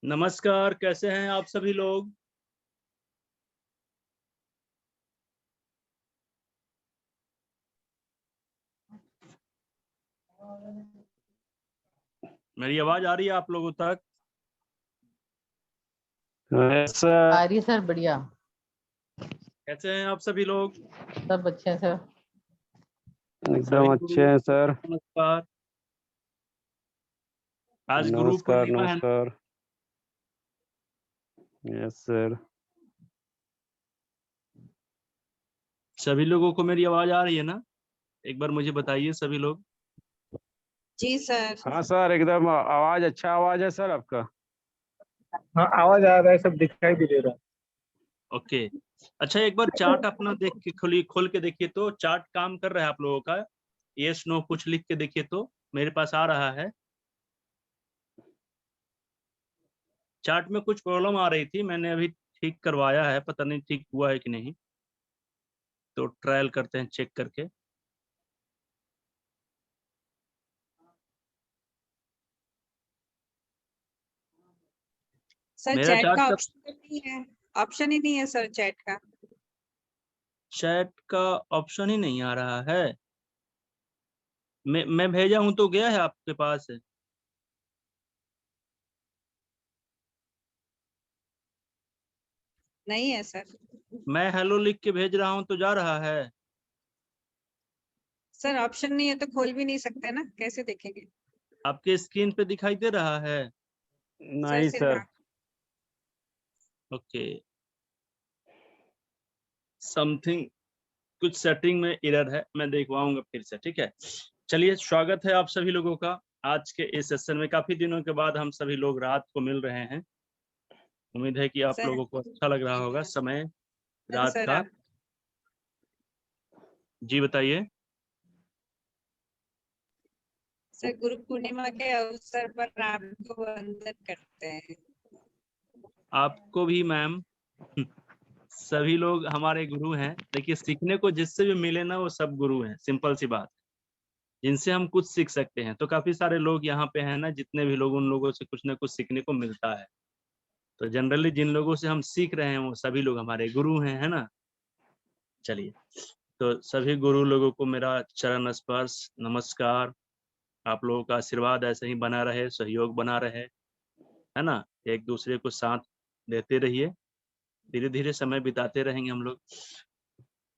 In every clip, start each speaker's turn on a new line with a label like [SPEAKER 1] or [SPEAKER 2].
[SPEAKER 1] नमस्कार, कैसे हैं आप सभी लोग? मेरी आवाज आ रही है आप लोगों तक?
[SPEAKER 2] आ रही है सर, बढ़िया।
[SPEAKER 1] कैसे हैं आप सभी लोग?
[SPEAKER 2] सब अच्छे हैं सर।
[SPEAKER 1] सभी
[SPEAKER 3] एकदम
[SPEAKER 1] गुरु
[SPEAKER 3] अच्छे हैं सर।
[SPEAKER 1] नमस्कार। आज गुरु
[SPEAKER 3] नमस्कार
[SPEAKER 1] पूर्णिमा है ना?
[SPEAKER 3] नमस्कार। Yes sir.
[SPEAKER 1] सभी लोगों को मेरी आवाज आ रही है ना? एक बार मुझे बताइए सभी लोग।
[SPEAKER 4] जी सर।
[SPEAKER 3] हाँ सर, एकदम आवाज अच्छा आवाज है सर आपका।
[SPEAKER 5] हाँ, आवाज आ रहा है, सब दिखाई भी दे रहा है।
[SPEAKER 1] ओके। अच्छा, एक बार चार्ट अपना देख के खोल के देखिए तो चार्ट काम कर रहा है आप लोगों का। यस नो कुछ लिख के देखिए तो मेरे पास आ रहा है। चार्ट में कुछ प्रॉब्लम आ रही थी, मैंने अभी ठीक करवाया है, पता नहीं ठीक हुआ है कि नहीं, तो ट्रायल करते हैं चेक करके।
[SPEAKER 4] सर
[SPEAKER 1] मेरा
[SPEAKER 4] चैट
[SPEAKER 1] चार्ट
[SPEAKER 4] का
[SPEAKER 1] सब
[SPEAKER 4] ऑप्शन नहीं है, ऑप्शन ही नहीं है सर चैट का।
[SPEAKER 1] चैट का ऑप्शन ही नहीं आ रहा है। मैं भेजा हूं तो गया है आपके पास?
[SPEAKER 4] नहीं है सर।
[SPEAKER 1] मैं हेलो लिख के भेज रहा हूं तो जा रहा है।
[SPEAKER 4] सर ऑप्शन नहीं है तो खोल भी नहीं सकते ना, कैसे देखेंगे?
[SPEAKER 1] आपके स्क्रीन पे दिखाई दे रहा है?
[SPEAKER 4] सर
[SPEAKER 3] नहीं
[SPEAKER 4] सिर्फ
[SPEAKER 3] सर।
[SPEAKER 1] ओके, समथिंग कुछ सेटिंग में एरर है, मैं देखवाऊंगा फिर से, ठीक है। चलिए, स्वागत है आप सभी लोगों का आज के इस सेशन में। काफी दिनों के बाद हम सभी लोग रात को मिल रहे हैं। उम्मीद है कि आप
[SPEAKER 4] सर
[SPEAKER 1] लोगों को अच्छा लग रहा होगा समय रात
[SPEAKER 4] सर
[SPEAKER 1] का।
[SPEAKER 4] आप
[SPEAKER 1] जी बताइए।
[SPEAKER 4] सर गुरु पूर्णिमा के अवसर पर आपको वंदन करते हैं।
[SPEAKER 1] आपको भी मैम। सभी लोग हमारे गुरु हैं। देखिए, सीखने को जिससे भी मिले ना वो सब गुरु हैं, सिंपल सी बात। जिनसे हम कुछ सीख सकते हैं, तो काफी सारे लोग यहाँ पे हैं ना, जितने भी लोग, उन लोगों से कुछ ना कुछ सीखने को मिलता है। तो जनरली जिन लोगों से हम सीख रहे हैं वो सभी लोग हमारे गुरु हैं, है ना। चलिए, तो सभी गुरु लोगों को मेरा चरण स्पर्श नमस्कार। आप लोगों का आशीर्वाद ऐसे ही बना रहे, सहयोग बना रहे, है ना। एक दूसरे को साथ देते रहिए, धीरे धीरे समय बिताते रहेंगे हम लोग।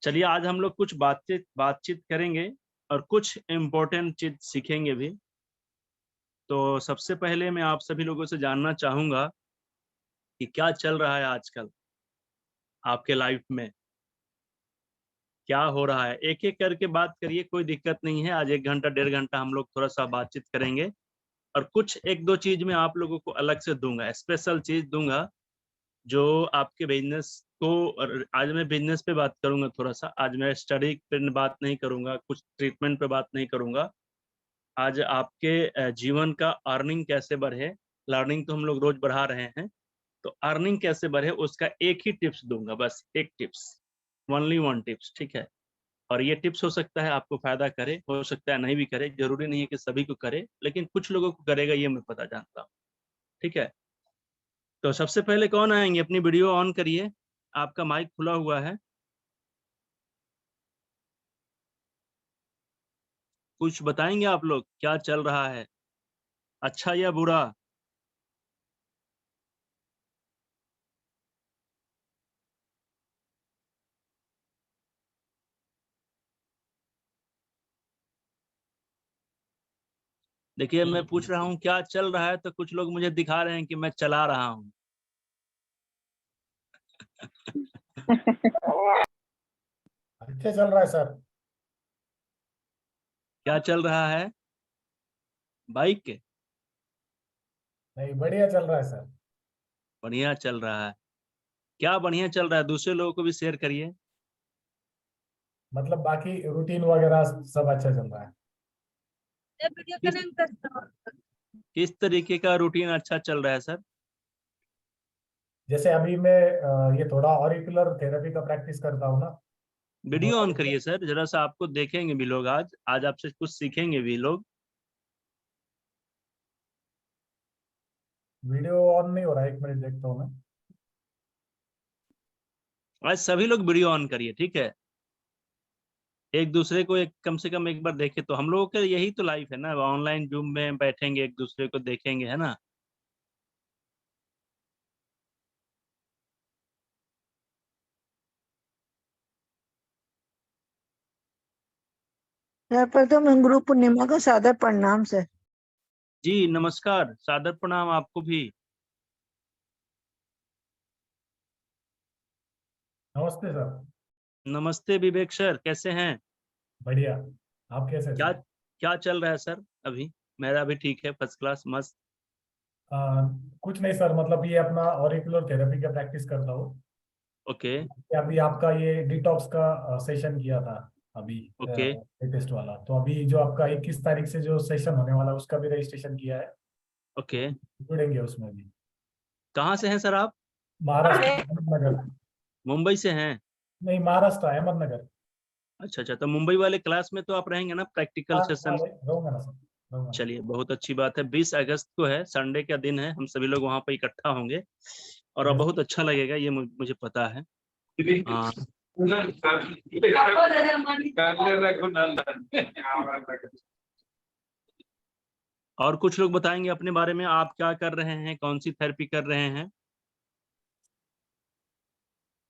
[SPEAKER 1] चलिए, आज हम लोग कुछ बातचीत करेंगे और कुछ इम्पोर्टेंट चीज सीखेंगे भी। तो सबसे पहले मैं आप सभी लोगों से जानना चाहूंगा कि क्या चल रहा है आजकल आपके लाइफ में, क्या हो रहा है। एक एक करके बात करिए, कोई दिक्कत नहीं है। आज 1 घंटा 1.5 घंटा हम लोग थोड़ा सा बातचीत करेंगे और कुछ 1-2 चीज मैं आप लोगों को अलग से दूंगा, स्पेशल चीज दूंगा जो आपके बिजनेस को। और आज मैं बिजनेस पे बात करूंगा थोड़ा सा। आज मैं स्टडी पे बात नहीं करूंगा, कुछ ट्रीटमेंट पे बात नहीं करूंगा। आज आपके जीवन का अर्निंग कैसे बढ़े। लर्निंग तो हम लोग रोज बढ़ा रहे हैं, तो अर्निंग कैसे बढ़े उसका एक ही टिप्स दूंगा, बस एक टिप्स, ओनली वन टिप्स, ठीक है। और ये टिप्स हो सकता है आपको फायदा करे, हो सकता है नहीं भी करे, जरूरी नहीं है कि सभी को करे, लेकिन कुछ लोगों को करेगा, ये मैं पता जानता हूँ, ठीक है। तो सबसे पहले कौन आएंगे? अपनी वीडियो ऑन करिए, आपका माइक खुला हुआ है। कुछ बताएंगे आप लोग क्या चल रहा है, अच्छा या बुरा? देखिए, मैं पूछ रहा हूँ क्या चल रहा है, तो कुछ लोग मुझे दिखा रहे हैं कि मैं चला रहा हूँ।
[SPEAKER 5] अच्छे चल रहा है सर।
[SPEAKER 1] क्या चल रहा है? बाइक के?
[SPEAKER 5] नहीं, बढ़िया चल रहा है सर।
[SPEAKER 1] बढ़िया चल रहा है। क्या बढ़िया चल रहा है? दूसरे लोगों को भी शेयर करिए।
[SPEAKER 5] मतलब बाकी रूटीन वगैरह सब अच्छा चल रहा है।
[SPEAKER 1] किस किस तरीके का रूटीन अच्छा चल रहा है सर?
[SPEAKER 5] जैसे अभी मैं ये थोड़ा ऑरिकुलर थेरेपी का प्रैक्टिस करता हूँ ना।
[SPEAKER 1] वीडियो ऑन करिए सर, जरा सा, आपको देखेंगे भी लोग। आज आज आपसे कुछ सीखेंगे भी लोग।
[SPEAKER 5] वीडियो ऑन नहीं हो रहा है, 1 मिनट देखता हूँ मैं।
[SPEAKER 1] आज सभी लोग वीडियो ऑन करिए, ठीक है। एक दूसरे को एक कम से कम एक बार देखे तो हम लोगों का यही तो लाइफ है ना, ऑनलाइन जूम में बैठेंगे एक दूसरे को देखेंगे, है ना।
[SPEAKER 6] प्रथम गुरु पूर्णिमा का सादर प्रणाम सर।
[SPEAKER 1] जी नमस्कार, सादर प्रणाम आपको भी।
[SPEAKER 5] नमस्ते सर।
[SPEAKER 1] नमस्ते विवेक सर, कैसे हैं?
[SPEAKER 5] बढ़िया। आप कैसे हैं
[SPEAKER 1] क्या
[SPEAKER 5] सर?
[SPEAKER 1] क्या चल रहा है सर अभी? मेरा भी ठीक है, फर्स्ट क्लास मस्त।
[SPEAKER 5] कुछ नहीं सर, मतलब ये अपना ऑरिकुलर थेरेपी का प्रैक्टिस करता हूँ।
[SPEAKER 1] ओके
[SPEAKER 5] अभी आपका ये डिटॉक्स का सेशन किया था अभी,
[SPEAKER 1] ओके
[SPEAKER 5] लेटेस्ट वाला। तो अभी जो आपका 21 तारीख से जो सेशन होने वाला है उसका भी रजिस्ट्रेशन किया है,
[SPEAKER 1] ओके।
[SPEAKER 5] जुड़ेंगे उसमें भी।
[SPEAKER 1] कहाँ से हैं सर आप?
[SPEAKER 5] महाराष्ट्र, अहमदनगर।
[SPEAKER 1] मुंबई से हैं?
[SPEAKER 5] नहीं, महाराष्ट्र, अहमदनगर।
[SPEAKER 1] अच्छा अच्छा, तो मुंबई वाले क्लास में तो आप रहेंगे ना, प्रैक्टिकल
[SPEAKER 5] हाँ
[SPEAKER 1] सेशन?
[SPEAKER 5] रहूंगा ना सर, रहूंगा।
[SPEAKER 1] चलिए बहुत अच्छी बात है। 20 अगस्त को है, संडे का दिन है, हम सभी लोग वहाँ पे इकट्ठा होंगे और अब बहुत अच्छा लगेगा, ये मुझे पता है। हाँ और कुछ लोग बताएंगे अपने बारे में, आप क्या कर रहे हैं, कौन सी थेरेपी कर रहे हैं?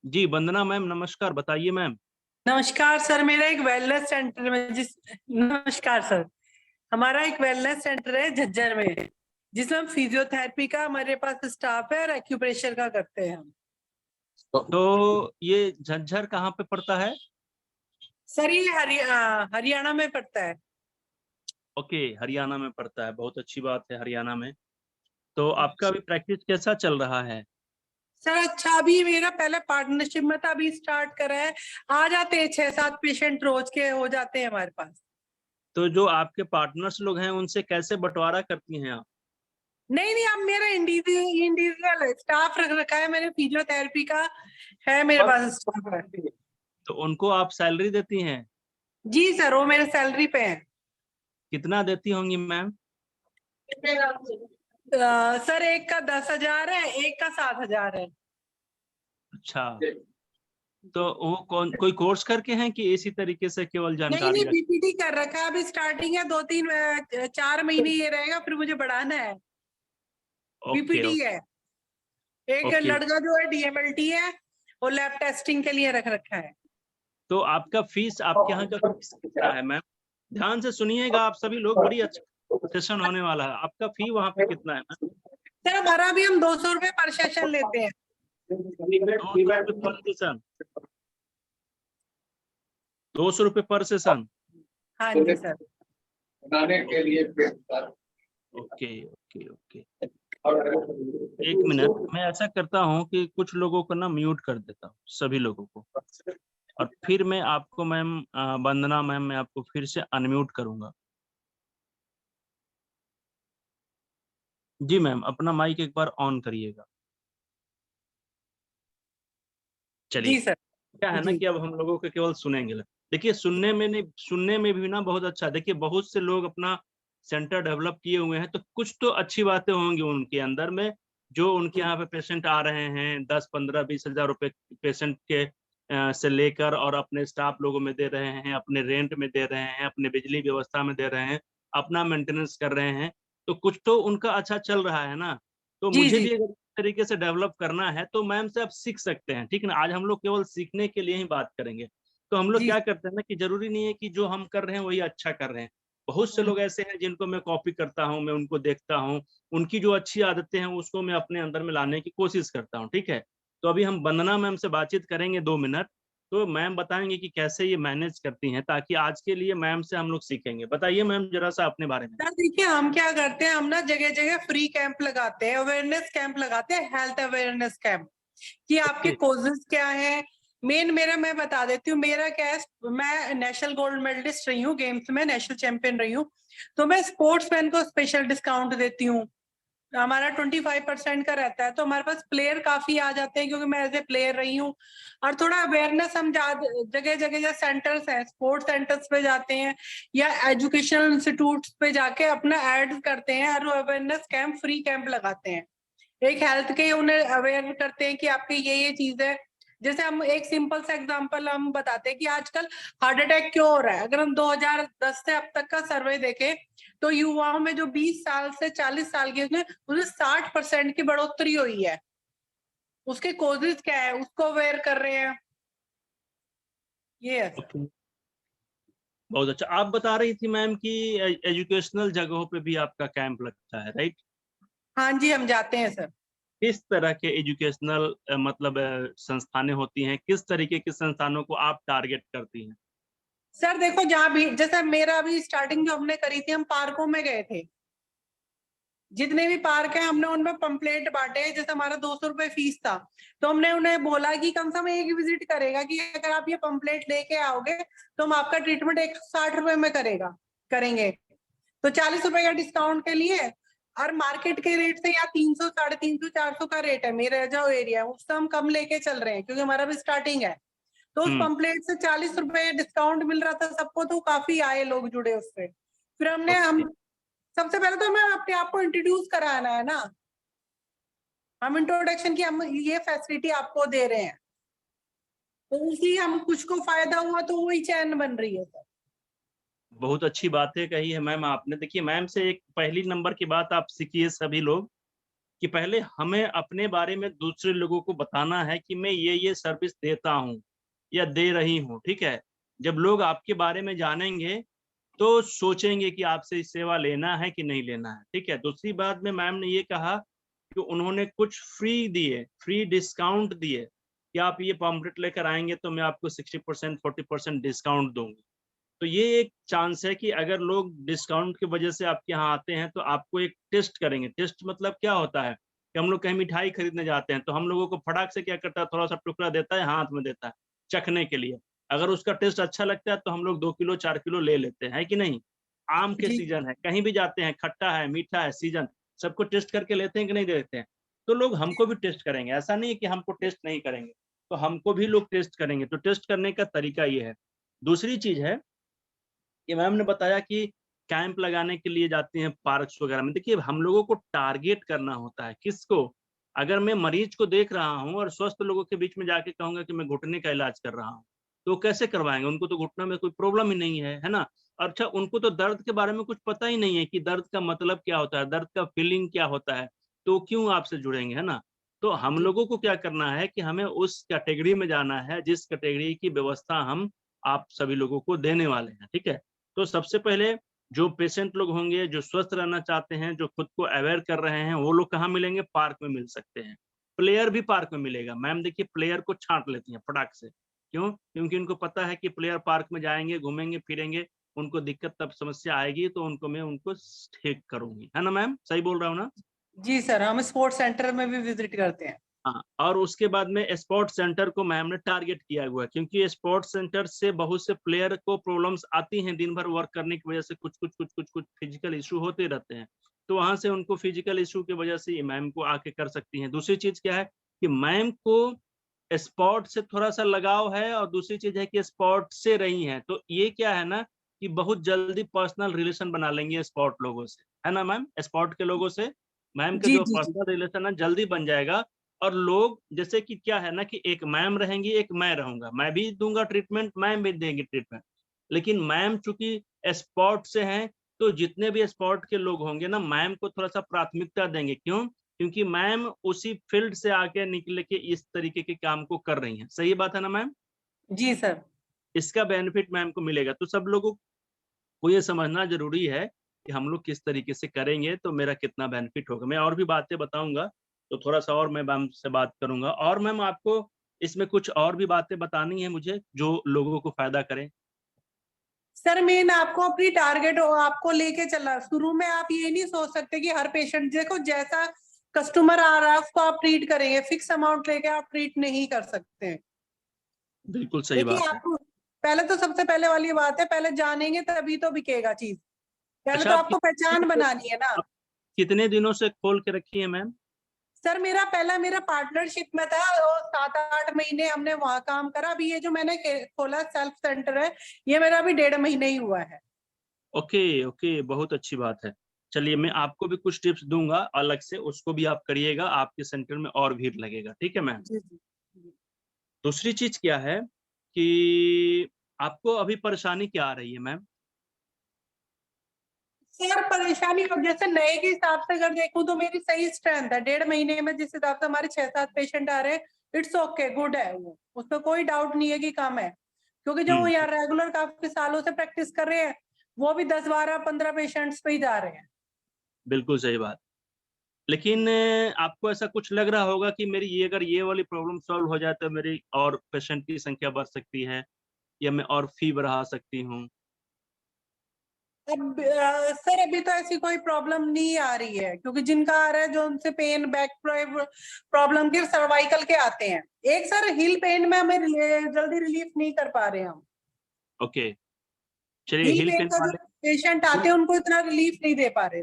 [SPEAKER 1] जी वंदना मैम नमस्कार, बताइए मैम।
[SPEAKER 7] नमस्कार सर, मेरा एक वेलनेस सेंटर में नमस्कार सर, हमारा एक वेलनेस सेंटर है झज्जर में, जिसमें हम फिजियोथेरेपी का हमारे पास स्टाफ है और एक्यूप्रेशर का करते हैं हम।
[SPEAKER 1] तो ये झज्जर कहाँ पे पड़ता है?
[SPEAKER 7] सर ये हरियाणा में पड़ता है।
[SPEAKER 1] ओके, हरियाणा में पड़ता है, बहुत अच्छी बात है हरियाणा में। तो आपका अभी प्रैक्टिस कैसा चल रहा है?
[SPEAKER 7] सर अच्छा, अभी मेरा पहले पार्टनरशिप में था, अभी स्टार्ट करा है। आ जाते हैं 6-7 पेशेंट रोज के हो जाते हैं हमारे पास।
[SPEAKER 1] तो जो आपके पार्टनर्स लोग हैं उनसे कैसे बंटवारा करती हैं आप?
[SPEAKER 7] नहीं, अब मेरा इंडिविजुअल स्टाफ रख रखा है मैंने, फिजियोथेरेपी का है मेरे पास स्टाफ है।
[SPEAKER 1] तो उनको आप सैलरी देती हैं?
[SPEAKER 7] जी सर, वो मेरे सैलरी पे है।
[SPEAKER 1] कितना देती होंगी मैम?
[SPEAKER 7] सर एक का 10,000 है, एक का 7,000 है।
[SPEAKER 1] अच्छा, तो वो कोई कोर्स करके हैं कि इसी तरीके से केवल
[SPEAKER 7] नहीं
[SPEAKER 1] जानकारी रख?
[SPEAKER 7] बीपीटी कर रखा है, अभी स्टार्टिंग है, 2-3-4 महीने ये रहेगा, फिर मुझे बढ़ाना है।
[SPEAKER 1] ओके
[SPEAKER 7] बीपीटी है। एक
[SPEAKER 1] ओके।
[SPEAKER 7] लड़का जो है डीएमएलटी है, वो लैब टेस्टिंग के लिए रख रखा है।
[SPEAKER 1] तो आपका फीस, आपके यहाँ का फीस कितना है मैम? ध्यान से सुनिएगा आप सभी लोग, बड़ी अच्छा सेशन होने वाला है। आपका फी वहाँ पे कितना है मैम?
[SPEAKER 7] सर हमारा भी हम 200 रुपए पर सेशन लेते हैं।
[SPEAKER 1] 200 रुपये पर सेशन? 200 रुपये पर सेशन?
[SPEAKER 7] हाँ जी सर।
[SPEAKER 8] बनाने के लिए
[SPEAKER 1] ओके ओके ओके। एक मिनट, मैं ऐसा करता हूँ कि कुछ लोगों को ना म्यूट कर देता हूँ, सभी लोगों को, और फिर मैं आपको मैम वंदना मैम, मैं आपको फिर से अनम्यूट करूंगा। जी मैम, अपना माइक एक बार ऑन करिएगा। चलिए,
[SPEAKER 7] जी सर।
[SPEAKER 1] क्या है ना कि अब हम लोगों को केवल सुनेंगे। देखिए सुनने में नहीं, सुनने में भी ना बहुत अच्छा। देखिए बहुत से लोग अपना सेंटर डेवलप किए हुए हैं, तो कुछ तो अच्छी बातें होंगी उनके अंदर में, जो उनके यहाँ पे पेशेंट आ रहे हैं 10, 15, 20 हजार रुपए पेशेंट के से लेकर, और अपने स्टाफ लोगों में दे रहे हैं, अपने रेंट में दे रहे हैं, अपने बिजली व्यवस्था में दे रहे हैं, अपना मेंटेनेंस कर रहे हैं, तो कुछ तो उनका अच्छा चल रहा है ना। तो
[SPEAKER 7] जी
[SPEAKER 1] मुझे
[SPEAKER 7] जी
[SPEAKER 1] भी अगर तरीके से डेवलप करना है तो मैम से आप सीख सकते हैं, ठीक है ना। आज हम लोग केवल सीखने के लिए ही बात करेंगे। तो हम लोग
[SPEAKER 7] जी
[SPEAKER 1] क्या करते हैं ना कि जरूरी नहीं है कि जो हम कर रहे हैं वही अच्छा कर रहे हैं। बहुत से लोग ऐसे हैं जिनको मैं कॉपी करता हूँ, मैं उनको देखता हूँ, उनकी जो अच्छी आदतें हैं उसको मैं अपने अंदर में लाने की कोशिश करता हूँ, ठीक है। तो अभी हम वंदना मैम से बातचीत करेंगे 2 मिनट, तो मैम बताएंगे कि कैसे ये मैनेज करती हैं, ताकि आज के लिए मैम से हम लोग सीखेंगे। बताइए मैम जरा सा अपने बारे में।
[SPEAKER 7] सर देखिए, हम क्या करते हैं, हम ना जगह जगह फ्री कैंप लगाते हैं, अवेयरनेस कैंप लगाते हैं, हेल्थ अवेयरनेस कैंप, कि आपके कोजेस क्या है। मेन मेरा मैं बता देती हूँ, मेरा क्या है, मैं नेशनल गोल्ड मेडलिस्ट रही हूँ गेम्स में, नेशनल चैंपियन रही हूँ, तो मैं स्पोर्ट्समैन को स्पेशल डिस्काउंट देती हूँ। हमारा 25% का रहता है, तो हमारे पास प्लेयर काफी आ जाते हैं, क्योंकि मैं एज ए प्लेयर रही हूँ। और थोड़ा अवेयरनेस हम जगह जगह जो सेंटर्स हैं, स्पोर्ट्स सेंटर्स पे जाते हैं या एजुकेशनल इंस्टीट्यूट्स पे जाके अपना ऐड करते हैं और अवेयरनेस कैंप, फ्री कैंप लगाते हैं। एक हेल्थ के उन्हें अवेयर करते हैं कि आपकी ये चीज है। जैसे हम एक सिंपल सा एग्जांपल हम बताते हैं कि आजकल हार्ट अटैक क्यों हो रहा है। अगर हम 2010 से अब तक का सर्वे देखें तो युवाओं में जो 20 साल से 40 साल के उसमें 60% की बढ़ोतरी हुई है। उसके कॉजेज क्या है उसको अवेयर कर रहे हैं। ये है।
[SPEAKER 1] ओके, बहुत अच्छा। आप बता रही थी मैम कि एजुकेशनल जगहों पे भी आपका कैंप लगता है, राइट?
[SPEAKER 7] हाँ जी, हम जाते हैं सर।
[SPEAKER 1] किस तरह के एजुकेशनल मतलब संस्थानें होती हैं, किस तरीके के संस्थानों को आप टारगेट करती हैं?
[SPEAKER 7] सर देखो, जहाँ भी जैसे मेरा अभी स्टार्टिंग जो हमने करी थी, हम पार्कों में गए थे। जितने भी पार्क हैं हमने उनमें पंपलेट बांटे। जैसे हमारा 200 रुपए फीस था, तो हमने उन्हें बोला कि कम से कम एक विजिट करेगा कि अगर आप ये पंपलेट लेके आओगे तो हम आपका ट्रीटमेंट 160 रुपए में करेंगे। तो 40 रुपए का डिस्काउंट के लिए, और मार्केट के रेट से या 300, 350, 400 का रेट है मेरा जो एरिया है, उससे हम कम लेके चल रहे हैं क्योंकि हमारा भी स्टार्टिंग है। तो उस पंपलेट से 40 रुपए डिस्काउंट मिल रहा था सबको, तो काफी आए लोग जुड़े उससे। फिर हम सबसे पहले तो हमें अपने आप को इंट्रोड्यूस कराना है ना। हम इंट्रोडक्शन की हम ये फैसिलिटी आपको दे रहे हैं, तो उसी हम कुछ को फायदा हुआ तो वही चैन बन रही है सर।
[SPEAKER 1] बहुत अच्छी बातें कही है मैम आपने। देखिए, मैम से एक पहली नंबर की बात आप सीखिए सभी लोग, कि पहले हमें अपने बारे में दूसरे लोगों को बताना है कि मैं ये सर्विस देता हूँ या दे रही हूँ, ठीक है? जब लोग आपके बारे में जानेंगे तो सोचेंगे कि आपसे सेवा लेना है कि नहीं लेना है, ठीक है? दूसरी बात में मैम ने ये कहा कि उन्होंने कुछ फ्री दिए, फ्री डिस्काउंट दिए कि आप ये पम्पलेट लेकर आएंगे तो मैं आपको 60%, 40% डिस्काउंट दूंगी। तो ये एक चांस है कि अगर लोग डिस्काउंट की वजह से आपके यहाँ आते हैं तो आपको एक टेस्ट करेंगे। टेस्ट मतलब क्या होता है कि हम लोग कहीं मिठाई खरीदने जाते हैं तो हम लोगों को फटाक से क्या करता है, थोड़ा सा टुकड़ा देता है, हाथ में देता है चखने के लिए। अगर उसका टेस्ट अच्छा लगता है तो हम लोग 2 किलो 4 किलो ले लेते हैं, है कि नहीं? आम के
[SPEAKER 7] जी।
[SPEAKER 1] सीजन है, कहीं भी जाते हैं, खट्टा है, मीठा है, सीजन, सबको टेस्ट करके लेते हैं कि नहीं लेते हैं? तो लोग हमको भी टेस्ट करेंगे, ऐसा नहीं है कि हमको टेस्ट नहीं करेंगे, तो हमको भी लोग टेस्ट करेंगे। तो टेस्ट करने का तरीका ये है। दूसरी चीज है कि मैम ने बताया कि कैंप लगाने के लिए जाते हैं पार्क्स वगैरह में। देखिए, हम लोगों को टारगेट करना होता है किसको? अगर मैं मरीज को देख रहा हूँ और स्वस्थ लोगों के बीच में जाके कहूंगा कि मैं घुटने का इलाज कर रहा हूँ, तो कैसे करवाएंगे? उनको तो घुटने में कोई प्रॉब्लम ही नहीं है ना? अच्छा, उनको तो दर्द के बारे में कुछ पता ही नहीं है कि दर्द का मतलब क्या होता है, दर्द का फीलिंग क्या होता है, तो क्यों आपसे जुड़ेंगे, है ना? तो हम लोगों को क्या करना है कि हमें उस कैटेगरी में जाना है जिस कैटेगरी की व्यवस्था हम आप सभी लोगों को देने वाले हैं, ठीक है? तो सबसे पहले जो पेशेंट लोग होंगे, जो स्वस्थ रहना चाहते हैं, जो खुद को अवेयर कर रहे हैं, वो लोग कहाँ मिलेंगे? पार्क में मिल सकते हैं। प्लेयर भी पार्क में मिलेगा। मैम देखिए, प्लेयर को छाँट लेती हैं फटाक से। क्यों? क्योंकि उनको पता है कि प्लेयर पार्क में जाएँगे, घूमेंगे, फिरेंगे, उनको दिक्कत तब समस्या आएगी तो मैं उनको ठीक करूँगी। है ना मैम? सही बोल रहा हूँ ना?
[SPEAKER 7] जी सर, हम स्पोर्ट्स सेंटर में भी विजिट करते हैं।
[SPEAKER 1] हाँ, और उसके बाद में स्पोर्ट्स सेंटर को मैम ने टारगेट किया हुआ है क्योंकि स्पोर्ट्स सेंटर से बहुत से प्लेयर को प्रॉब्लम्स आती हैं। दिन भर वर्क करने की वजह से कुछ फिजिकल इशू होते रहते हैं, तो वहां से उनको फिजिकल इशू की वजह से मैम को आके कर सकती हैं। दूसरी चीज क्या है कि मैम को स्पोर्ट से थोड़ा सा लगाव है, और दूसरी चीज है कि स्पोर्ट से रही हैं, तो ये क्या है ना कि बहुत जल्दी पर्सनल रिलेशन बना लेंगे स्पोर्ट लोगों से, है ना मैम? स्पोर्ट के लोगों से मैम का
[SPEAKER 7] जी
[SPEAKER 1] जो
[SPEAKER 7] जी जी।
[SPEAKER 1] पर्सनल रिलेशन है जल्दी बन जाएगा। और लोग जैसे कि क्या है ना कि एक मैम रहेंगी, एक मैं रहूंगा, मैं भी दूंगा ट्रीटमेंट, मैम भी देंगे ट्रीटमेंट। लेकिन मैम चूंकि स्पोर्ट से हैं, तो जितने भी स्पोर्ट के लोग होंगे ना, मैम को थोड़ा सा प्राथमिकता देंगे। क्यों? क्योंकि मैम उसी फील्ड से आके निकल के इस तरीके के काम को कर रही हैं। सही बात है ना मैम?
[SPEAKER 7] जी सर।
[SPEAKER 1] इसका बेनिफिट मैम को मिलेगा। तो सब लोगों को ये समझना जरूरी है कि हम लोग किस तरीके से करेंगे तो मेरा कितना बेनिफिट होगा। मैं और भी बातें बताऊंगा, तो थोड़ा सा और मैं मैम से बात करूंगा। और मैम आपको इसमें कुछ और भी बातें बतानी है मुझे जो लोगों को फायदा करे?
[SPEAKER 7] सर मेन आपको अपनी टारगेट आपको लेके चलना। शुरू में आप ये नहीं सोच सकते कि हर पेशेंट, देखो जैसा कस्टमर आ रहा है उसको आप ट्रीट करेंगे, फिक्स अमाउंट लेके आप ट्रीट नहीं कर सकते।
[SPEAKER 1] बिल्कुल सही
[SPEAKER 7] देखिए,
[SPEAKER 1] बात है।
[SPEAKER 7] आपको पहले तो सबसे पहले वाली बात है, पहले जानेंगे तभी तो बिकेगा चीज। पहले
[SPEAKER 1] अच्छा,
[SPEAKER 7] तो
[SPEAKER 1] आप
[SPEAKER 7] आपको पहचान बनानी है ना।
[SPEAKER 1] कितने दिनों से खोल के रखी है मैम?
[SPEAKER 7] सर मेरा पार्टनरशिप में था और 7-8 महीने हमने वहां काम करा। अभी ये जो मैंने खोला सेल्फ सेंटर है, ये मेरा अभी 1.5 महीने ही हुआ है।
[SPEAKER 1] ओके ओके, बहुत अच्छी बात है। चलिए मैं आपको भी कुछ टिप्स दूंगा अलग से, उसको भी आप करिएगा, आपके सेंटर में और भीड़ लगेगा। ठीक है मैम।
[SPEAKER 7] जी जी जी।
[SPEAKER 1] दूसरी चीज क्या है कि आपको अभी परेशानी क्या आ रही है मैम?
[SPEAKER 7] सर परेशानी अब जैसे नए के हिसाब से अगर देखूं तो मेरी सही स्ट्रेंथ है, 1.5 महीने में जिस हिसाब से हमारे 6-7 पेशेंट आ रहे हैं, इट्स ओके, गुड है वो, उसमें कोई डाउट नहीं है कि कम है, क्योंकि जो यहाँ रेगुलर काफी सालों से प्रैक्टिस कर रहे हैं वो भी 10-12-15 पेशेंट्स पे ही जा रहे हैं।
[SPEAKER 1] बिल्कुल सही बात। लेकिन आपको ऐसा कुछ लग रहा होगा कि मेरी ये अगर ये वाली प्रॉब्लम सॉल्व हो जाए तो मेरी और पेशेंट की संख्या बढ़ सकती है या मैं और फी बढ़ा सकती हूँ?
[SPEAKER 7] अब सर अभी तो ऐसी कोई प्रॉब्लम नहीं आ रही है, क्योंकि जिनका आ रहा है जो उनसे पेन बैक प्रॉब्लम के सर्वाइकल के आते हैं, एक सर हिल पेन में हमें जल्दी रिलीफ नहीं कर पा रहे हैं हम।
[SPEAKER 1] ओके चलिए,
[SPEAKER 7] हिल
[SPEAKER 1] हिल
[SPEAKER 7] पेन
[SPEAKER 1] पेन
[SPEAKER 7] का जो
[SPEAKER 1] वाले,
[SPEAKER 7] पेशेंट आते हैं उनको इतना रिलीफ नहीं दे पा रहे।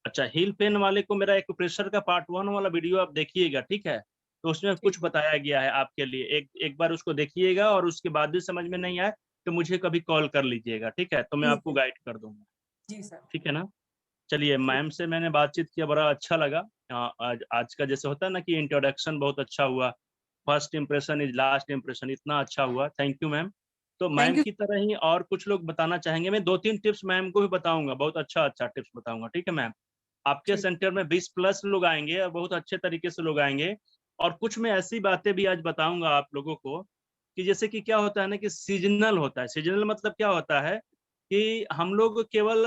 [SPEAKER 1] अच्छा हिल पेन वाले को मेरा एक्यूप्रेशर का पार्ट 1 वाला वीडियो आप देखिएगा, ठीक है? तो उसमें कुछ बताया गया है आपके लिए, एक बार उसको देखिएगा और उसके बाद भी समझ में नहीं आए तो मुझे कभी कॉल कर लीजिएगा, ठीक है? तो मैं
[SPEAKER 7] ठीक
[SPEAKER 1] आपको
[SPEAKER 7] है।
[SPEAKER 1] गाइड कर दूंगा,
[SPEAKER 7] जी सर।
[SPEAKER 1] ठीक है ना? चलिए मैम से मैंने बातचीत किया, बड़ा अच्छा लगा। आज का जैसे होता है ना कि इंट्रोडक्शन बहुत अच्छा हुआ, first impression is last impression, इतना अच्छा हुआ, थैंक यू मैम। तो
[SPEAKER 7] थैंक
[SPEAKER 1] मैम
[SPEAKER 7] यू।
[SPEAKER 1] की तरह ही और कुछ लोग बताना चाहेंगे, मैं 2-3 टिप्स मैम को भी बताऊंगा, बहुत अच्छा टिप्स बताऊंगा, ठीक है मैम? आपके
[SPEAKER 7] ठीक।
[SPEAKER 1] सेंटर में 20+ लोग आएंगे और बहुत अच्छे तरीके से लोग आएंगे, और कुछ मैं ऐसी बातें भी आज बताऊंगा आप लोगों को कि जैसे कि क्या होता है ना कि सीजनल होता है। सीजनल मतलब क्या होता है कि हम लोग केवल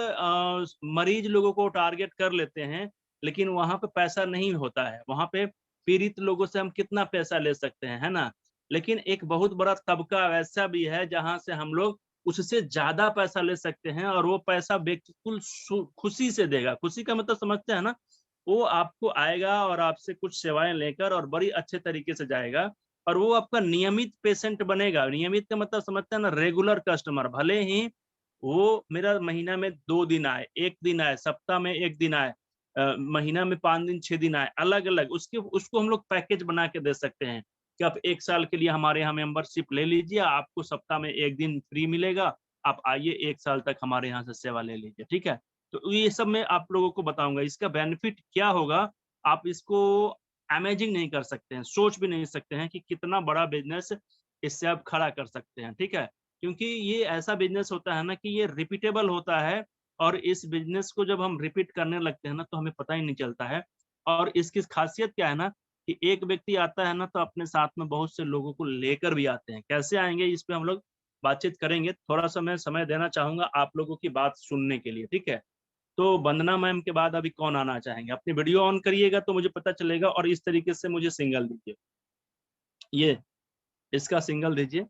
[SPEAKER 1] मरीज लोगों को टारगेट कर लेते हैं, लेकिन वहां पे पैसा नहीं होता है। वहां पे पीड़ित लोगों से हम कितना पैसा ले सकते हैं, है ना? लेकिन एक बहुत बड़ा तबका वैसा भी है जहां से हम लोग उससे ज्यादा पैसा ले सकते हैं, और वो पैसा बिल्कुल खुशी से देगा। खुशी का मतलब समझते हैं ना? वो आपको आएगा और आपसे कुछ सेवाएं लेकर और बड़ी अच्छे तरीके से जाएगा, और वो आपका नियमित पेशेंट बनेगा। नियमित का मतलब समझते हैं ना? Regular customer. भले ही वो मेरा महीना में 2 दिन आए, 1 दिन आए, सप्ताह में 1 दिन आए, महीना में 5 दिन 6 दिन आए, अलग अलग उसको हम लोग पैकेज बना के दे सकते हैं कि आप 1 साल के लिए हमारे यहाँ मेंबरशिप ले लीजिए, आपको सप्ताह में 1 दिन फ्री मिलेगा, आप आइए 1 साल तक हमारे यहाँ से सेवा ले लीजिए, ठीक है? तो ये सब मैं आप लोगों को बताऊंगा। इसका बेनिफिट क्या होगा, आप इसको अमेजिंग नहीं कर सकते हैं, सोच भी नहीं सकते हैं कि कितना बड़ा बिजनेस इससे आप खड़ा कर सकते हैं, ठीक है? क्योंकि ये ऐसा बिजनेस होता है ना कि ये रिपीटेबल होता है, और इस बिजनेस को जब हम रिपीट करने लगते हैं ना तो हमें पता ही नहीं चलता है। और इसकी खासियत क्या है ना कि एक व्यक्ति आता है ना तो अपने साथ में बहुत से लोगों को लेकर भी आते हैं। कैसे आएंगे इस पे हम लोग बातचीत करेंगे। थोड़ा सा मैं समय देना चाहूंगा आप लोगों की बात सुनने के लिए, ठीक है? तो वंदना मैम के बाद अभी कौन आना चाहेंगे? अपनी वीडियो ऑन करिएगा तो मुझे पता चलेगा, और इस तरीके से मुझे सिंगल दीजिए, ये इसका सिंगल दीजिए,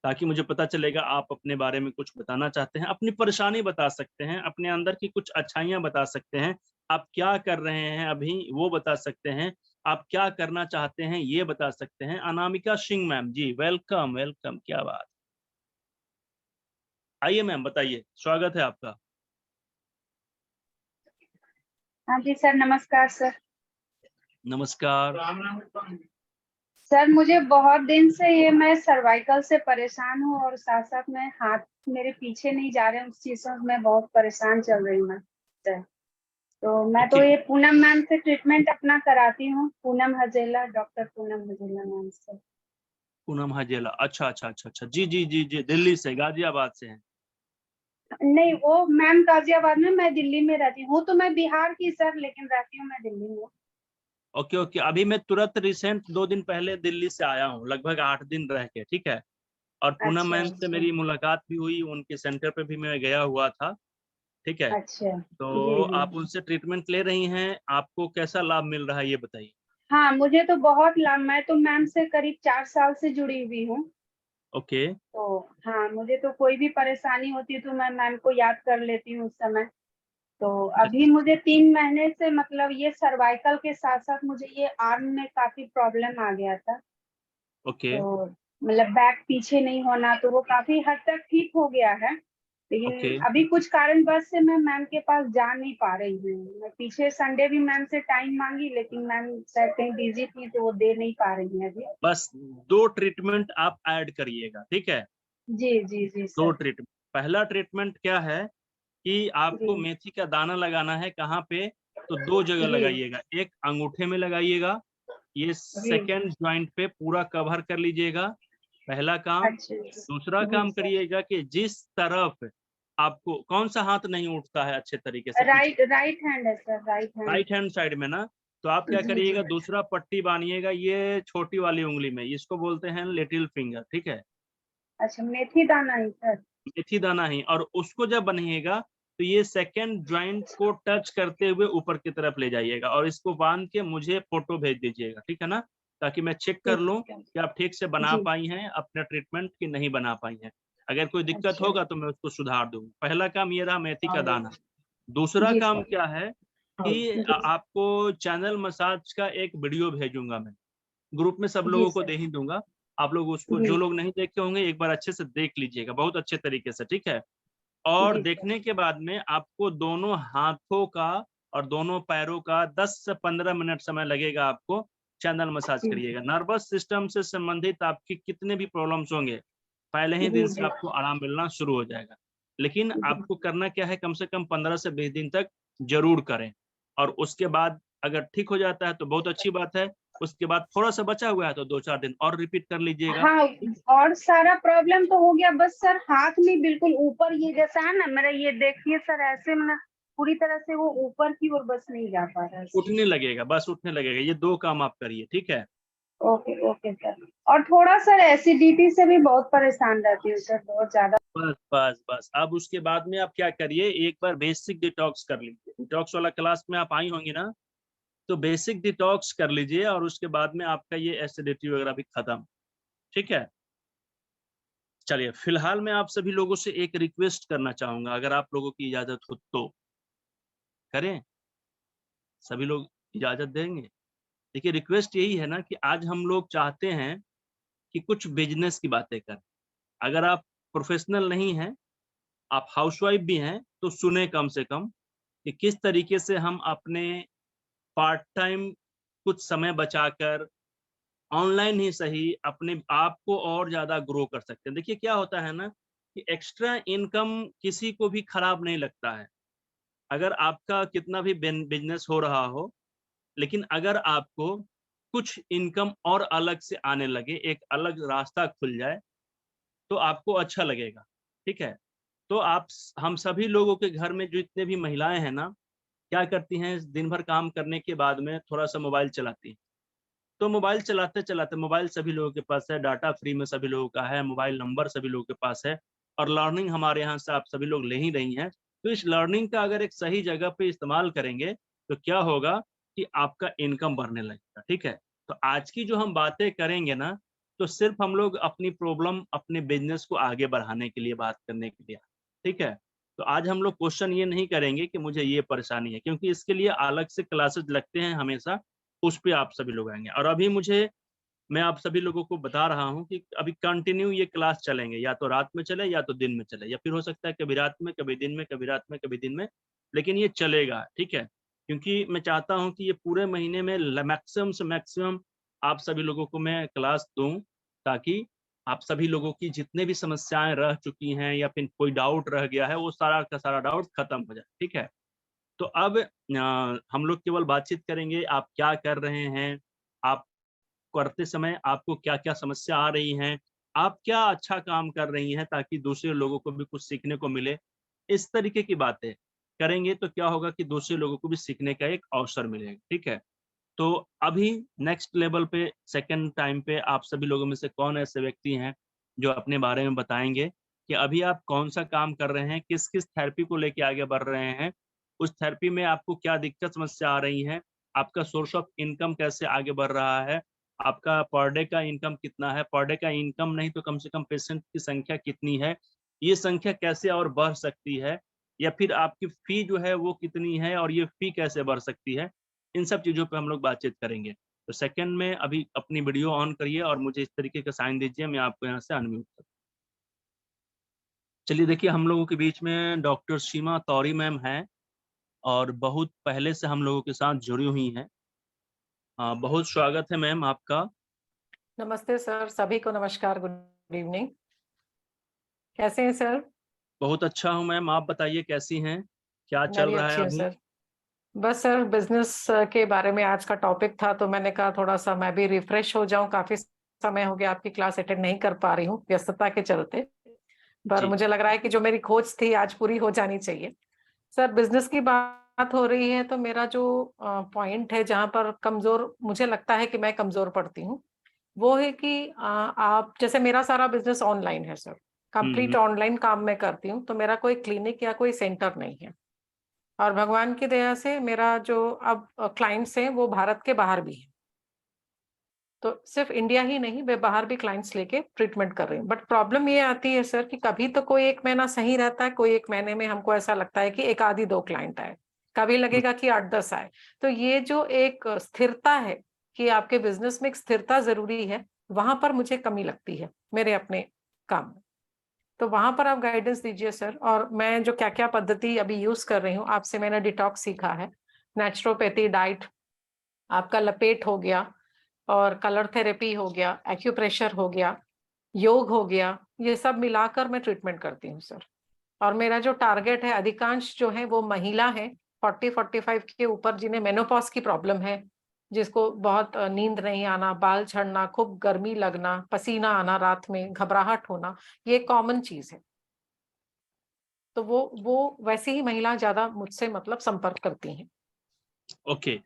[SPEAKER 1] ताकि मुझे पता चलेगा आप अपने बारे में कुछ बताना चाहते हैं, अपनी परेशानी बता सकते हैं, अपने अंदर की कुछ अच्छाइयाँ बता सकते हैं, आप क्या कर रहे हैं अभी वो बता सकते हैं, आप क्या करना चाहते हैं ये बता सकते हैं। अनामिका सिंह मैम जी, वेलकम वेलकम, क्या बात। आइए मैम बताइए, स्वागत है आपका।
[SPEAKER 9] हाँ जी सर, नमस्कार सर।
[SPEAKER 1] नमस्कार।
[SPEAKER 9] सर मुझे बहुत दिन से ये मैं सर्वाइकल से परेशान हूँ, और साथ साथ में हाथ मेरे पीछे नहीं जा रहे हैं, उस चीज से मैं बहुत परेशान चल रही हूँ सर। तो मैं तो ये पूनम मैम से ट्रीटमेंट अपना कराती हूँ, पूनम हजेला, डॉक्टर पूनम हजेला मैम से।
[SPEAKER 1] पूनम हजेला, अच्छा अच्छा अच्छा अच्छा, जी जी जी जी, दिल्ली से, गाजियाबाद से हैं?
[SPEAKER 9] नहीं, वो मैम गाजियाबाद में, मैं दिल्ली में रहती हूँ। तो मैं बिहार की सर, लेकिन रहती हूँ मैं दिल्ली में।
[SPEAKER 1] ओके ओके, अभी मैं तुरंत रिसेंट 2 दिन पहले दिल्ली से आया हूँ, लगभग 8 दिन रह के, ठीक है? और पूनम
[SPEAKER 9] अच्छा
[SPEAKER 1] मैम से
[SPEAKER 9] अच्छा
[SPEAKER 1] मेरी मुलाकात भी हुई, उनके सेंटर पे भी मैं गया हुआ था, ठीक है?
[SPEAKER 9] अच्छा।
[SPEAKER 1] तो
[SPEAKER 9] जी जी।
[SPEAKER 1] आप उनसे ट्रीटमेंट ले रही हैं, आपको कैसा लाभ मिल रहा है ये बताइए।
[SPEAKER 9] हाँ, मुझे तो बहुत लाभ, मैं तो मैम से करीब 4 साल से जुड़ी हुई हूँ।
[SPEAKER 1] ओके
[SPEAKER 9] तो हाँ, मुझे तो कोई भी परेशानी होती है तो मैं मैम को याद कर लेती हूँ उस समय। तो अभी मुझे 3 महीने से मतलब ये सर्वाइकल के साथ साथ मुझे ये आर्म में काफी प्रॉब्लम आ गया था।
[SPEAKER 1] ओके
[SPEAKER 9] तो मतलब बैक पीछे नहीं होना, तो वो काफी हद तक ठीक हो गया है।
[SPEAKER 1] ओके
[SPEAKER 9] लेकिन अभी कुछ कारणवश से मैं मैम के पास जा नहीं पा रही हूँ। मैं पीछे संडे भी मैम से टाइम मांगी, लेकिन मैम शायद कहीं बिजी थी तो वो दे नहीं पा रही है अभी।
[SPEAKER 1] बस 2 ट्रीटमेंट आप ऐड करिएगा, ठीक है?
[SPEAKER 9] जी जी जी
[SPEAKER 1] 2
[SPEAKER 9] सर।
[SPEAKER 1] ट्रीटमेंट। पहला ट्रीटमेंट क्या है कि आपको
[SPEAKER 9] जी।
[SPEAKER 1] मेथी का दाना लगाना है कहाँ पे, तो 2 जगह
[SPEAKER 9] जी।
[SPEAKER 1] लगाइएगा, एक अंगूठे में लगाइएगा, ये सेकंड जॉइंट पे पूरा कवर कर लीजिएगा, पहला काम।
[SPEAKER 9] अच्छा।
[SPEAKER 1] दूसरा
[SPEAKER 9] जी
[SPEAKER 1] काम
[SPEAKER 9] सर।
[SPEAKER 1] करिएगा कि जिस तरफ आपको कौन सा हाथ नहीं उठता है अच्छे तरीके से, पीछे
[SPEAKER 9] राइट हैंड है sir, right hand.
[SPEAKER 1] Right hand side में ना, तो आप क्या
[SPEAKER 9] जी
[SPEAKER 1] करिएगा,
[SPEAKER 9] जी।
[SPEAKER 1] दूसरा पट्टी बांधिएगा ये छोटी वाली उंगली में, इसको बोलते हैं लिटिल फिंगर, ठीक है,
[SPEAKER 9] अच्छा, मेथी दाना ही सर।
[SPEAKER 1] मेथी दाना ही। और उसको जब बनिएगा तो ये सेकंड ज्वाइंट को टच करते हुए ऊपर की तरफ ले जाइएगा और इसको बांध के मुझे फोटो भेज दीजिएगा, ठीक है ना, ताकि मैं चेक कर लूं
[SPEAKER 9] ठीक है।
[SPEAKER 1] कि आप ठीक से बना
[SPEAKER 9] जी।
[SPEAKER 1] पाई हैं अपना ट्रीटमेंट कि नहीं बना पाई हैं। अगर कोई दिक्कत
[SPEAKER 9] अच्छा।
[SPEAKER 1] होगा तो मैं उसको सुधार दूंगा। पहला काम ये रहा मेथी का दाना। दूसरा
[SPEAKER 9] जी
[SPEAKER 1] काम
[SPEAKER 9] सर।
[SPEAKER 1] क्या है कि आपको चैनल मसाज का एक वीडियो भेजूंगा मैं, ग्रुप में सब
[SPEAKER 9] जी
[SPEAKER 1] लोगों को
[SPEAKER 9] सर।
[SPEAKER 1] दे ही दूंगा। आप लोग उसको,
[SPEAKER 9] जी।
[SPEAKER 1] जो लोग नहीं देखे होंगे एक बार अच्छे से देख लीजिएगा, बहुत अच्छे तरीके से, ठीक है। और
[SPEAKER 9] जी सर।
[SPEAKER 1] देखने के बाद में आपको दोनों हाथों का और दोनों पैरों का 10 से 15 मिनट समय लगेगा, आपको चैनल मसाज
[SPEAKER 9] जी।
[SPEAKER 1] करिएगा। नर्वस सिस्टम से संबंधित आपकी कितने भी प्रॉब्लम्स होंगे पहले ही दिन
[SPEAKER 9] जी
[SPEAKER 1] से
[SPEAKER 9] जी।
[SPEAKER 1] आपको आराम मिलना शुरू हो जाएगा। लेकिन आपको करना क्या है, कम से कम 15 से 20 दिन तक जरूर करें, और उसके बाद अगर ठीक हो जाता है तो बहुत अच्छी बात है। उसके बाद थोड़ा सा बचा हुआ है तो 2-4 दिन और रिपीट कर लीजिएगा।
[SPEAKER 9] हाँ, और सारा प्रॉब्लम तो हो गया, बस सर हाथ में बिल्कुल ऊपर ये जैसा है ना मेरा, ये देखिए सर, ऐसे में पूरी तरह से वो ऊपर की ओर बस नहीं जा पा रहा है।
[SPEAKER 1] उठने लगेगा, बस उठने लगेगा। ये 2 काम आप करिए, ठीक है।
[SPEAKER 9] Okay okay sir. और थोड़ा सर एसिडिटी से भी बहुत परेशान रहती हूँ सर, बहुत ज्यादा।
[SPEAKER 1] बस बस बस, अब उसके बाद में आप क्या करिए, एक बार बेसिक डिटॉक्स कर लीजिए। डिटॉक्स वाला क्लास में आप आई होंगी ना, तो बेसिक डिटॉक्स कर लीजिए और उसके बाद में आपका ये एसिडिटी वगैरह भी खत्म, ठीक है। चलिए, फिलहाल मैं आप सभी लोगों से एक रिक्वेस्ट करना चाहूंगा, अगर आप लोगों की इजाजत हो तो करें। सभी लोग इजाजत देंगे? देखिए, रिक्वेस्ट यही है ना कि आज हम लोग चाहते हैं कि कुछ बिजनेस की बातें करें। अगर आप प्रोफेशनल नहीं हैं, आप हाउसवाइफ भी हैं, तो सुने कम से कम कि किस तरीके से हम अपने पार्ट टाइम कुछ समय बचाकर ऑनलाइन ही सही अपने आप को और ज्यादा ग्रो कर सकते हैं। देखिए क्या होता है ना कि एक्स्ट्रा इनकम किसी को भी खराब नहीं लगता है। अगर आपका कितना भी बिजनेस हो रहा हो, लेकिन अगर आपको कुछ इनकम और अलग से आने लगे, एक अलग रास्ता खुल जाए, तो आपको अच्छा लगेगा, ठीक है। तो हम सभी लोगों के घर में जितने भी महिलाएं हैं ना, क्या करती हैं, दिन भर काम करने के बाद में थोड़ा सा मोबाइल चलाती हैं। तो मोबाइल चलाते चलाते, मोबाइल सभी लोगों के पास है, डाटा फ्री में सभी लोगों का है, मोबाइल नंबर सभी लोगों के पास है, और लर्निंग हमारे यहाँ से आप सभी लोग ले ही रही हैं। तो इस लर्निंग का अगर एक सही जगह पे इस्तेमाल करेंगे तो क्या होगा कि आपका इनकम बढ़ने लगेगा, ठीक है। तो आज की जो हम बातें करेंगे ना, तो सिर्फ हम लोग अपनी प्रॉब्लम, अपने बिजनेस को आगे बढ़ाने के लिए बात करने के लिए, ठीक है। तो आज हम लोग क्वेश्चन ये नहीं करेंगे कि मुझे ये परेशानी है, क्योंकि इसके लिए अलग से क्लासेस लगते हैं हमेशा, उस पे आप सभी लोग आएंगे। और अभी मैं आप सभी लोगों को बता रहा हूँ कि अभी कंटिन्यू ये क्लास चलेंगे, या तो रात में चले या तो दिन में चले, या फिर हो सकता है कभी रात में, कभी दिन में, कभी रात में, कभी दिन में, लेकिन ये चलेगा, ठीक है। क्योंकि मैं चाहता हूँ कि ये पूरे महीने में मैक्सिमम से मैक्सिमम आप सभी लोगों को मैं क्लास दूं, ताकि आप सभी लोगों की जितने भी समस्याएं रह चुकी हैं या फिर कोई डाउट रह गया है, वो सारा का सारा डाउट खत्म हो जाए, ठीक है। तो अब हम लोग केवल बातचीत करेंगे, आप क्या कर रहे हैं, आप करते समय आपको क्या-क्या समस्या आ रही हैं, आप क्या अच्छा काम कर रही हैं ताकि दूसरे लोगों को भी कुछ सीखने को मिले। इस तरीके की बातें करेंगे तो क्या होगा कि दूसरे लोगों को भी सीखने का एक अवसर मिलेगा, ठीक है। तो अभी नेक्स्ट लेवल पे, सेकंड टाइम पे, आप सभी लोगों में से कौन ऐसे व्यक्ति हैं जो अपने बारे में बताएंगे कि अभी आप कौन सा काम कर रहे हैं, किस किस थेरेपी को लेके आगे बढ़ रहे हैं, उस थेरेपी में आपको क्या दिक्कत समस्या आ रही है, आपका सोर्स ऑफ इनकम कैसे आगे बढ़ रहा है, आपका पर डे का इनकम कितना है, पर डे का इनकम नहीं तो कम से कम पेशेंट की संख्या कितनी है, ये संख्या कैसे और बढ़ सकती है, या फिर आपकी फी जो है वो कितनी है और ये फी कैसे बढ़ सकती है। इन सब चीज़ों पे हम लोग बातचीत करेंगे। तो सेकंड में अभी अपनी वीडियो ऑन करिए और मुझे इस तरीके का साइन दीजिए, मैं आपको यहाँ से अनम्यूट कर। चलिए देखिए, हम लोगों के बीच में डॉक्टर सीमा तौरी मैम हैं और बहुत पहले से हम लोगों के साथ जुड़ी हुई हैं। बहुत स्वागत है मैम आपका।
[SPEAKER 2] नमस्ते सर, सभी को नमस्कार, गुड इवनिंग। कैसे हैं सर?
[SPEAKER 1] बहुत अच्छा हूँ मैम, आप बताइए कैसी हैं, क्या
[SPEAKER 10] मैं
[SPEAKER 1] चल
[SPEAKER 10] भी
[SPEAKER 1] रहा है
[SPEAKER 10] अच्छी हूँ
[SPEAKER 1] अभी?
[SPEAKER 10] सर। बस सर बिजनेस के बारे में आज का टॉपिक था, तो मैंने कहा थोड़ा सा मैं भी रिफ्रेश हो जाऊं। काफी समय हो गया आपकी क्लास अटेंड नहीं कर पा रही हूँ व्यस्तता के चलते, पर
[SPEAKER 1] जी
[SPEAKER 10] मुझे लग रहा है कि जो मेरी खोज थी आज पूरी हो जानी चाहिए। सर बिजनेस की बात हो रही है तो मेरा जो पॉइंट है जहां पर कमजोर मुझे लगता है कि मैं कमजोर पड़ती हूँ, वो है कि आप जैसे मेरा सारा बिजनेस ऑनलाइन है सर, कंप्लीट ऑनलाइन काम मैं करती हूँ, तो मेरा कोई क्लिनिक या कोई सेंटर नहीं है। और भगवान की दया से मेरा जो अब क्लाइंट्स हैं वो भारत के बाहर भी है, तो सिर्फ इंडिया ही नहीं, मैं बाहर भी क्लाइंट्स लेके ट्रीटमेंट कर रही हूँ। बट प्रॉब्लम ये आती है सर कि कभी तो कोई एक महीना सही रहता है, कोई एक महीने में हमको ऐसा लगता है कि एक आधी 2 क्लाइंट आए, कभी लगेगा कि 8-10 आए। तो ये जो एक स्थिरता है कि आपके बिजनेस में एक स्थिरता जरूरी है, वहां पर मुझे कमी लगती है मेरे अपने काम में। तो वहां पर आप गाइडेंस दीजिए सर। और मैं जो क्या क्या पद्धति अभी यूज कर रही हूँ, आपसे मैंने डिटॉक्स सीखा है, नेचुरोपैथी डाइट, आपका लपेट हो गया, और कलर थेरेपी हो गया, एक्यूप्रेशर हो गया, योग हो गया, ये सब मिलाकर मैं ट्रीटमेंट करती हूँ सर। और मेरा जो टारगेट है, अधिकांश जो है वो महिला है 40-45 के ऊपर, जिन्हें मेनोपॉज की प्रॉब्लम है, जिसको बहुत नींद नहीं आना, बाल झड़ना, खूब गर्मी लगना, पसीना आना, रात में घबराहट होना, ये कॉमन चीज है। तो वो वैसी ही महिला ज्यादा मुझसे मतलब संपर्क करती हैं।
[SPEAKER 1] ओके,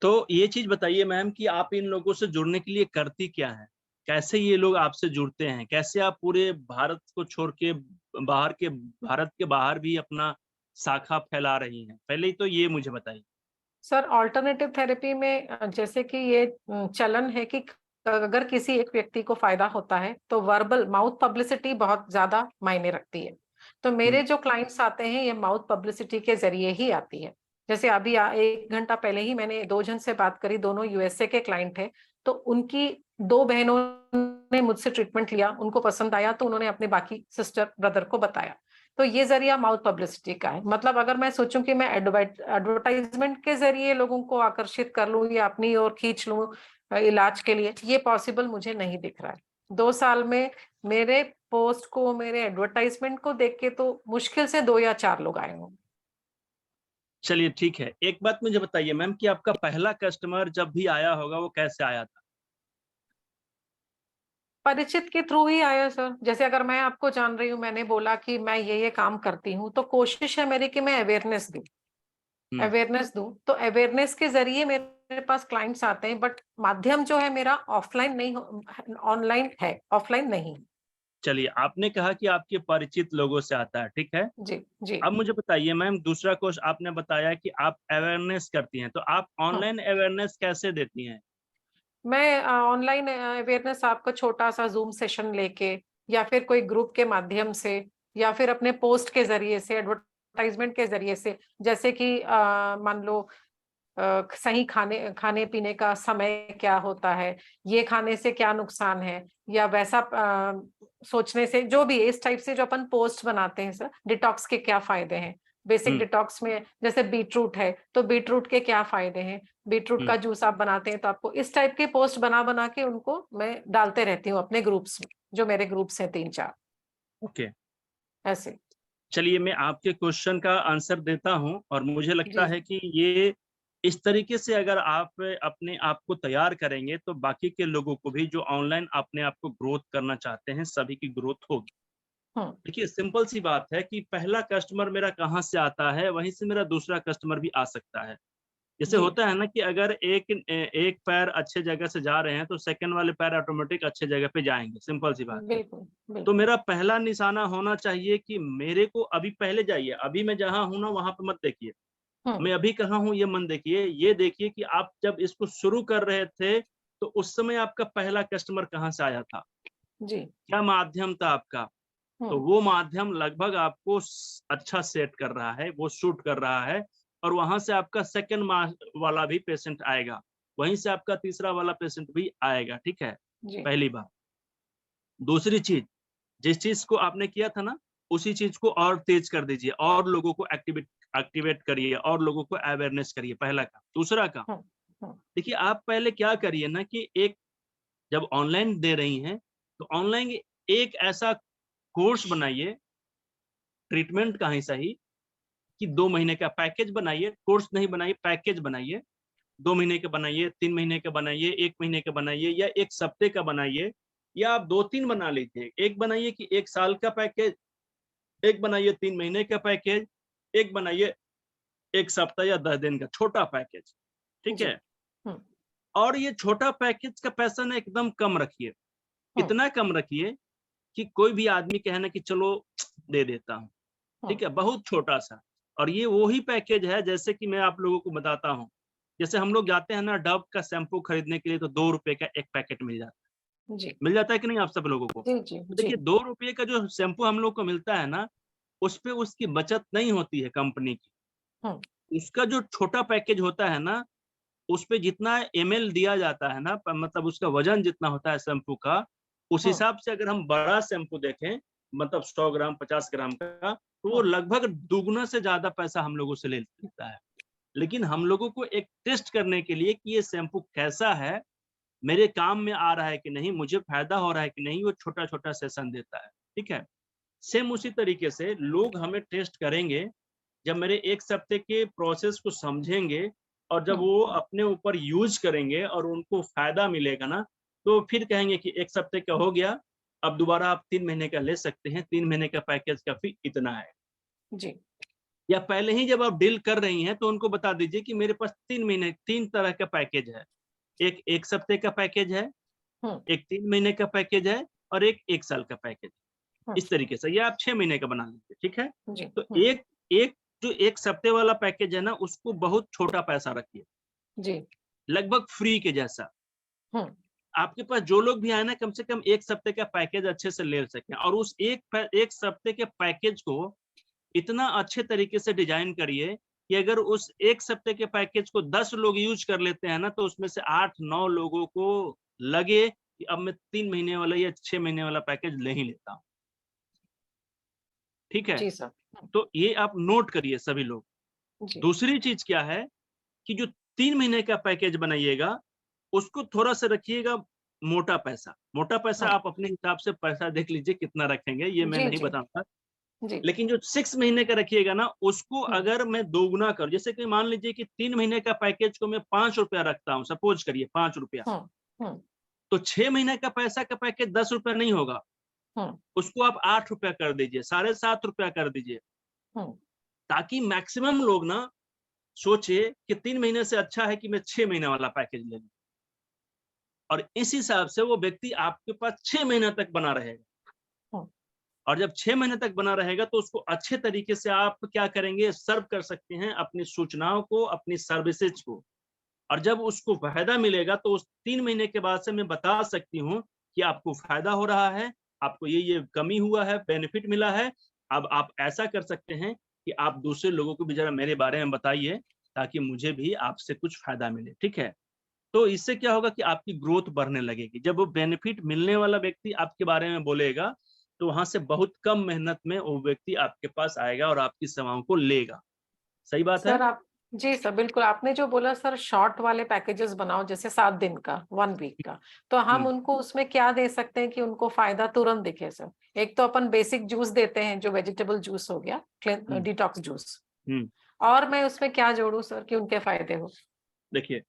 [SPEAKER 1] तो ये चीज बताइए मैम कि आप इन लोगों से जुड़ने के लिए करती क्या है, कैसे ये लोग आपसे जुड़ते हैं, कैसे आप पूरे भारत को छोड़ के भारत के बाहर भी अपना शाखा फैला रही हैं, पहले तो ये मुझे बताइए।
[SPEAKER 10] सर ऑल्टरनेटिव थेरेपी में जैसे कि ये चलन है कि अगर किसी एक व्यक्ति को फायदा होता है तो वर्बल माउथ पब्लिसिटी बहुत ज्यादा मायने रखती है। तो मेरे जो क्लाइंट्स आते हैं ये माउथ पब्लिसिटी के जरिए ही आती है। जैसे अभी 1 घंटा पहले ही मैंने 2 जन से बात करी, दोनों यूएसए के क्लाइंट है, तो उनकी 2 बहनों ने मुझसे ट्रीटमेंट लिया, उनको पसंद आया, तो उन्होंने अपने बाकी सिस्टर ब्रदर को बताया। तो ये जरिया माउथ पब्लिसिटी का है। मतलब अगर मैं सोचूं कि मैं एडवर्टाइजमेंट के जरिए लोगों को आकर्षित कर लूं या अपनी ओर खींच लूं इलाज के लिए, ये पॉसिबल मुझे नहीं दिख रहा है। 2 साल में मेरे पोस्ट को, मेरे एडवर्टाइजमेंट को देख के तो मुश्किल से 2 या 4 लोग आए होंगे।
[SPEAKER 1] चलिए ठीक है, एक बात मुझे बताइए मैम कि आपका पहला कस्टमर जब भी आया होगा वो कैसे आया था?
[SPEAKER 10] परिचित के थ्रू ही आया सर। जैसे अगर मैं आपको जान रही हूँ, मैंने बोला कि मैं ये काम करती हूँ, तो कोशिश है मेरी कि मैं अवेयरनेस दूं, तो अवेयरनेस के जरिए मेरे पास क्लाइंट्स आते हैं। बट माध्यम जो है मेरा ऑफलाइन नहीं, ऑनलाइन है, ऑफलाइन नहीं।
[SPEAKER 1] चलिए, आपने कहा कि आपके परिचित लोगों से आता है, ठीक है।
[SPEAKER 10] जी जी।
[SPEAKER 1] अब मुझे बताइए मैम, दूसरा क्वेश्चन आपने बताया कि आप अवेयरनेस करती हैं, तो आप ऑनलाइन अवेयरनेस कैसे देती हैं?
[SPEAKER 10] मैं ऑनलाइन अवेयरनेस आपका छोटा सा जूम सेशन लेके, या फिर कोई ग्रुप के माध्यम से, या फिर अपने पोस्ट के जरिए से, एडवर्टाइजमेंट के जरिए से, जैसे कि मान लो सही खाने पीने का समय क्या होता है, ये खाने से क्या नुकसान है, या वैसा सोचने से, जो भी इस टाइप से जो अपन पोस्ट बनाते हैं सर, डिटॉक्स के क्या फायदे हैं, बेसिक डिटॉक्स में जैसे बीटरूट है तो बीटरूट के क्या फायदे हैं, बीटरूट का जूस आप बनाते हैं, तो आपको इस टाइप के पोस्ट बना बना के उनको मैं डालते रहती हूँ अपने ग्रुप्स में, जो मेरे ग्रुप्स हैं 3-4
[SPEAKER 1] ओके,
[SPEAKER 10] ऐसे।
[SPEAKER 1] चलिए मैं आपके क्वेश्चन का आंसर देता हूं, और मुझे लगता
[SPEAKER 10] जी
[SPEAKER 1] है कि ये इस तरीके से अगर आप अपने आप को तैयार करेंगे तो बाकी के लोगों को भी, जो ऑनलाइन अपने आप को ग्रोथ करना चाहते हैं, सभी की ग्रोथ होगी। देखिए सिंपल सी बात है कि पहला कस्टमर मेरा कहाँ से आता है, वहीं से मेरा दूसरा कस्टमर भी आ सकता है। जैसे होता है ना कि अगर एक पैर अच्छे जगह से जा रहे हैं तो सेकंड वाले पैर ऑटोमेटिक अच्छे जगह पे जाएंगे, सिंपल सी बात।
[SPEAKER 10] बिल्कुल
[SPEAKER 1] तो मेरा पहला निशाना होना चाहिए कि मेरे को अभी पहले जाइए, अभी मैं जहाँ हूँ ना वहां पे मत देखिए, मैं अभी कहाँ हूँ ये मन देखिए, ये देखिए कि आप जब इसको शुरू कर रहे थे तो उस समय आपका पहला कस्टमर कहाँ से आया था,
[SPEAKER 10] जी,
[SPEAKER 1] क्या माध्यम था आपका, तो वो माध्यम लगभग आपको अच्छा सेट कर रहा है, वो शूट कर रहा है, और वहां से आपका सेकंड वाला भी पेशेंट आएगा, वहीं से आपका तीसरा वाला पेशेंट भी आएगा, ठीक है। पहली बात। दूसरी चीज, जिस चीज को आपने किया था ना, उसी चीज को और तेज कर दीजिए, और लोगों को एक्टिवेट करिए, और लोगों को अवेयरनेस करिए, पहला काम। दूसरा काम, देखिए आप पहले क्या करिए ना कि एक, जब ऑनलाइन दे रही हैं तो ऑनलाइन एक ऐसा कोर्स बनाइए ट्रीटमेंट का ही सही कि 2 महीने का पैकेज बनाइए, कोर्स नहीं बनाइए, पैकेज बनाइए। 2 महीने का बनाइए, 3 महीने का बनाइए, 1 महीने का बनाइए या 1 सप्ते का बनाइए, या आप 2-3 बना लीजिए। एक बनाइए कि 1 साल का पैकेज, एक बनाइए 3 महीने का पैकेज, एक बनाइए 1 सप्ताह या 10 दिन का छोटा पैकेज, ठीक है। और ये छोटा पैकेज का पैसा ना एकदम कम रखिए, इतना कम रखिए कि कोई भी आदमी कहे ना कि चलो दे देता हूँ, ठीक है, बहुत छोटा सा। और ये वही पैकेज है, जैसे कि मैं आप लोगों को बताता हूँ, जैसे हम लोग जाते हैं ना डव का शैम्पू खरीदने के लिए, तो 2 रुपए का एक पैकेट मिल जाता है,
[SPEAKER 10] जी
[SPEAKER 1] मिल जाता है कि नहीं आप सब लोगों को?
[SPEAKER 10] जी जी
[SPEAKER 1] देखिए 2 रुपये का जो शैम्पू हम लोग को मिलता है ना, उस पे उसकी बचत नहीं होती है कंपनी की। उसका जो छोटा पैकेज होता है ना, उस पे जितना ml दिया जाता है ना, मतलब उसका वजन जितना होता है शैम्पू का, उस हिसाब से अगर हम बड़ा शैम्पू देखें, मतलब 100 ग्राम 50 ग्राम का, तो वो लगभग दुगुना से ज्यादा पैसा हम लोगों से ले लेता है। लेकिन हम लोगों को एक टेस्ट करने के लिए कि ये शैम्पू कैसा है, मेरे काम में आ रहा है कि नहीं, मुझे फायदा हो रहा है कि नहीं, वो छोटा छोटा सेशन देता है, ठीक है। सेम उसी तरीके से लोग हमें टेस्ट करेंगे, जब मेरे 1 सप्ते के प्रोसेस को समझेंगे और जब वो अपने ऊपर यूज करेंगे और उनको फायदा मिलेगा ना, तो फिर कहेंगे कि 1 सप्ते का हो गया, अब दोबारा आप 3 महीने का ले सकते हैं, 3 महीने का पैकेज का फी इतना है
[SPEAKER 10] जी।
[SPEAKER 1] या पहले ही जब आप डील कर रही हैं तो उनको बता दीजिए कि मेरे पास 3 महीने 3 तरह का पैकेज है, एक 1 सप्ते का पैकेज है, एक 3 महीने का पैकेज है और एक 1 साल का पैकेज। इस तरीके से, या आप 6 महीने का बना लीजिए, ठीक है।
[SPEAKER 10] जी
[SPEAKER 1] तो एक जो 1 सप्ते वाला पैकेज है ना, उसको बहुत छोटा पैसा रखिए,
[SPEAKER 10] जी
[SPEAKER 1] लगभग फ्री के जैसा। आपके पास जो लोग भी आए ना, कम से कम 1 सप्ते का पैकेज अच्छे से ले सकें, और उस एक सप्ते के पैकेज को इतना अच्छे तरीके से डिजाइन करिए कि अगर उस 1 सप्ते के पैकेज को 10 लोग यूज कर लेते हैं ना, तो उसमें से 8-9 लोगों को लगे कि अब मैं 3 महीने वाला या 6 महीने वाला पैकेज ले ही लेता हूँ, ठीक है।
[SPEAKER 10] जी सर।
[SPEAKER 1] तो ये आप नोट करिए सभी लोग। दूसरी चीज क्या है कि जो 3 महीने का पैकेज बनाइएगा, उसको थोड़ा सा रखिएगा मोटा पैसा। मोटा पैसा आप अपने हिसाब से पैसा देख लीजिए कितना रखेंगे, ये मैं नहीं बताऊंगा। लेकिन जो 6 महीने का रखिएगा ना, उसको अगर मैं दोगुना कर, जैसे कि मान लीजिए कि 3 महीने का पैकेज को मैं 5 रुपया रखता हूँ, सपोज करिए 5 रुपया, तो 6 महीने का पैसा का पैकेज 10 रुपया नहीं होगा, उसको आप 8 रुपया कर दीजिए, 7.5 रुपया कर दीजिए, ताकि मैक्सिमम लोग ना सोचे कि 3 महीने से अच्छा है कि मैं 6 महीने वाला पैकेज ले लूं, और इस हिसाब से वो व्यक्ति आपके पास 6 महीने तक बना रहेगा। और जब 6 महीने तक बना रहेगा तो उसको अच्छे तरीके से आप क्या करेंगे, सर्व कर सकते हैं अपनी सूचनाओं को, अपनी सर्विसेज को। और जब उसको फायदा मिलेगा तो उस 3 महीने के बाद से मैं बता सकती हूँ कि आपको फायदा हो रहा है, आपको ये कमी हुआ है, बेनिफिट मिला है। अब आप ऐसा कर सकते हैं कि आप दूसरे लोगों को भी जरा मेरे बारे में बताइए, ताकि मुझे भी आपसे कुछ फायदा मिले, ठीक है। तो इससे क्या होगा कि आपकी ग्रोथ बढ़ने लगेगी। जब वो बेनिफिट मिलने वाला व्यक्ति आपके बारे में बोलेगा, तो वहां से बहुत कम मेहनत में वो व्यक्ति आपके पास आएगा और आपकी सेवाओं को लेगा। सही बात है?
[SPEAKER 10] सर आप जी सर, बिल्कुल आपने जो बोला सर, शॉर्ट वाले पैकेजेस बनाओ, जैसे 7 दिन का, 1 वीक का, तो हम उनको उसमें क्या दे सकते हैं कि उनको फायदा तुरंत दिखे सर? एक तो अपन बेसिक जूस देते हैं, जो वेजिटेबल जूस हो गया, डिटॉक्स जूस, और मैं उसमें क्या जोड़ू सर कि उनके फायदे हो?
[SPEAKER 1] देखिए,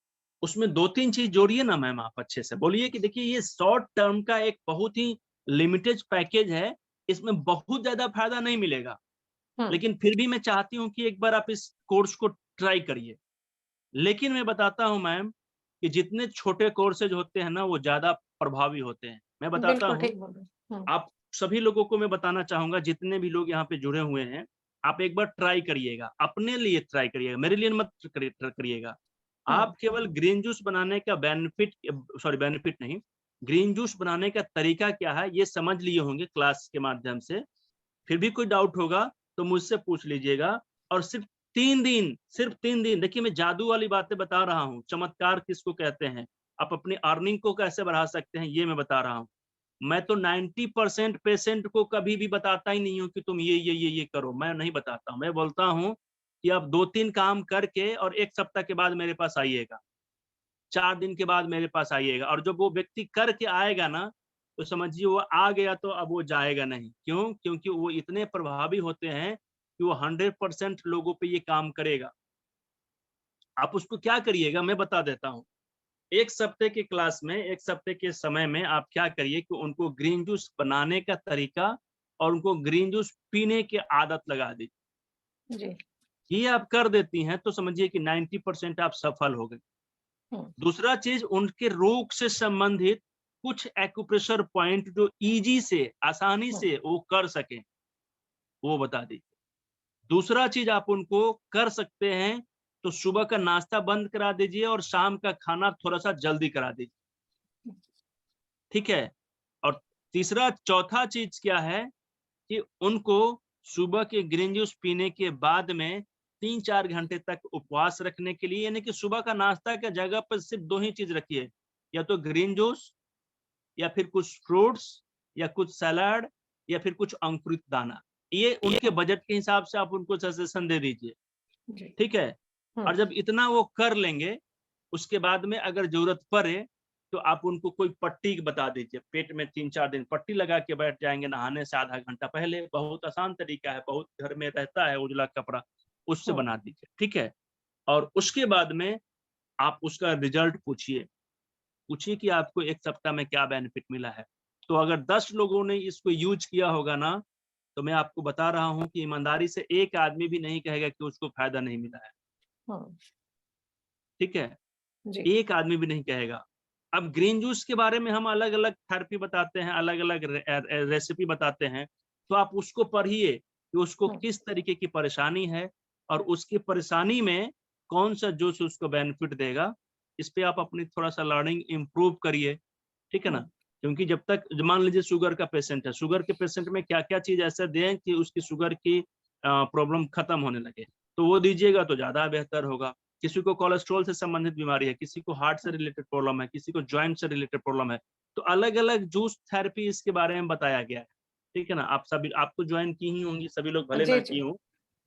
[SPEAKER 1] उसमें 2-3 चीज जोड़िए ना मैम, आप अच्छे से बोलिए कि देखिए ये शॉर्ट टर्म का एक बहुत ही लिमिटेड पैकेज है, इसमें बहुत ज्यादा फायदा नहीं मिलेगा, लेकिन फिर भी मैं चाहती हूँ कि एक बार आप इस कोर्स को ट्राई करिए। लेकिन मैं बताता हूँ मैम कि जितने छोटे कोर्सेज होते हैं ना, वो ज्यादा प्रभावी होते हैं। मैं बताता हूँ, आप सभी लोगों को मैं बताना चाहूंगा, जितने भी लोग यहाँ पे जुड़े हुए हैं, आप एक बार ट्राई करिएगा, अपने लिए ट्राई करिएगा, मेरे लिए मत करिएगा। आप केवल ग्रीन जूस बनाने का बेनिफिट नहीं, ग्रीन जूस बनाने का तरीका क्या है ये समझ लिए होंगे क्लास के माध्यम से। फिर भी कोई डाउट होगा तो मुझसे पूछ लीजिएगा। और सिर्फ 3 दिन, देखिए मैं जादू वाली बातें बता रहा हूँ, चमत्कार किसको कहते हैं, आप अपनी अर्निंग को कैसे बढ़ा सकते हैं, ये मैं बता रहा हूँ। मैं तो 90% पेशेंट को कभी भी बताता ही नहीं हूँ कि तुम ये करो, मैं नहीं बताता हूँ। मैं बोलता हूँ कि आप 2-3 काम करके और 1 सप्ताह के बाद मेरे पास आइएगा, 4 दिन के बाद मेरे पास आइएगा, और जब वो व्यक्ति करके आएगा ना, तो समझिए वो आ गया तो अब वो जाएगा नहीं। क्यों? क्योंकि वो इतने प्रभावी होते हैं कि वो 100% लोगों पे ये काम करेगा। आप उसको क्या करिएगा मैं बता देता हूँ। एक सप्ते के क्लास में, एक सप्ते के समय में आप क्या करिए कि उनको ग्रीन जूस बनाने का तरीका और उनको ग्रीन जूस पीने की आदत लगा दीजिए।
[SPEAKER 10] जी।
[SPEAKER 1] ये आप कर देती हैं तो समझिए कि 90% आप सफल हो गए। दूसरा चीज, उनके रोग से संबंधित कुछ एक्यूप्रेशर पॉइंट जो इजी से, आसानी से वो कर सके, वो बता दीजिए। दूसरा चीज आप उनको कर सकते हैं तो सुबह का नाश्ता बंद करा दीजिए और शाम का खाना थोड़ा सा जल्दी करा दीजिए, ठीक है। और तीसरा चौथा चीज क्या है कि उनको सुबह के ग्रीन जूस पीने के बाद में 3-4 घंटे तक उपवास रखने के लिए, यानी कि सुबह का नाश्ता के जगह पर सिर्फ 2 ही चीज रखिए, या तो ग्रीन जूस या फिर कुछ फ्रूट्स या कुछ सलाद या फिर कुछ अंकुरित दाना। ये उनके बजट के हिसाब से आप उनको सजेशन दे दीजिए, ठीक है। और जब इतना वो कर लेंगे, उसके बाद में अगर जरूरत पड़े तो आप उनको कोई पट्टी बता दीजिए, पेट में 3-4 दिन पट्टी लगा के बैठ जाएंगे नहाने से आधा घंटा पहले। बहुत आसान तरीका है, बहुत घर में रहता है उजला कपड़ा, उससे बना दीजिए, ठीक है। और उसके बाद में आप उसका रिजल्ट पूछिए कि आपको एक सप्ताह में क्या बेनिफिट मिला है। तो अगर 10 लोगों ने इसको यूज किया होगा ना, तो मैं आपको बता रहा हूं कि ईमानदारी से एक आदमी भी नहीं कहेगा कि उसको फायदा नहीं मिला है, ठीक है। एक आदमी भी नहीं कहेगा। अब ग्रीन जूस के बारे में हम अलग अलग थेरेपी बताते हैं, अलग अलग रेसिपी बताते हैं, तो आप उसको पढ़िए कि उसको किस तरीके की परेशानी है और उसकी परेशानी में कौन सा जूस उसको बेनिफिट देगा। इस पे आप अपनी थोड़ा सा लर्निंग इम्प्रूव करिए, ठीक है ना। क्योंकि जब तक मान लीजिए शुगर का पेशेंट है, शुगर के पेशेंट में क्या क्या चीज ऐसा दें कि उसकी शुगर की प्रॉब्लम खत्म होने लगे, तो वो दीजिएगा तो ज्यादा बेहतर होगा। किसी को कोलेस्ट्रॉल से संबंधित बीमारी है, किसी को हार्ट से रिलेटेड प्रॉब्लम है, किसी को जॉइंट से रिलेटेड प्रॉब्लम है, तो अलग अलग जूस थेरेपी इसके बारे में बताया गया है, ठीक है ना। आप सभी, आप तो ज्वाइन की ही होंगी, सभी लोग भले ना की हो,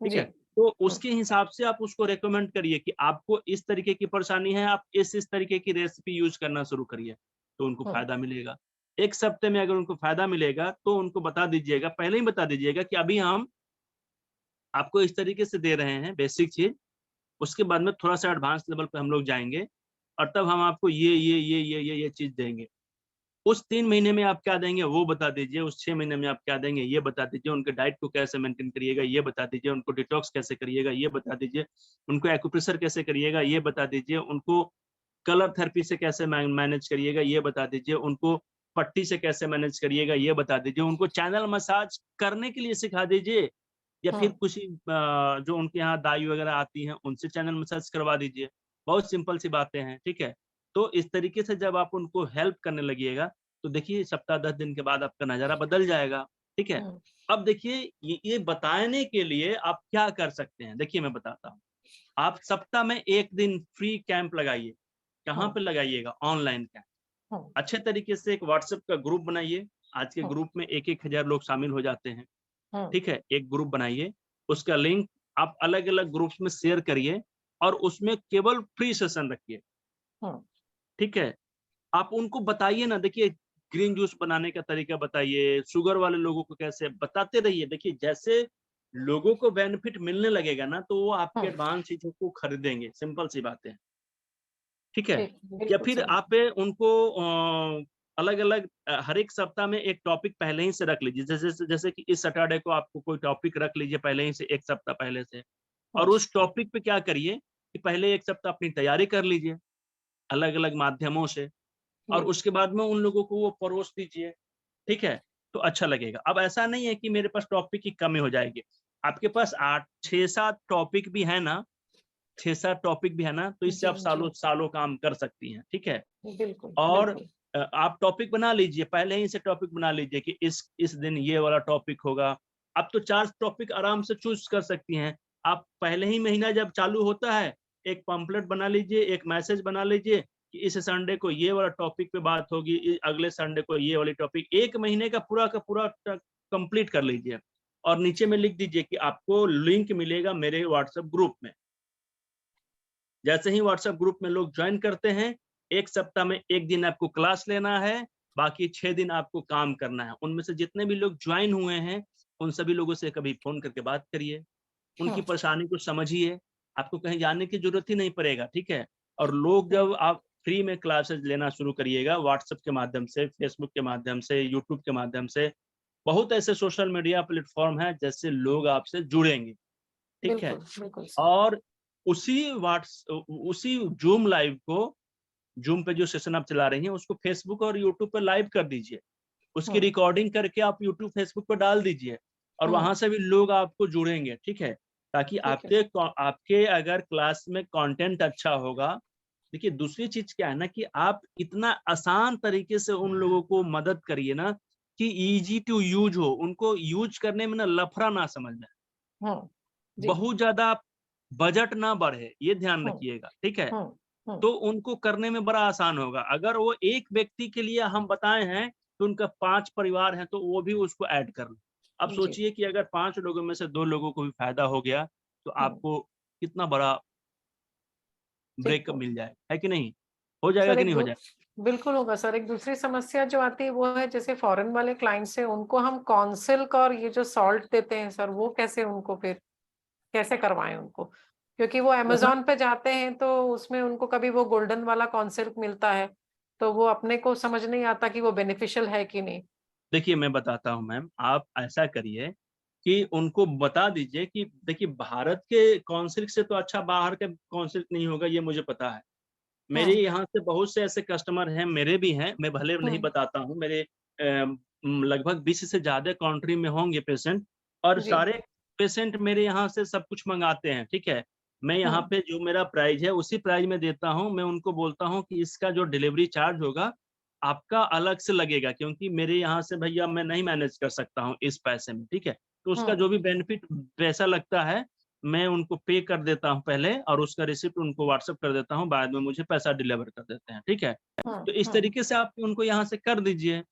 [SPEAKER 1] ठीक है। तो उसके हिसाब से आप उसको रेकमेंड करिए कि आपको इस तरीके की परेशानी है, आप इस तरीके की रेसिपी यूज करना शुरू करिए, तो उनको फायदा मिलेगा। एक सप्ते में अगर उनको फायदा मिलेगा तो उनको बता दीजिएगा, पहले ही बता दीजिएगा कि अभी हम आपको इस तरीके से दे रहे हैं बेसिक चीज, उसके बाद में थोड़ा सा एडवांस लेवल पे हम लोग जाएंगे और तब हम आपको ये चीज देंगे। उस 3 महीने में आप क्या देंगे वो बता दीजिए, उस 6 महीने में आप क्या देंगे ये बता दीजिए, उनके डाइट को कैसे मेंटेन करिएगा ये बता दीजिए, उनको डिटॉक्स कैसे करिएगा ये बता दीजिए, उनको एक्यूप्रेशर कैसे करिएगा ये बता दीजिए, उनको कलर थेरेपी से कैसे मैनेज करिएगा ये बता दीजिए, उनको पट्टी से कैसे मैनेज करिएगा ये बता दीजिए, उनको चैनल मसाज करने के लिए सिखा दीजिए, या फिर कुछ जो उनके यहाँ दाई वगैरह आती हैं उनसे चैनल मसाज करवा दीजिए। बहुत सिंपल सी बातें हैं, ठीक है। तो इस तरीके से जब आप उनको हेल्प करने लगिएगा तो देखिए सप्ताह 10 दिन के बाद आपका नजारा बदल जाएगा, ठीक है। अब देखिए ये बताने के लिए आप क्या कर सकते हैं, देखिए मैं बताता हूँ। आप सप्ताह में 1 दिन फ्री कैंप लगाइए। कहाँ पे लगाइएगा? Online camp. अच्छे तरीके से एक व्हाट्सएप का ग्रुप बनाइए। आज के ग्रुप में 1-1 हजार लोग शामिल हो जाते हैं, ठीक है। एक ग्रुप बनाइए, उसका लिंक आप अलग अलग ग्रुप्स में शेयर करिए और उसमें केवल फ्री सेशन रखिए, ठीक है। आप उनको बताइए ना, देखिए ग्रीन जूस बनाने का तरीका बताइए, शुगर वाले लोगों को कैसे बताते रहिए। देखिए जैसे लोगों को बेनिफिट मिलने लगेगा ना तो वो आपके एडवांस चीजों को खरीदेंगे, सिंपल सी बात है, ठीक है। या फिर आप उनको अलग अलग हर एक सप्ताह में एक टॉपिक पहले ही से रख लीजिए। जैसे कि इस सैटरडे को आपको कोई टॉपिक रख लीजिए पहले ही से, एक सप्ताह पहले से, और उस टॉपिक पे क्या करिए कि पहले एक सप्ताह अपनी तैयारी कर लीजिए अलग अलग माध्यमों से, और उसके बाद में उन लोगों को वो परोस दीजिए, ठीक है। तो अच्छा लगेगा। अब ऐसा नहीं है कि मेरे पास टॉपिक की कमी हो जाएगी, आपके पास 6-7 टॉपिक भी है ना, 6-7 टॉपिक भी है ना, तो इससे आप सालों काम कर सकती हैं, ठीक है।
[SPEAKER 10] बिल्कुल।
[SPEAKER 1] और आप टॉपिक बना लीजिए, पहले ही से टॉपिक बना लीजिए कि इस दिन ये वाला टॉपिक होगा। अब तो 4 टॉपिक आराम से चूज कर सकती हैं आप। पहले ही महीना जब चालू होता है एक पम्पलेट बना लीजिए, एक मैसेज बना लीजिए कि इस संडे को ये वाला टॉपिक पे बात होगी, अगले संडे को ये वाली टॉपिक। 1 महीने का पूरा कंप्लीट कर लीजिए और नीचे में लिख दीजिए कि आपको लिंक मिलेगा मेरे व्हाट्सएप ग्रुप में। जैसे ही व्हाट्सएप ग्रुप में लोग ज्वाइन करते हैं, 1 सप्ताह में 1 दिन आपको क्लास लेना है, बाकी 6 दिन आपको काम करना है। उनमें से जितने भी लोग ज्वाइन हुए हैं उन सभी लोगों से कभी फोन करके बात करिए, उनकी परेशानी को समझिए, आपको कहीं जाने की जरूरत ही नहीं पड़ेगा, ठीक है। और लोग जब आप फ्री में क्लासेस लेना शुरू करिएगा व्हाट्सएप के माध्यम से, फेसबुक के माध्यम से, यूट्यूब के माध्यम से, बहुत ऐसे सोशल मीडिया प्लेटफॉर्म है जैसे लोग आपसे जुड़ेंगे, ठीक है।
[SPEAKER 10] बिल्कुल
[SPEAKER 1] और उसी जूम लाइव को, जूम पे जो सेशन आप चला रही हैं उसको फेसबुक और यूट्यूब पे लाइव कर दीजिए, उसकी रिकॉर्डिंग करके आप यूट्यूब फेसबुक पर डाल दीजिए और वहां से भी लोग आपको जुड़ेंगे, ठीक है। ताकि आपके अगर क्लास में कंटेंट अच्छा होगा। देखिए दूसरी चीज क्या है ना कि आप इतना आसान तरीके से उन लोगों को मदद करिए ना कि इजी टू यूज हो, उनको यूज करने में ना लफड़ा ना समझना, बहुत ज्यादा बजट ना बढ़े, ये ध्यान रखिएगा, ठीक है। तो उनको करने में बड़ा आसान होगा। अगर वो एक व्यक्ति के लिए हम बताए हैं तो उनका 5 परिवार है तो वो भी उसको ऐड कर लो। अब सोचिए कि अगर 5 लोगों में से 2 लोगों को भी फायदा हो गया तो आपको कितना बड़ा ब्रेकअप मिल जाए, है कि नहीं? हो जाएगा कि नहीं हो जाएगा?
[SPEAKER 10] बिल्कुल होगा सर। एक दूसरी समस्या जो आती है वो है जैसे फॉरेन वाले क्लाइंट्स है उनको हम कॉन्सिल्क और ये जो सॉल्ट देते हैं सर, वो कैसे उनको फिर कैसे करवाएं उनको, क्योंकि वो अमेज़न पे जाते हैं तो उसमें उनको कभी वो गोल्डन वाला कॉन्सिल्क मिलता है तो वो अपने को समझ नहीं आता कि वो बेनिफिशियल है कि नहीं।
[SPEAKER 1] देखिए मैं बताता हूँ मैम, आप ऐसा करिए कि उनको बता दीजिए कि देखिए भारत के कॉन्सिल्क से तो अच्छा बाहर का कॉन्सिल्क नहीं होगा, ये मुझे पता है। मेरे यहाँ से बहुत से ऐसे कस्टमर हैं, मेरे भी हैं, मैं भले नहीं बताता हूँ, मेरे लगभग 20 से ज्यादा कंट्री में होंगे पेशेंट और सारे पेशेंट मेरे यहाँ से सब कुछ मंगाते हैं, ठीक है। मैं यहाँ पे जो मेरा प्राइस है उसी प्राइस में देता हूँ। मैं उनको बोलता हूँ कि इसका जो डिलीवरी चार्ज होगा आपका अलग से लगेगा, क्योंकि मेरे यहाँ से भैया मैं नहीं मैनेज कर सकता हूँ इस पैसे में, ठीक है। तो उसका जो भी बेनिफिट पैसा लगता है मैं उनको पे कर देता हूँ पहले और उसका रिसिप्ट उनको व्हाट्सएप कर देता हूँ, बाद में मुझे पैसा डिलीवर कर देते हैं, ठीक है। तो इस तरीके से आप उनको यहाँ से कर दीजिए।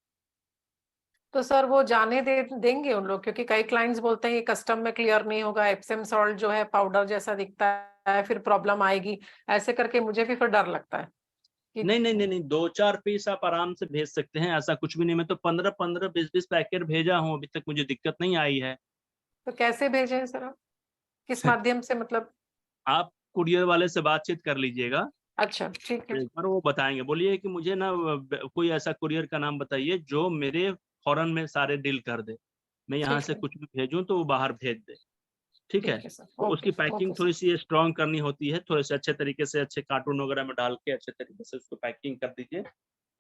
[SPEAKER 10] तो सर वो जाने देंगे उन लोग, क्योंकि कई क्लाइंट्स बोलते हैं ये कस्टम में क्लियर नहीं होगा, एप्सम सॉल्ट जो है पाउडर जैसा दिखता है, फिर प्रॉब्लम आएगी, ऐसे करके मुझे भी फिर डर लगता है कि...
[SPEAKER 1] नहीं 2-4 पीस आप आराम से भेज सकते हैं, ऐसा कुछ भी नहीं। मैं तो 15-15 20-20 पैकेट भेजा हूँ, अभी तक मुझे दिक्कत नहीं आई है।
[SPEAKER 10] तो कैसे भेजे सर आप, किस माध्यम से? मतलब
[SPEAKER 1] आप कुरियर वाले से बातचीत कर लीजिएगा।
[SPEAKER 10] अच्छा ठीक है,
[SPEAKER 1] पर वो बताएंगे, बोलिए कि मुझे ना कोई ऐसा कुरियर का नाम बताइए जो मेरे फॉरेन में सारे डील कर दे, मैं यहाँ से कुछ भी भेजूं तो वो बाहर भेज दे, ठीक है। तो उसकी पैकिंग थोड़ी सी स्ट्रॉन्ग करनी होती है, थोड़े से अच्छे तरीके से, अच्छे कार्टून वगैरह में डाल के अच्छे तरीके से उसको पैकिंग कर दीजिए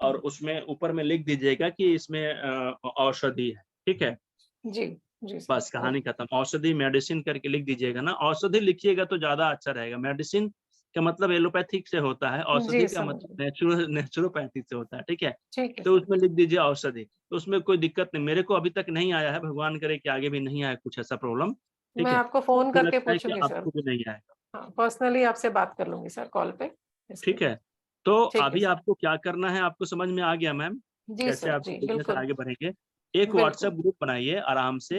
[SPEAKER 1] और उसमें ऊपर में लिख दीजिएगा कि इसमें औषधि है, ठीक है।
[SPEAKER 10] जी जी
[SPEAKER 1] बस कहानी खत्म। औषधि मेडिसिन करके लिख दीजिएगा ना, औषधि लिखिएगा तो ज्यादा अच्छा रहेगा। मेडिसिन का मतलब एलोपैथिक से होता है, औषधि का मतलब नेचुरोपैथिक से होता है, ठीक है। तो उसमें लिख दीजिए औषधि, तो उसमें कोई दिक्कत नहीं। मेरे को अभी तक नहीं आया है, भगवान करे कि आगे भी नहीं आया कुछ ऐसा प्रॉब्लम, ठीक
[SPEAKER 10] मैं
[SPEAKER 1] है।
[SPEAKER 10] आपको फोन करके पूछूंगी सर,
[SPEAKER 1] आपको भी नहीं आएगा।
[SPEAKER 10] हाँ, पर्सनली आपसे बात कर लूंगी सर कॉल पे,
[SPEAKER 1] ठीक है। तो अभी आपको क्या करना है आपको समझ में आ गया मैम, कैसे आप बिजनेस आगे बढ़ेंगे। एक व्हाट्सएप ग्रुप बनाइए आराम से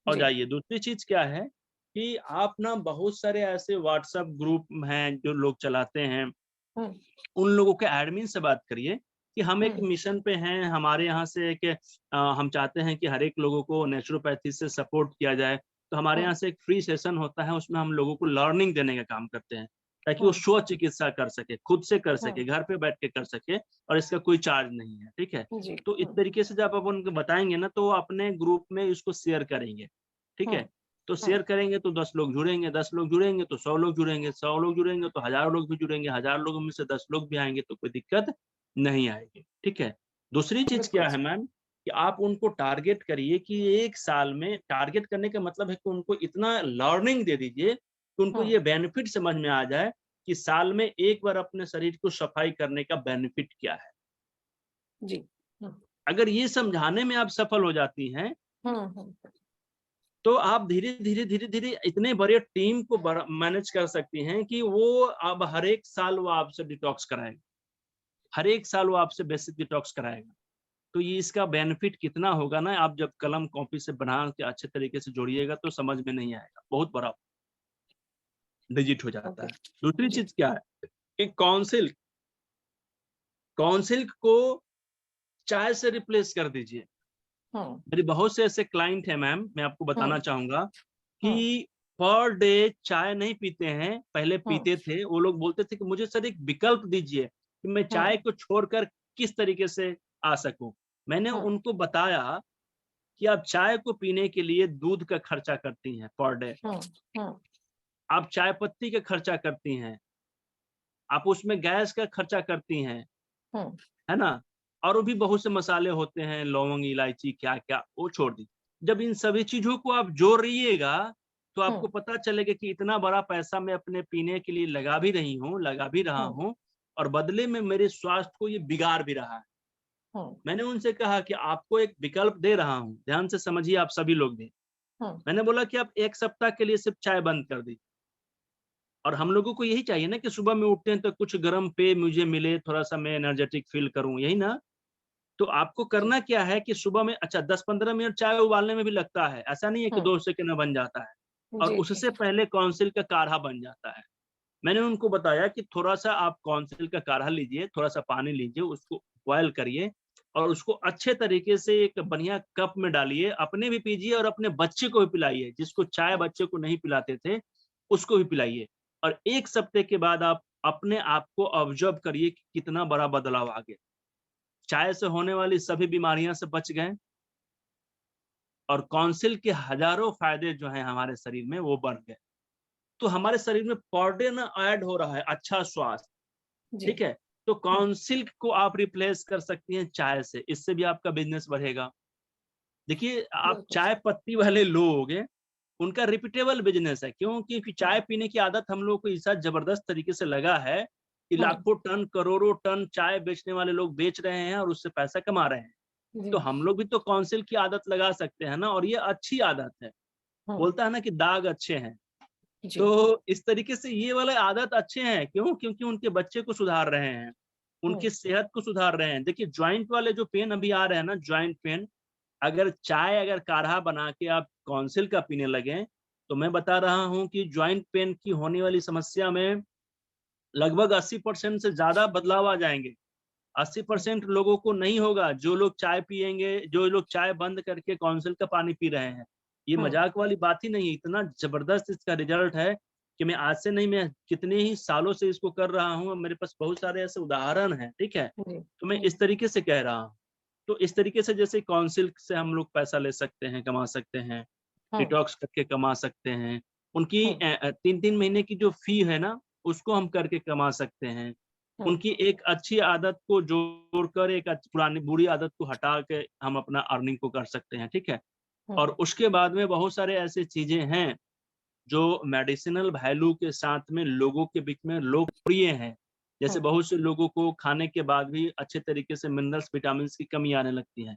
[SPEAKER 1] और जाइए। दूसरी चीज क्या है कि आप ना बहुत सारे ऐसे व्हाट्सएप ग्रुप हैं जो लोग चलाते हैं, उन लोगों के एडमिन से बात करिए कि हम एक मिशन पे हैं, हमारे यहाँ से एक हम चाहते हैं कि हर एक लोगों को नेचुरोपैथी से सपोर्ट किया जाए। तो हमारे यहाँ से एक फ्री सेशन होता है, उसमें हम लोगों को लर्निंग देने का काम करते हैं ताकि वो स्व चिकित्सा कर सके, खुद से कर सके, घर पे बैठ के कर सके और इसका कोई चार्ज नहीं है, ठीक है। तो इस तरीके से जब आप उनको बताएंगे ना तो वो अपने ग्रुप में इसको शेयर करेंगे, ठीक है। तो शेयर करेंगे तो 10 लोग जुड़ेंगे, 10 लोग जुड़ेंगे तो 100 लोग जुड़ेंगे, 100 लोग जुड़ेंगे तो 1000 लोग भी जुड़ेंगे, 1000 लोगों में से 10 लोग भी आएंगे तो कोई दिक्कत नहीं आएगी, ठीक है। दूसरी चीज क्या है मैम कि आप उनको टारगेट करिए कि एक साल में, टारगेट करने का मतलब है कि उनको इतना लर्निंग दे दीजिए कि उनको ये बेनिफिट समझ में आ जाए कि साल में एक बार अपने शरीर को सफाई करने का बेनिफिट क्या है
[SPEAKER 10] जी।
[SPEAKER 1] अगर ये समझाने में आप सफल हो जाती हैं तो आप धीरे धीरे इतने बड़े टीम को मैनेज कर सकती हैं कि वो अब हर एक साल वो आपसे डिटॉक्स कराएगा, हर एक साल वो आपसे बेसिक डिटॉक्स कराएगा। तो ये इसका बेनिफिट कितना होगा ना, आप जब कलम कॉपी से बना के अच्छे तरीके से जोड़िएगा तो समझ में नहीं आएगा, बहुत बड़ा डिजिट हो जाता है। दूसरी चीज क्या है कि काउंसिल को चाय से रिप्लेस कर दीजिए। मेरी बहुत से ऐसे क्लाइंट हैं मैम, मैं आपको बताना चाहूंगा कि पर डे चाय नहीं पीते हैं, पहले पीते थे। वो लोग बोलते थे कि मुझे सर एक विकल्प दीजिए कि मैं चाय को छोड़कर किस तरीके से आ सकूं। मैंने उनको बताया कि आप चाय को पीने के लिए दूध का खर्चा करती हैं पर डे, आप चाय पत्ती का खर्चा करती हैं, आप उसमें गैस का खर्चा करती हैं, है ना, और भी बहुत से मसाले होते हैं, लौंग इलायची क्या क्या, वो छोड़ दीजिए। जब इन सभी चीजों को आप जोड़िएगा तो आपको पता चलेगा कि इतना बड़ा पैसा मैं अपने पीने के लिए लगा भी रहा हूँ और बदले में मेरे स्वास्थ्य को ये बिगाड़ भी रहा है। मैंने उनसे कहा कि आपको एक विकल्प दे रहा हूँ, ध्यान से समझिए आप सभी लोग भी। मैंने बोला कि आप 1 सप्ताह के लिए सिर्फ चाय बंद कर दीजिए। और हम लोगों को यही चाहिए ना कि सुबह में उठते हैं तो कुछ गर्म पेय मुझे मिले, थोड़ा सा मैं एनर्जेटिक फील करूं, यही ना। तो आपको करना क्या है कि सुबह में अच्छा 10-15 मिनट चाय उबालने में भी लगता है, ऐसा नहीं है कि 2 सेकंड में बन जाता है, और उससे पहले काउंसिल का काढ़ा बन जाता है। मैंने उनको बताया कि थोड़ा सा आप काउंसिल का काढ़ा लीजिए, थोड़ा सा पानी लीजिए, उसको बॉयल करिए और उसको अच्छे तरीके से एक बढ़िया कप में डालिए, अपने भी पीजिए और अपने बच्चे को भी पिलाइए। जिसको चाय बच्चे को नहीं पिलाते थे उसको भी पिलाइए, और 1 सप्ताह के बाद आप अपने आप को ऑब्जर्व करिए कि कितना बड़ा बदलाव आ गया। चाय से होने वाली सभी बीमारियां से बच गए और काउंसिल के हजारों फायदे जो हैं हमारे शरीर में वो बढ़ गए। तो हमारे शरीर में पर डे ना ऐड हो रहा है अच्छा स्वास्थ्य, ठीक है। तो काउंसिल को आप रिप्लेस कर सकती हैं चाय से, इससे भी आपका बिजनेस बढ़ेगा। देखिए आप चाय पत्ती वाले लोग हैं, उनका रिपीटेबल बिजनेस है। क्यों? क्योंकि चाय पीने की आदत हम लोगों को ऐसा जबरदस्त तरीके से लगा है कि लाखों टन करोड़ों टन चाय बेचने वाले लोग बेच रहे हैं और उससे पैसा कमा रहे हैं। तो हम लोग भी तो काउंसिल की आदत लगा सकते हैं ना, और ये अच्छी आदत है। बोलता है ना कि दाग अच्छे हैं, तो इस तरीके से ये वाले आदत अच्छे हैं। क्यों? क्योंकि उनके बच्चे को सुधार रहे हैं, उनकी सेहत को सुधार रहे हैं। देखिए ज्वाइंट वाले जो पेन अभी आ रहे हैं ना, ज्वाइंट पेन, अगर काढ़ा बना के आप काउंसिल का पीने लगे तो मैं बता रहा हूं कि ज्वाइंट पेन की होने वाली समस्या में लगभग 80% से ज्यादा बदलाव आ जाएंगे। 80% लोगों को नहीं होगा जो लोग चाय पिएंगे, जो लोग चाय बंद करके काउंसिल का पानी पी रहे हैं। ये मजाक वाली बात ही नहीं है, इतना जबरदस्त इसका रिजल्ट है कि मैं आज से नहीं, मैं कितने ही सालों से इसको कर रहा हूँ। मेरे पास बहुत सारे ऐसे उदाहरण हैं, ठीक है। तो मैं इस तरीके से कह रहा हूँ। तो इस तरीके से जैसे काउंसिल से हम लोग पैसा ले सकते हैं, कमा सकते हैं, डिटॉक्स करके कमा सकते हैं। उनकी 3-3 महीने की जो फी है ना, उसको हम करके कमा सकते हैं। उनकी एक अच्छी आदत को जोड़कर एक पुरानी बुरी आदत को हटा के हम अपना अर्निंग को कर सकते हैं, ठीक है। और उसके बाद में बहुत सारे ऐसे चीजें हैं जो मेडिसिनल वैल्यू के साथ में लोगों के बीच में लोकप्रिय हैं। जैसे बहुत से लोगों को खाने के बाद भी अच्छे तरीके से मिनरल्स विटामिन की कमी आने लगती है,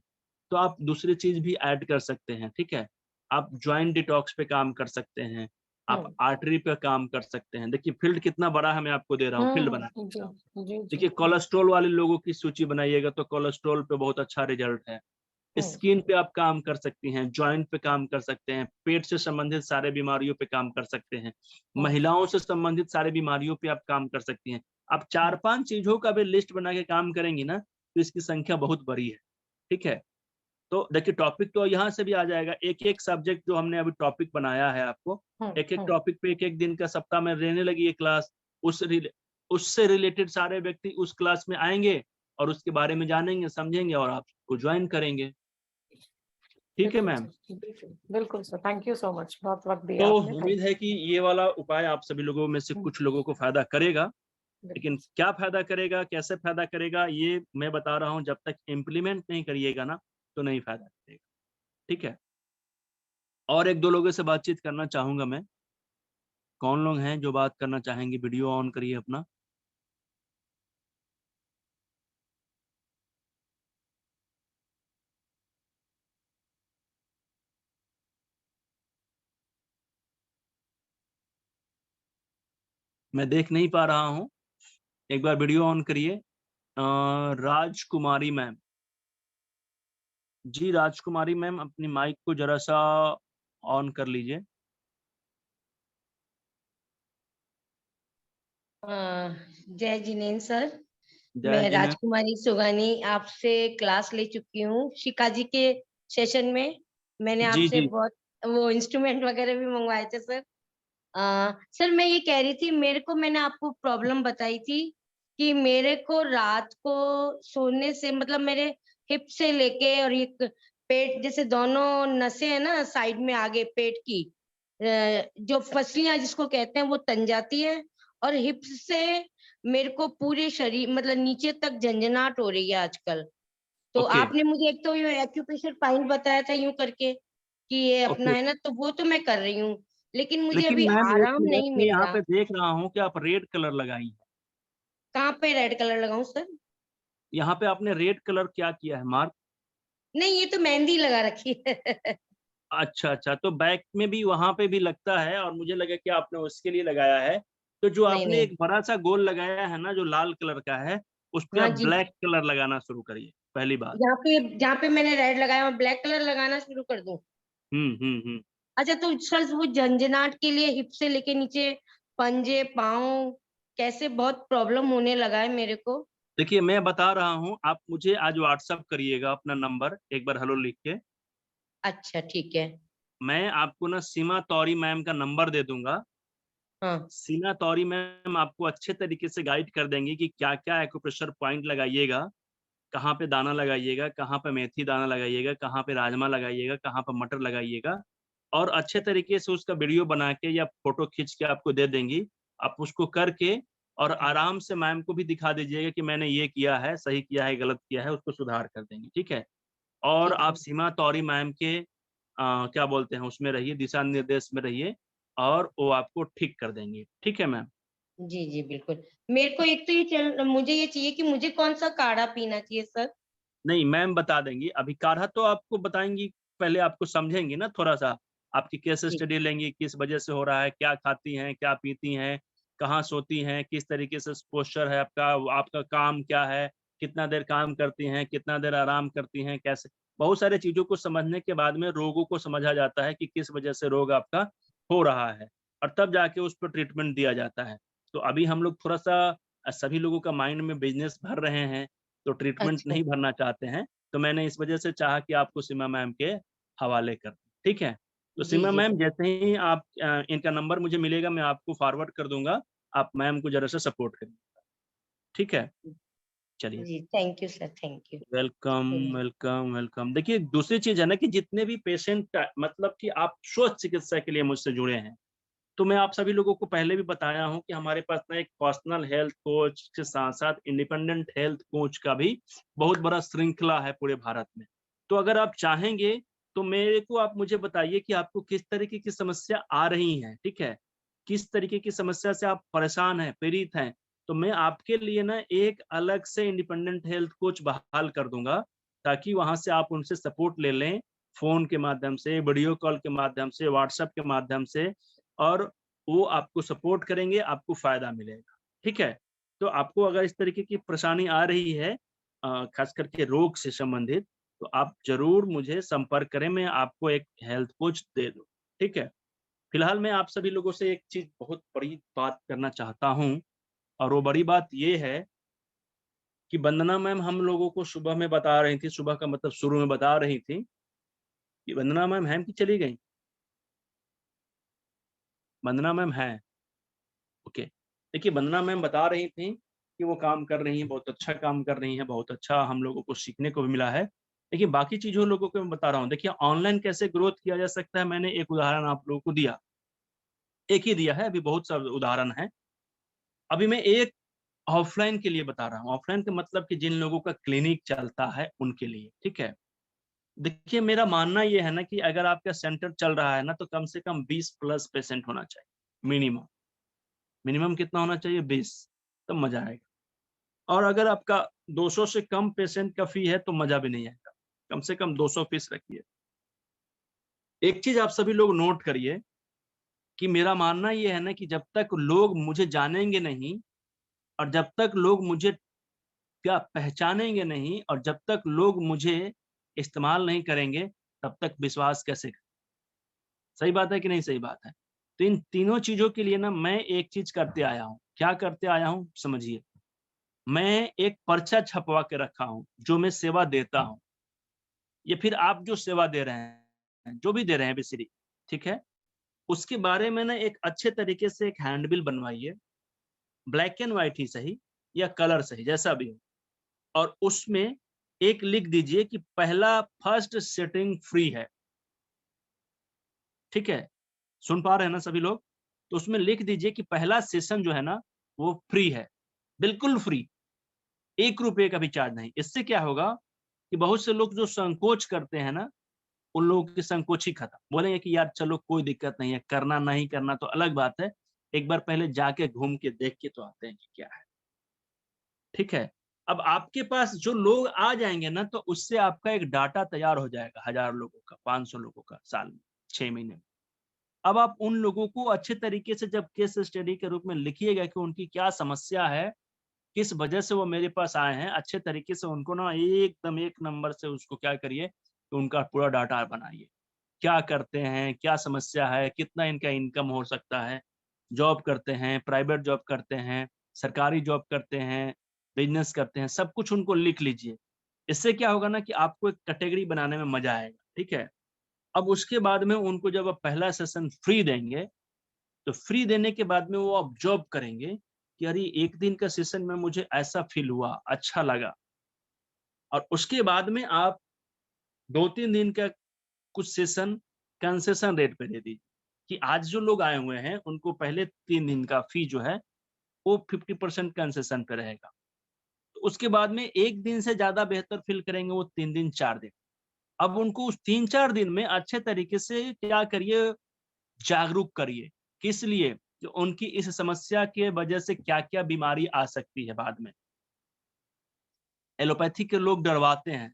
[SPEAKER 1] तो आप दूसरी चीज भी ऐड कर सकते हैं, ठीक है। आप ज्वाइंट डिटॉक्स पे काम कर सकते हैं, आप आर्टरी पे काम कर सकते हैं। देखिए फील्ड कितना बड़ा है, मैं आपको दे रहा हूँ फील्ड बना। देखिए कोलेस्ट्रॉल वाले लोगों की सूची बनाइएगा तो कोलेस्ट्रॉल पे बहुत अच्छा रिजल्ट है। स्किन पे आप काम कर सकती हैं, जॉइंट पे काम कर सकते हैं, पेट से संबंधित सारे बीमारियों पे काम कर सकते हैं, महिलाओं से संबंधित सारे बीमारियों पे आप काम कर सकती हैं। आप 4-5 चीजों का भी लिस्ट बना के काम करेंगी ना तो इसकी संख्या बहुत बड़ी है, ठीक है। तो देखिए टॉपिक तो यहाँ से भी आ जाएगा, एक एक सब्जेक्ट जो हमने अभी टॉपिक बनाया है आपको, एक एक टॉपिक पे एक एक दिन का सप्ताह में रहने लगी ये क्लास। उससे रिलेटेड सारे व्यक्ति उस क्लास में आएंगे और उसके बारे में जानेंगे, समझेंगे और आपको ज्वाइन करेंगे, ठीक है मैम।
[SPEAKER 10] बिल्कुल sir, thank you so much, बहुत वक्त दिया
[SPEAKER 1] तो
[SPEAKER 10] आपने।
[SPEAKER 1] उम्मीद है कि ये वाला उपाय आप सभी लोगों में से कुछ लोगों को फायदा करेगा, लेकिन क्या फायदा करेगा, कैसे फायदा करेगा, ये मैं बता रहा हूँ। जब तक इम्प्लीमेंट नहीं करिएगा ना तो नहीं फायदा करेगा, ठीक है। और 1-2 लोगों से बातचीत करना चाहूंगा मैं। कौन लोग हैं जो बात करना चाहेंगे? वीडियो ऑन करिए अपना। मैं देख नहीं पा रहा हूँ, एक बार वीडियो ऑन करिए। राजकुमारी मैम, जी राजकुमारी मैम अपनी माइक को जरा सा ऑन कर लीजिए।
[SPEAKER 11] जय जिनेन्द्र सर,
[SPEAKER 1] जय
[SPEAKER 11] मैं
[SPEAKER 1] जी मैम।
[SPEAKER 11] राजकुमारी सुगानी आपसे क्लास ले चुकी हूँ शिखा जी के सेशन में। मैंने
[SPEAKER 1] जी
[SPEAKER 11] आपसे
[SPEAKER 1] जी
[SPEAKER 11] बहुत वो इंस्ट्रूमेंट वगैरह भी मंगवाए थे सर। सर मैं ये कह रही थी, मैंने आपको प्रॉब्लम बताई थी कि मेरे को रात को सोने से मतलब मेरे हिप से लेके और ये पेट जैसे दोनों नसें है ना साइड में आगे पेट की, जो फसलियां जिसको कहते हैं वो तन जाती है, और हिप्स से मेरे को पूरे शरीर मतलब नीचे तक झंझनाहट हो रही है आजकल। तो
[SPEAKER 1] ओके
[SPEAKER 11] आपने मुझे एक तो ये एक्यूप्रेशर पॉइंट बताया था यूं करके कि ये अपना
[SPEAKER 1] ओके।
[SPEAKER 11] है ना, तो वो तो मैं कर रही हूँ, लेकिन मुझे
[SPEAKER 1] लेकिन
[SPEAKER 11] अभी
[SPEAKER 1] मैम एक
[SPEAKER 11] आराम
[SPEAKER 1] मिनट,
[SPEAKER 11] नहीं
[SPEAKER 1] मैं
[SPEAKER 11] मिल
[SPEAKER 1] यहाँ
[SPEAKER 11] रहा।
[SPEAKER 1] पे देख रहा हूँ कि आप रेड कलर लगाई है।
[SPEAKER 11] कहाँ पे रेड कलर लगाऊं सर?
[SPEAKER 1] यहाँ पे आपने रेड कलर क्या किया है मार्क?
[SPEAKER 11] नहीं, ये तो मेहंदी लगा रखी है।
[SPEAKER 1] अच्छा अच्छा, तो बैक में भी वहां पे भी लगता है और मुझे लगा कि आपने उसके लिए लगाया है। तो जो
[SPEAKER 11] नहीं
[SPEAKER 1] आपने
[SPEAKER 11] नहीं।
[SPEAKER 1] एक बड़ा सा गोल लगाया है ना जो लाल कलर का है, उस पे
[SPEAKER 11] हाँ
[SPEAKER 1] आप
[SPEAKER 11] जी,
[SPEAKER 1] ब्लैक कलर लगाना शुरू करिए, पहली बात।
[SPEAKER 11] जहाँ पे मैंने रेड लगाया मैं ब्लैक कलर लगाना शुरू कर दूं?
[SPEAKER 1] हम्म।
[SPEAKER 11] अच्छा, तो सर वो झंझनाहट के लिए हिप से लेके नीचे पंजे पाँव कैसे बहुत प्रॉब्लम होने लगा है मेरे को।
[SPEAKER 1] देखिए मैं बता रहा हूँ, आप मुझे आज व्हाट्सअप करिएगा अपना नंबर एक बार हेलो लिख के।
[SPEAKER 11] अच्छा ठीक है।
[SPEAKER 1] मैं आपको ना सीमा तौरी मैम का नंबर दे दूंगा।
[SPEAKER 11] हाँ
[SPEAKER 1] सीना तौरी मैम आपको अच्छे तरीके से गाइड कर देंगे कि क्या क्या एक्यूप्रेशर पॉइंट लगाइएगा, कहाँ पे दाना लगाइएगा, कहाँ पे मेथी दाना लगाइएगा, कहाँ पे राजमा लगाइएगा, कहाँ पे मटर लगाइएगा, और अच्छे तरीके से उसका वीडियो बना के या फोटो खींच के आपको दे देंगी। आप उसको करके और आराम से मैम को भी दिखा दीजिएगा कि मैंने ये किया है, सही किया है, गलत किया है, उसको सुधार कर देंगे, ठीक है। और
[SPEAKER 11] ठीक
[SPEAKER 1] आप
[SPEAKER 11] है।
[SPEAKER 1] सीमा तौरी मैम के क्या बोलते हैं उसमें रहिए, दिशा निर्देश में रहिए, और वो आपको ठीक कर देंगे, ठीक है मैम।
[SPEAKER 11] जी जी बिल्कुल। मेरे को एक तो मुझे ये चाहिए कि मुझे कौन सा काढ़ा पीना चाहिए सर?
[SPEAKER 1] नहीं मैम बता देंगी, अभी काढ़ा तो आपको बताएंगी, पहले आपको समझेंगी ना थोड़ा सा, आपकी केस
[SPEAKER 11] जी
[SPEAKER 1] स्टडी लेंगी, किस वजह से हो रहा है, क्या खाती हैं, क्या पीती हैं, कहाँ सोती हैं, किस तरीके से पोस्चर है आपका, आपका काम क्या है, कितना देर काम करती हैं, कितना देर आराम करती हैं, कैसे, बहुत सारे चीजों को समझने के बाद में रोगों को समझा जाता है कि किस वजह से रोग आपका हो रहा है, और तब जाके उस पर ट्रीटमेंट दिया जाता है। तो अभी हम लोग थोड़ा सा सभी लोगों का माइंड में बिजनेस भर रहे हैं, तो ट्रीटमेंट
[SPEAKER 11] अच्छा
[SPEAKER 1] नहीं भरना चाहते हैं, तो मैंने इस वजह से चाहा कि आपको सीमा मैम के हवाले कर दूं, ठीक है। तो
[SPEAKER 11] जी
[SPEAKER 1] सीमा
[SPEAKER 11] जी
[SPEAKER 1] मैम
[SPEAKER 11] बिल्कुल।
[SPEAKER 1] जैसे ही आप इनका नंबर मुझे मिलेगा मैं आपको फॉरवर्ड कर दूंगा, आप मैम को जरा सा सपोर्ट करिएगा, ठीक है। चलिए,
[SPEAKER 11] जी thank you sir, thank you.
[SPEAKER 1] Welcome welcome welcome. देखिए दूसरी चीज है ना कि जितने भी पेशेंट मतलब कि आप स्वस्थ चिकित्सा के लिए मुझसे जुड़े हैं, तो मैं आप सभी लोगों को पहले भी बताया हूं कि हमारे पास ना एक पर्सनल हेल्थ कोच के साथ साथ इंडिपेंडेंट हेल्थ कोच का भी बहुत बड़ा श्रृंखला है पूरे भारत में। तो अगर आप चाहेंगे तो मेरे को आप मुझे बताइए कि आपको किस तरीके की समस्या आ रही है, ठीक है, किस तरीके की समस्या से आप परेशान हैं, पीड़ित हैं, तो मैं आपके लिए ना एक अलग से इंडिपेंडेंट हेल्थ कोच बहाल कर दूंगा, ताकि वहां से आप उनसे सपोर्ट ले लें, फोन के माध्यम से, वीडियो कॉल के माध्यम से, व्हाट्सएप के माध्यम से, और वो आपको सपोर्ट करेंगे, आपको फायदा मिलेगा, ठीक है। तो आपको अगर इस तरीके की परेशानी आ रही है खास करके रोग से संबंधित, तो आप जरूर मुझे संपर्क करें, मैं आपको एक हेल्थ कोच दे दूं, ठीक है। फिलहाल मैं आप सभी लोगों से एक चीज बहुत बड़ी बात करना चाहता हूं, और वो बड़ी बात ये है कि वंदना मैम हम लोगों को सुबह में बता रही थी, सुबह का मतलब शुरू में बता रही थी कि वंदना मैम हैं कि चली गई? वंदना मैम है, ओके। देखिए वंदना मैम बता रही थी कि वो काम कर रही हैं, बहुत अच्छा काम कर रही हैं, बहुत अच्छा हम लोगों को सीखने को भी मिला है। देखिए बाकी चीजों लोगों को मैं बता रहा हूँ, देखिए ऑनलाइन कैसे ग्रोथ किया जा सकता है, मैंने एक उदाहरण आप लोगों को दिया, एक ही दिया है, अभी बहुत सारे उदाहरण है। अभी मैं एक ऑफलाइन के लिए बता रहा हूँ, ऑफलाइन का मतलब कि जिन लोगों का क्लिनिक चलता है उनके लिए, ठीक है। देखिए मेरा मानना ये है ना कि अगर आपका सेंटर चल रहा है ना, तो कम से कम 20 प्लस पेशेंट होना चाहिए मिनिमम। मिनिमम कितना होना चाहिए? 20, तब मजा आएगा। और अगर आपका 200 से कम पेशेंट का फी है तो मजा भी नहीं आएगा, कम से कम 200 फीस रखिए। एक चीज आप सभी लोग नोट करिए कि मेरा मानना ये है ना कि जब तक लोग मुझे जानेंगे नहीं, और जब तक लोग मुझे क्या पहचानेंगे नहीं, और जब तक लोग मुझे इस्तेमाल नहीं करेंगे, तब तक विश्वास कैसे करें? सही बात है कि नहीं सही बात है? तो इन तीनों चीजों के लिए ना मैं एक चीज करते आया हूँ, क्या करते आया हूँ समझिए। मैं एक पर्चा छपवा के रखा हूं जो मैं सेवा देता हूं, या फिर आप जो सेवा दे रहे हैं, जो भी दे रहे हैं बेसिकली, ठीक है, उसके बारे में ना एक अच्छे तरीके से एक हैंडबिल बनवाइए, ब्लैक एंड व्हाइट ही सही या कलर सही, जैसा भी हो, और उसमें एक लिख दीजिए कि पहला फर्स्ट सेटिंग फ्री है। ठीक है, सुन पा रहे हैं ना सभी लोग? तो उसमें लिख दीजिए कि पहला सेशन जो है ना वो फ्री है, बिल्कुल फ्री, 1 रुपए का भी चार्ज नहीं। इससे क्या होगा कि बहुत से लोग जो संकोच करते हैं ना, उन लोगों की संकोच ही खत्म। बोलेंगे कि यार चलो कोई दिक्कत नहीं है, करना नहीं करना तो अलग बात है, एक बार पहले जाके घूम के देख के तो आते हैं कि क्या है। ठीक है, अब आपके पास जो लोग आ जाएंगे ना, तो उससे आपका एक डाटा तैयार हो जाएगा, 1000 लोगों का, 500 लोगों का साल में, 6 महीने में। अब आप उन लोगों को अच्छे तरीके से जब केस स्टडी के रूप में लिखिएगा कि उनकी क्या समस्या है, किस वजह से वो मेरे पास आए हैं, अच्छे तरीके से उनको ना एकदम 1 नंबर से उसको क्या करिए कि उनका पूरा डाटा बनाइए। क्या करते हैं, क्या समस्या है, कितना इनका इनकम हो सकता है, जॉब करते हैं, प्राइवेट जॉब करते हैं, सरकारी जॉब करते हैं, बिजनेस करते हैं, सब कुछ उनको लिख लीजिए। इससे क्या होगा ना कि आपको एक कैटेगरी बनाने में मजा आएगा। ठीक है, अब उसके बाद में उनको जब आप पहला सेशन फ्री देंगे, तो फ्री देने के बाद में वो ऑब्जर्व करेंगे कि अरे 1 दिन का सेशन में मुझे ऐसा फील हुआ, अच्छा लगा। और उसके बाद में आप 2-3 दिन का कुछ सेशन कंसेशन रेट पे दे दीजिए कि आज जो लोग आए हुए हैं उनको पहले 3 दिन का फी जो है वो 50% कंसेशन पे रहेगा। तो उसके बाद में 1 दिन से ज्यादा बेहतर फील करेंगे वो 3 दिन 4 दिन। अब उनको उस 3-4 दिन में अच्छे तरीके से क्या करिए, जागरूक करिए। किस लिए? कि उनकी इस समस्या के वजह से क्या-क्या बीमारी आ सकती है बाद में। एलोपैथी के लोग डरवाते हैं,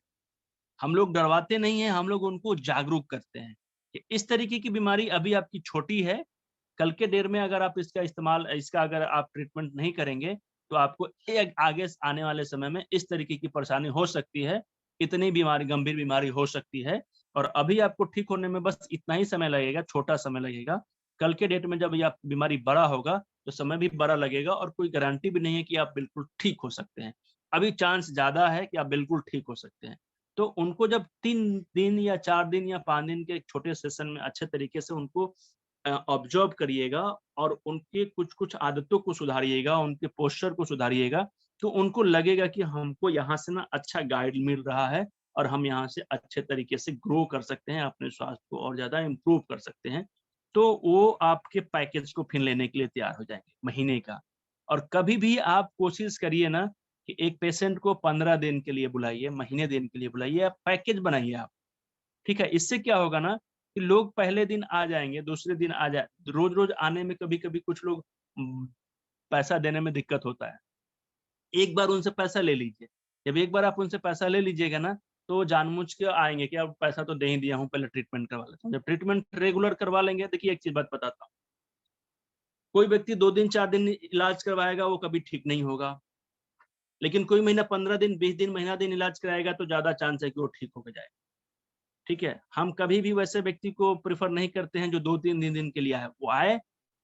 [SPEAKER 1] हम लोग डरवाते नहीं हैं, हम लोग उनको जागरूक करते हैं कि इस तरीके की बीमारी अभी आपकी छोटी है, कल के डेट में अगर आप इसका अगर आप ट्रीटमेंट नहीं करेंगे, तो आपको एक आगे आने वाले समय में इस तरीके की परेशानी हो सकती है, इतनी बीमारी, गंभीर बीमारी हो सकती है, और अभी आपको ठीक होने में बस इतना ही समय लगेगा, छोटा समय लगेगा। कल के डेट में जब ये आप बीमारी बड़ा होगा, तो समय भी बड़ा लगेगा और कोई गारंटी भी नहीं है कि आप बिल्कुल ठीक हो सकते हैं। अभी चांस ज़्यादा है कि आप बिल्कुल ठीक हो सकते हैं। तो उनको जब 3 दिन या 4 दिन या 5 दिन के एक छोटे सेशन में अच्छे तरीके से उनको ऑब्जर्व करिएगा और उनके कुछ-कुछ आदतों को सुधारिएगा, उनके पोस्चर को सुधारिएगा, तो उनको लगेगा कि हमको यहाँ से ना अच्छा गाइड मिल रहा है और हम यहाँ से अच्छे तरीके से ग्रो कर सकते हैं, अपने स्वास्थ्य को और ज़्यादा इम्प्रूव कर सकते हैं। तो वो आपके पैकेज को फिर लेने के लिए तैयार हो जाएँगे, महीने का। और कभी भी आप कोशिश करिए ना कि एक पेशेंट को 15 दिन के लिए बुलाइए, महीने दिन के लिए बुलाइए, आप पैकेज बनाइए आप। ठीक है? इससे क्या होगा ना कि लोग पहले दिन आ जाएँगे, दूसरे दिन आ जाए, रोज़-रोज़ आने में कभी-कभी कुछ लोग पैसा देने में दिक्कत होता है। एक बार उनसे पैसा ले लीजिए। जब एक बार आप उनसे पैसा ले लीजिएगा ना, तो वो जानबूझ के आएँगे कि अब पैसा तो दे ही दिया हूँ, पहले ट्रीटमेंट करवा लेता हूँ। जब ट्रीटमेंट रेगुलर करवा लेंगे, देखिए एक चीज़ बात बताता हूँ, कोई व्यक्ति 2 दिन 4 दिन इलाज करवाएगा, वो कभी ठीक नहीं होगा। लेकिन कोई महीना 15 दिन, 20 दिन, महीना दिन इलाज कराएगा तो ज़्यादा चांस है कि वो ठीक होके जाए। ठीक है? हम कभी भी वैसे व्यक्ति को प्रेफ़र नहीं करते हैं जो 2-3 दिन के लिए आए। वो आए,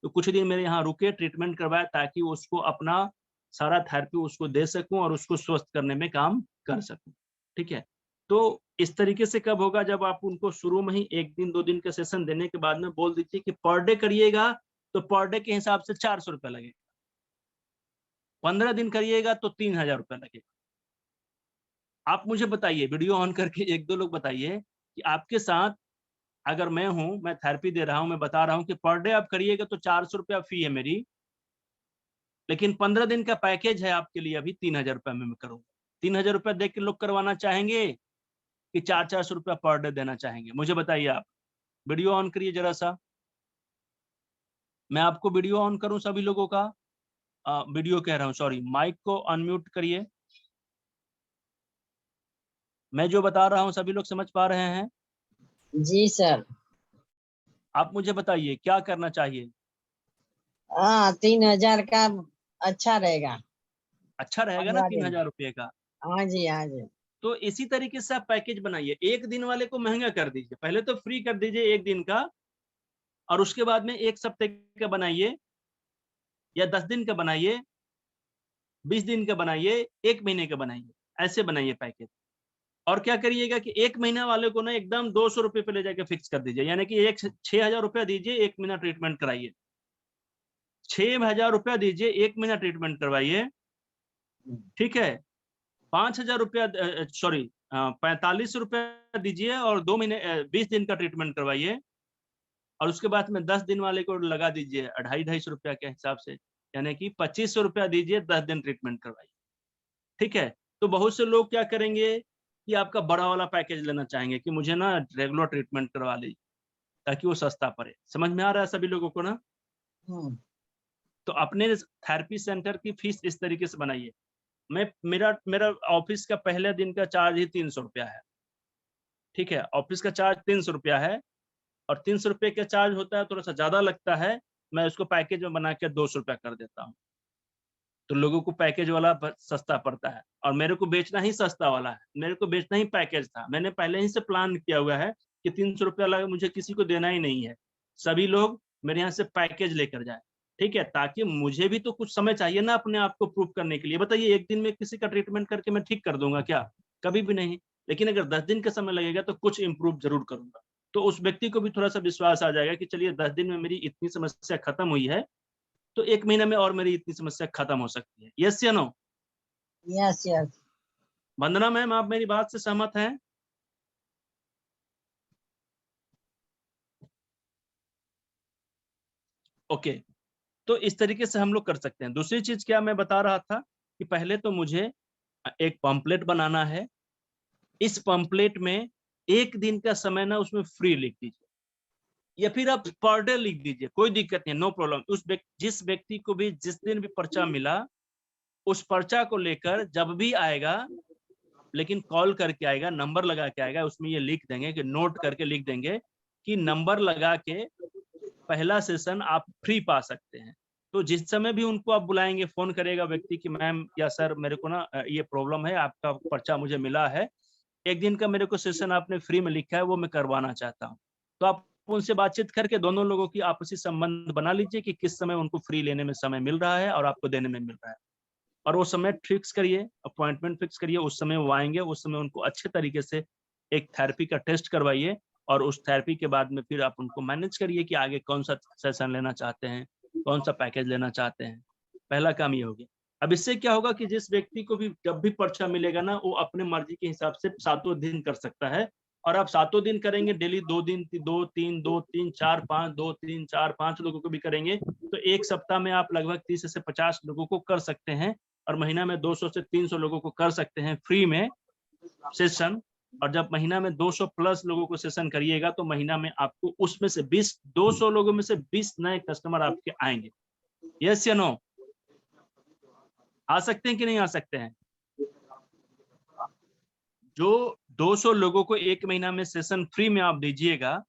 [SPEAKER 1] तो कुछ दिन मेरे यहाँ रुके, ट्रीटमेंट करवाए ताकि उसको अपना सारा थेरेपी उसको दे सकूँ और उसको स्वस्थ करने में काम कर सकूँ। ठीक है? तो इस तरीके से कब होगा, जब आप उनको शुरू में ही 1 दिन 2 दिन का सेशन देने के बाद में बोल दीजिए कि पर डे करिएगा, तो पर डे के हिसाब से 400 रुपए लगेगा। 15 दिन करिएगा तो 3000 रुपए लगेगा। आप मुझे बताइए, वीडियो ऑन करके 1-2 लोग बताइए कि आपके साथ अगर मैं हूँ, मैं थेरेपी दे रहा हूँ, मैं बता रहा हूँ कि पर डे आप करिएगा तो 400 रुपया फी है मेरी, लेकिन 15 दिन का पैकेज है आपके लिए अभी 3000 रुपया में मैं करूँगा। 3000 रुपया दे के लोग करवाना चाहेंगे कि 400-400 रुपया पर डे देना चाहेंगे? मुझे बताइए आप। वीडियो ऑन करिए ज़रा-सा। मैं आपको वीडियो ऑन करूँ सभी लोगों का? वीडियो कह रहा हूँ, सॉरी, माइक को अनम्यूट करिए। मैं जो बता रहा हूँ सभी लोग समझ पा रहे हैं?
[SPEAKER 12] जी सर।
[SPEAKER 1] आप मुझे बताइए क्या करना चाहिए?
[SPEAKER 12] हाँ, 3000 का अच्छा रहेगा।
[SPEAKER 1] अच्छा रहेगा ना 3000 रुपये का?
[SPEAKER 12] हाँ जी, हाँ जी।
[SPEAKER 1] तो इसी तरीके से आप पैकेज बनाइए। 1 दिन वाले को महँगा कर दीजिए। पहले तो फ्री कर दीजिए 1 दिन का, और उसके बाद में 1 सप्ते का बनाइए या 10 दिन का बनाइए, 20 दिन का बनाइए, 1 महीने का बनाइए, ऐसे बनाइए पैकेज। और क्या करिएगा कि 1 महीना वाले को ना एकदम 200 रुपए पे ले जाके फिक्स कर दीजिए, यानी कि 6,000 रुपया दीजिए, 1 महीना ट्रीटमेंट कराइए। 6,000 रुपया दीजिए, 1 महीना ट्रीटमेंट करवाइए, ठीक है। 5,000 रुपया 45 रुपया दीजिए और 2 महीने 20 दिन का ट्रीटमेंट करवाइए, और उसके बाद में 10 दिन वाले को लगा दीजिए 250 रुपया के हिसाब से, यानी कि 2500 रुपया दीजिए, 10 दिन ट्रीटमेंट करवाइए, ठीक है। तो बहुत से लोग क्या करेंगे कि आपका बड़ा वाला पैकेज लेना चाहेंगे कि मुझे ना रेगुलर ट्रीटमेंट करवा लीजिए ताकि वो सस्ता पड़े। समझ में आ रहा है सभी लोगों को ना? तो अपने थेरेपी सेंटर की फीस इस तरीके से बनाइए। मेरा ऑफिस का पहले दिन का चार्ज ही 300 रुपया है, ठीक है। ऑफिस का चार्ज 300 रुपया है, और 300 रुपये का चार्ज होता है, थोड़ा सा ज्यादा लगता है, मैं उसको पैकेज में बना के 200 रुपया कर देता हूँ। तो लोगों को पैकेज वाला सस्ता पड़ता है, और मेरे को बेचना ही सस्ता वाला है, मेरे को बेचना ही पैकेज था। मैंने पहले ही से प्लान किया हुआ है कि 300 रुपया लगा, मुझे किसी को देना ही नहीं है, सभी लोग मेरे यहाँ से पैकेज लेकर जाए, ठीक है। ताकि मुझे भी तो कुछ समय चाहिए ना अपने आप को प्रूव करने के लिए। बताइए, एक दिन में किसी का ट्रीटमेंट करके मैं ठीक कर दूंगा क्या? कभी भी नहीं। लेकिन अगर 10 दिन का समय लगेगा तो कुछ इम्प्रूव जरूर करूंगा, तो उस व्यक्ति को भी थोड़ा सा विश्वास आ जाएगा कि चलिए 10 दिन में मेरी इतनी समस्या खत्म हुई है, तो 1 महीने में और मेरी इतनी समस्या खत्म हो सकती है। यस या no?
[SPEAKER 12] Yes yes.
[SPEAKER 1] Vandana ma'am, आप मेरी बात से सहमत हैं? ओके, तो इस तरीके से हम लोग कर सकते हैं। दूसरी चीज क्या मैं बता रहा था कि पहले तो मुझे एक पंपलेट बनाना है। इस पंपलेट में 1 दिन का समय ना उसमें फ्री लिख दीजिए, या फिर आप पर डे लिख दीजिए, कोई दिक्कत नहीं, नो प्रॉब्लम। जिस व्यक्ति को भी जिस दिन भी पर्चा मिला, उस पर्चा को लेकर जब भी आएगा, लेकिन कॉल करके आएगा, नंबर लगा के आएगा, उसमें ये लिख देंगे कि नोट करके लिख देंगे कि नंबर लगा के पहला सेशन आप फ्री पा सकते हैं। तो जिस समय भी उनको आप बुलाएंगे, फोन करेगा व्यक्ति कि मैम या सर मेरे को ना ये प्रॉब्लम है, आपका पर्चा मुझे मिला है, 1 दिन का मेरे को सेशन आपने फ्री में लिखा है, वो मैं करवाना चाहता हूँ। तो आप उनसे बातचीत करके दोनों लोगों की आपसी संबंध बना लीजिए कि किस समय उनको फ्री लेने में समय मिल रहा है और आपको देने में मिल रहा है, और वो समय फिक्स करिए, अपॉइंटमेंट फिक्स करिए, उस समय वो आएंगे, उस समय उनको अच्छे तरीके से एक थेरेपी का टेस्ट करवाइए, और उस थेरेपी के बाद में फिर आप उनको मैनेज करिए कि आगे कौन सा सेशन लेना चाहते हैं, कौन सा पैकेज लेना चाहते हैं। पहला काम ये हो गया। अब इससे क्या होगा कि जिस व्यक्ति को भी जब भी पर्चा मिलेगा ना, वो अपने मर्जी के हिसाब से 7 दिन कर सकता है, और आप 7 दिन करेंगे, डेली 2 दिन 2 3 2 3 4 5 2 3 4 5 लोगों को भी करेंगे, तो 1 सप्ताह में आप लगभग 30 से 50 लोगों को कर सकते हैं, और महीना में 200 से 300 लोगों को कर सकते हैं फ्री में सेशन। और जब महीना में 200 प्लस लोगों को सेशन करिएगा, तो महीना में आपको उसमें से 200 लोगों में से 20 नए कस्टमर आपके आएंगे। यस या नो? आ सकते हैं कि नहीं आ सकते हैं? जो 200 लोगों को 1 महीना में सेशन फ्री में आप दीजिएगा,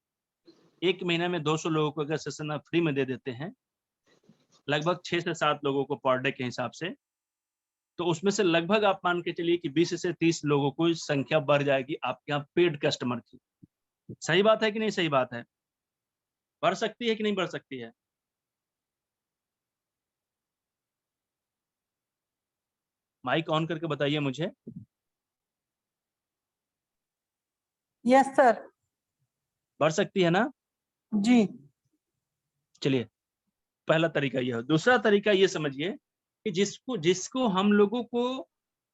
[SPEAKER 1] 1 महीना में 200 लोगों को अगर सेशन आप फ्री में दे देते हैं, लगभग 6 से 7 लोगों को पर डे के हिसाब से, तो उसमें से लगभग आप मान के चलिए कि 20 से 30 लोगों को संख्या बढ़ जाएगी आपके यहाँ पेड कस्टमर की। सही बात है कि नहीं? सही बात है। बढ़ सकती है कि नहीं बढ़ सकती है? माइक ऑन करके बताइए मुझे।
[SPEAKER 7] Yes sir.
[SPEAKER 1] बढ़ सकती है ना?
[SPEAKER 7] जी।
[SPEAKER 1] चलिए, पहला तरीका ये है। दूसरा तरीका ये समझिए कि जिसको हम लोगों को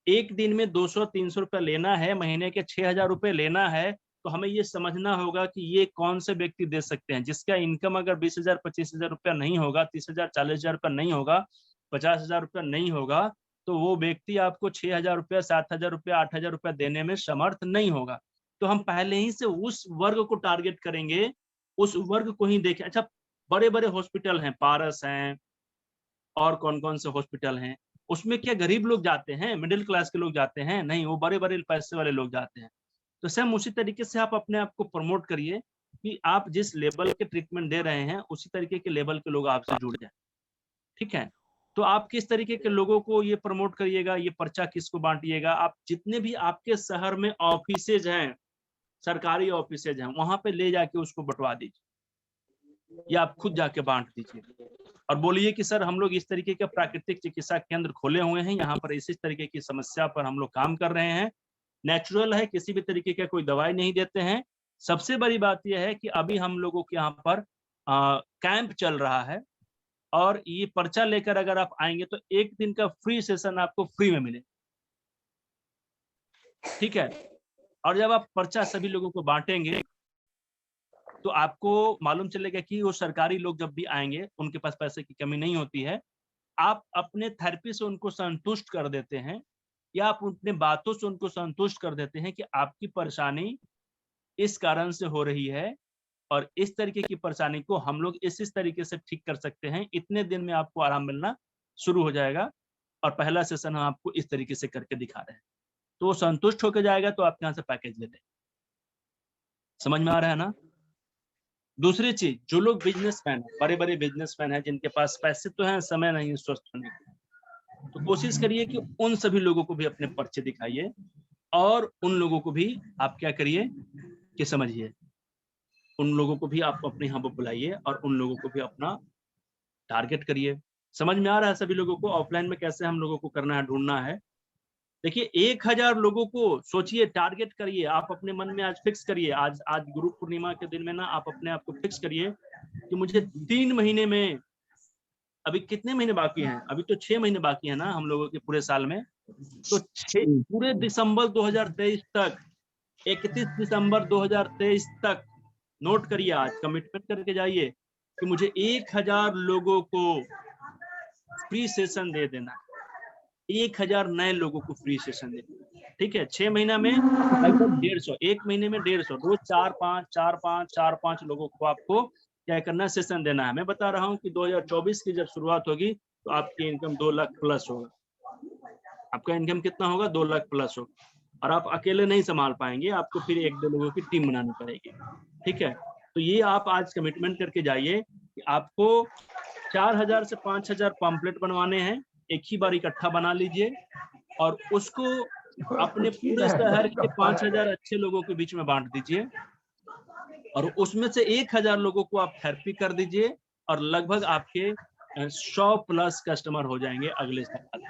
[SPEAKER 1] 1 दिन में 200-300 रुपया लेना है, महीने के 6,000 रुपये लेना है, तो हमें ये समझना होगा कि ये कौन से व्यक्ति दे सकते हैं। जिसका इनकम अगर 20,000 25,000 रुपया नहीं होगा, 30,000 40,000 रुपया नहीं होगा, 50,000 रुपया नहीं होगा, तो वो व्यक्ति आपको 6,000 रुपया 7,000 रुपया 8,000 रुपया देने में समर्थ नहीं होगा। तो हम पहले ही से उस वर्ग को टारगेट करेंगे, उस वर्ग को ही देखें। अच्छा, बड़े बड़े हॉस्पिटल हैं, पारस हैं, और कौन कौन से हॉस्पिटल हैं, उसमें क्या गरीब लोग जाते हैं, मिडिल क्लास के लोग जाते हैं? नहीं, वो बड़े बड़े पैसे वाले लोग जाते हैं। तो सेम उसी तरीके से आप अपने आप को प्रमोट करिए कि आप जिस लेवल के ट्रीटमेंट दे रहे हैं, उसी तरीके के लेवल के लोग आपसे जुड़ जाए, ठीक है। तो आप किस तरीके के लोगों को ये प्रमोट करिएगा, ये पर्चा किसको बांटिएगा? आप जितने भी आपके शहर में ऑफिसेज हैं, सरकारी ऑफिसेज हैं, वहां पे ले जाके उसको बंटवा दीजिए, या आप खुद जाके बांट दीजिए। और बोलिए कि सर हम लोग इस तरीके के प्राकृतिक चिकित्सा केंद्र खोले हुए हैं, यहाँ पर इस तरीके की समस्या पर हम लोग काम कर रहे हैं, नेचुरल है, किसी भी तरीके का कोई दवाई नहीं देते हैं। सबसे बड़ी बात यह है कि अभी हम लोगों के यहाँ पर कैंप चल रहा है और ये पर्चा लेकर अगर आप आएंगे तो 1 दिन का फ्री सेशन आपको फ्री में मिले, ठीक है। और जब आप पर्चा सभी लोगों को बांटेंगे तो आपको मालूम चलेगा कि वो सरकारी लोग जब भी आएंगे उनके पास पैसे की कमी नहीं होती है। आप अपने थेरेपी से उनको संतुष्ट कर देते हैं या आप अपने बातों से उनको संतुष्ट कर देते हैं कि आपकी परेशानी इस कारण से हो रही है और इस तरीके की परेशानी को हम लोग इस तरीके से ठीक कर सकते हैं, इतने दिन में आपको आराम मिलना शुरू हो जाएगा और पहला सेशन हम आपको इस तरीके से करके दिखा रहे हैं। तो वो संतुष्ट होकर जाएगा तो आपके यहाँ से पैकेज ले लें। समझ में आ रहा है ना? दूसरी चीज, जो लोग बिजनेसमैन है, बड़े बड़े बिजनेसमैन है, जिनके पास पैसे तो हैं, समय नहीं स्वस्थ होने के, तो कोशिश करिए कि उन सभी लोगों को भी अपने पर्चे दिखाइए और उन लोगों को भी आप क्या करिए कि समझिए, उन लोगों को भी आप अपने यहाँ पर बुलाइए और उन लोगों को भी अपना टारगेट करिए। समझ में आ रहा है सभी लोगों को ऑफलाइन में कैसे हम लोगों को करना है, ढूंढना है? देखिए 1000 लोगों को सोचिए, टारगेट करिए, आप अपने मन में आज फिक्स करिए, आज गुरु पूर्णिमा के दिन में ना आप अपने आप को फिक्स करिए कि मुझे 3 महीने में, अभी कितने महीने बाकी हैं? अभी तो 6 महीने बाकी है ना हम लोगों के पूरे साल में, तो पूरे दिसंबर 2023 तक, 31 दिसंबर 2023 तक, नोट करिए, आज कमिटमेंट करके जाइए कि मुझे 1000 लोगों को फ्री सेशन दे देना, 1000 नए लोगों को फ्री सेशन दे देना, ठीक है। 6 महीना में लगभग 150, 1 महीने में 150, रोज 4-5 लोगों को आपको क्या करना है, सेशन देना है। मैं बता रहा हूँ कि 2024 की जब शुरुआत होगी तो आपकी इनकम 2 लाख प्लस होगा। आपका इनकम कितना होगा? 2 लाख प्लस होगा। और आप अकेले नहीं संभाल पाएंगे, आपको फिर 1-2 लोगों की टीम बनानी पड़ेगी, ठीक है। तो ये आप आज कमिटमेंट करके जाइए कि आपको 4000 से 5000 पम्पलेट बनवाने हैं, एक ही बार इकट्ठा बना लीजिए और उसको अपने पूरे शहर के 5000 अच्छे लोगों के बीच में बांट दीजिए और उसमें से 1000 लोगों को आप थेरेपी कर दीजिए और लगभग आपके 100 प्लस कस्टमर हो जाएंगे अगले साल।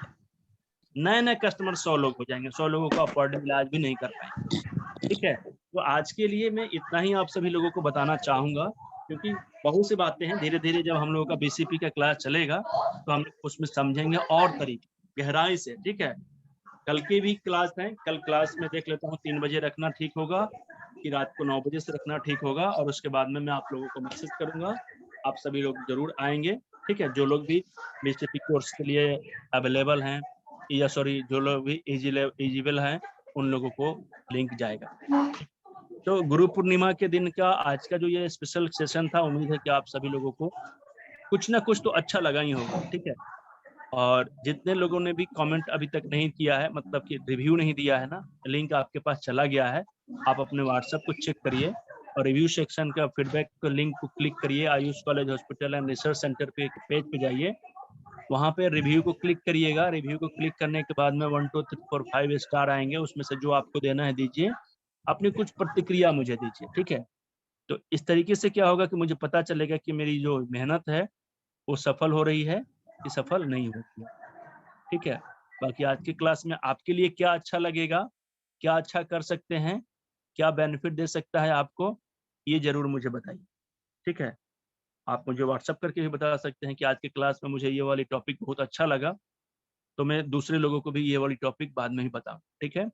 [SPEAKER 1] नए कस्टमर 100 लोग हो जाएंगे, 100 लोगों को आप पर डे इलाज भी नहीं कर पाएंगे, ठीक है। तो आज के लिए मैं इतना ही आप सभी लोगों को बताना चाहूंगा, क्योंकि बहुत सी बातें हैं, धीरे धीरे जब हम लोगों का बीसीपी का क्लास चलेगा तो हम उसमें समझेंगे और तरीके गहराई से, ठीक है। कल की भी क्लास है, कल क्लास में देख लेता हूँ 3 बजे रखना ठीक होगा कि रात को 9 बजे से रखना ठीक होगा, और उसके बाद में मैं आप लोगों को मैसेज करूंगा, आप सभी लोग जरूर आएंगे, ठीक है। जो लोग भी बीसीपी कोर्स के लिए अवेलेबल हैं या सॉरी जो लोग भी एलिजिबल हैं उन लोगों को लिंक जाएगा। तो गुरु पूर्णिमा के दिन का आज का जो ये स्पेशल सेशन था, उम्मीद है कि आप सभी लोगों को कुछ ना कुछ तो अच्छा लगा ही होगा, ठीक है। और जितने लोगों ने भी कमेंट अभी तक नहीं किया है, मतलब कि रिव्यू नहीं दिया है ना, लिंक आपके पास चला गया है, आप अपने व्हाट्सएप को चेक करिए और रिव्यू सेक्शन का फीडबैक को लिंक को क्लिक करिए, Ayush college hospital and research centre पे पेज पे जाइए, वहाँ पे रिव्यू को क्लिक करिएगा। रिव्यू को क्लिक करने के बाद में 1 2 3 4 5 स्टार आएंगे, उसमें से जो आपको देना है दीजिए, अपनी कुछ प्रतिक्रिया मुझे दीजिए, ठीक है। तो इस तरीके से क्या होगा कि मुझे पता चलेगा कि मेरी जो मेहनत है वो सफल हो रही है कि सफल नहीं होती है, ठीक है। बाकी आज की क्लास में आपके लिए क्या अच्छा लगेगा, क्या अच्छा कर सकते हैं, क्या बेनिफिट दे सकता है आपको, ये जरूर मुझे बताइए, ठीक है। आप मुझे व्हाट्सएप करके भी बता सकते हैं कि आज की क्लास में मुझे ये वाली टॉपिक बहुत अच्छा लगा, तो मैं दूसरे लोगों को भी ये वाली टॉपिक बाद में ही बताऊं, ठीक है।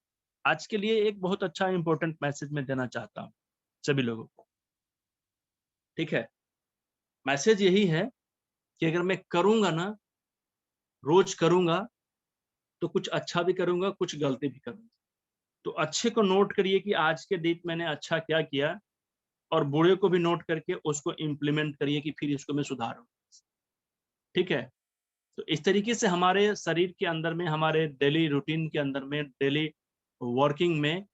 [SPEAKER 1] आज के लिए एक बहुत अच्छा इंपॉर्टेंट मैसेज मैं देना चाहता हूँ सभी लोगों को, ठीक है। मैसेज यही है कि अगर मैं करूंगा ना, रोज करूंगा, तो कुछ अच्छा भी करूंगा, कुछ गलती भी करूंगा। तो अच्छे को नोट करिए कि आज के डेट मैंने अच्छा क्या किया, और बुरे को भी नोट करके उसको इम्प्लीमेंट करिए कि फिर इसको मैं सुधारूं, ठीक है। तो इस तरीके से हमारे शरीर के अंदर में, हमारे डेली रूटीन के अंदर में, डेली वर्किंग में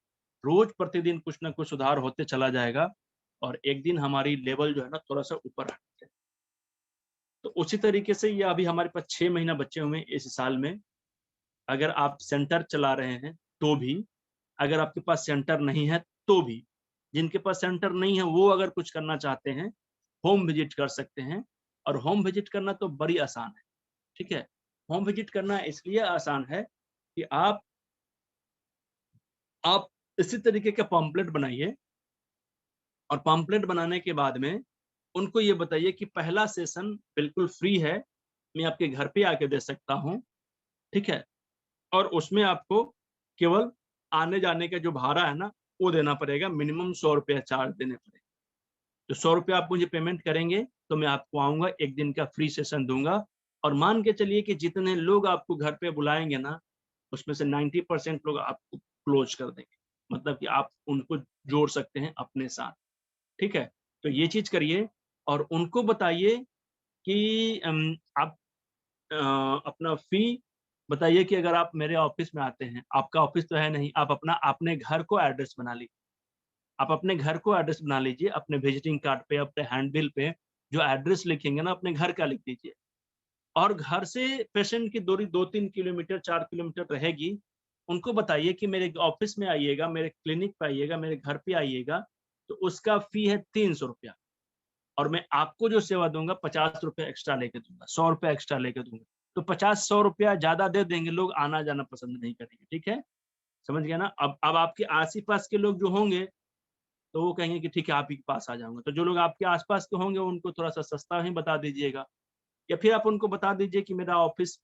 [SPEAKER 1] रोज प्रतिदिन कुछ ना कुछ सुधार होते चला जाएगा और एक दिन हमारी लेवल जो है ना थोड़ा सा ऊपर आएगा। तो उसी तरीके से ये अभी हमारे पास 6 महीना बचे हुए हैं इस साल में। अगर आप सेंटर चला रहे हैं तो भी, अगर आपके पास सेंटर नहीं है तो भी, जिनके पास सेंटर नहीं है वो अगर कुछ करना चाहते हैं, होम विजिट कर सकते हैं, और होम विजिट करना तो बड़ी आसान है, ठीक है। होम विजिट करना इसलिए आसान है कि आप इसी तरीके का पम्पलेट बनाइए और पम्पलेट बनाने के बाद में उनको ये बताइए कि पहला सेशन बिल्कुल फ्री है, मैं आपके घर पे आके दे सकता हूँ, ठीक है। और उसमें आपको केवल आने जाने का जो भाड़ा है ना वो देना पड़ेगा, मिनिमम 100 रुपया चार्ज देने पड़ेगा। तो 100 रुपया आप मुझे पेमेंट करेंगे तो मैं आपको आऊंगा, 1 दिन का फ्री सेशन दूंगा। और मान के चलिए कि जितने लोग आपको घर पे बुलाएंगे ना उसमें से 90% लोग आपको क्लोज कर देंगे, मतलब कि आप उनको जोड़ सकते हैं अपने साथ, ठीक है। तो ये चीज करिए और उनको बताइए कि आप अपना फी बताइए कि अगर आप मेरे ऑफिस में आते हैं, आपका ऑफिस तो है नहीं, आप अपने घर को एड्रेस बना लीजिए। आप अपने घर को एड्रेस बना लीजिए, अपने विजिटिंग कार्ड पे, अपने हैंडबिल पे जो एड्रेस लिखेंगे ना अपने घर का लिख दीजिए। और घर से पेशेंट की दूरी 2-3 किलोमीटर 4 किलोमीटर रहेगी। उनको बताइए कि मेरे ऑफिस में आइएगा, मेरे क्लिनिक पे आइएगा, मेरे घर पे आइएगा, तो उसका फी है 300 रुपया और मैं आपको जो सेवा दूंगा 50 रुपये एक्स्ट्रा लेके दूंगा, 100 रुपया एक्स्ट्रा लेके दूंगा। तो 50-100 रुपया ज्यादा दे देंगे, लोग आना जाना पसंद नहीं करेंगे, ठीक है, समझ गया ना। अब आपके आस पास के लोग जो होंगे तो वो कहेंगे कि ठीक है आप ही के पास आ जाऊंगा। तो जो लोग आपके आसपास के होंगे उनको थोड़ा सा सस्ता ही बता दीजिएगा, या फिर आप उनको बता दीजिए कि मेरा ऑफिस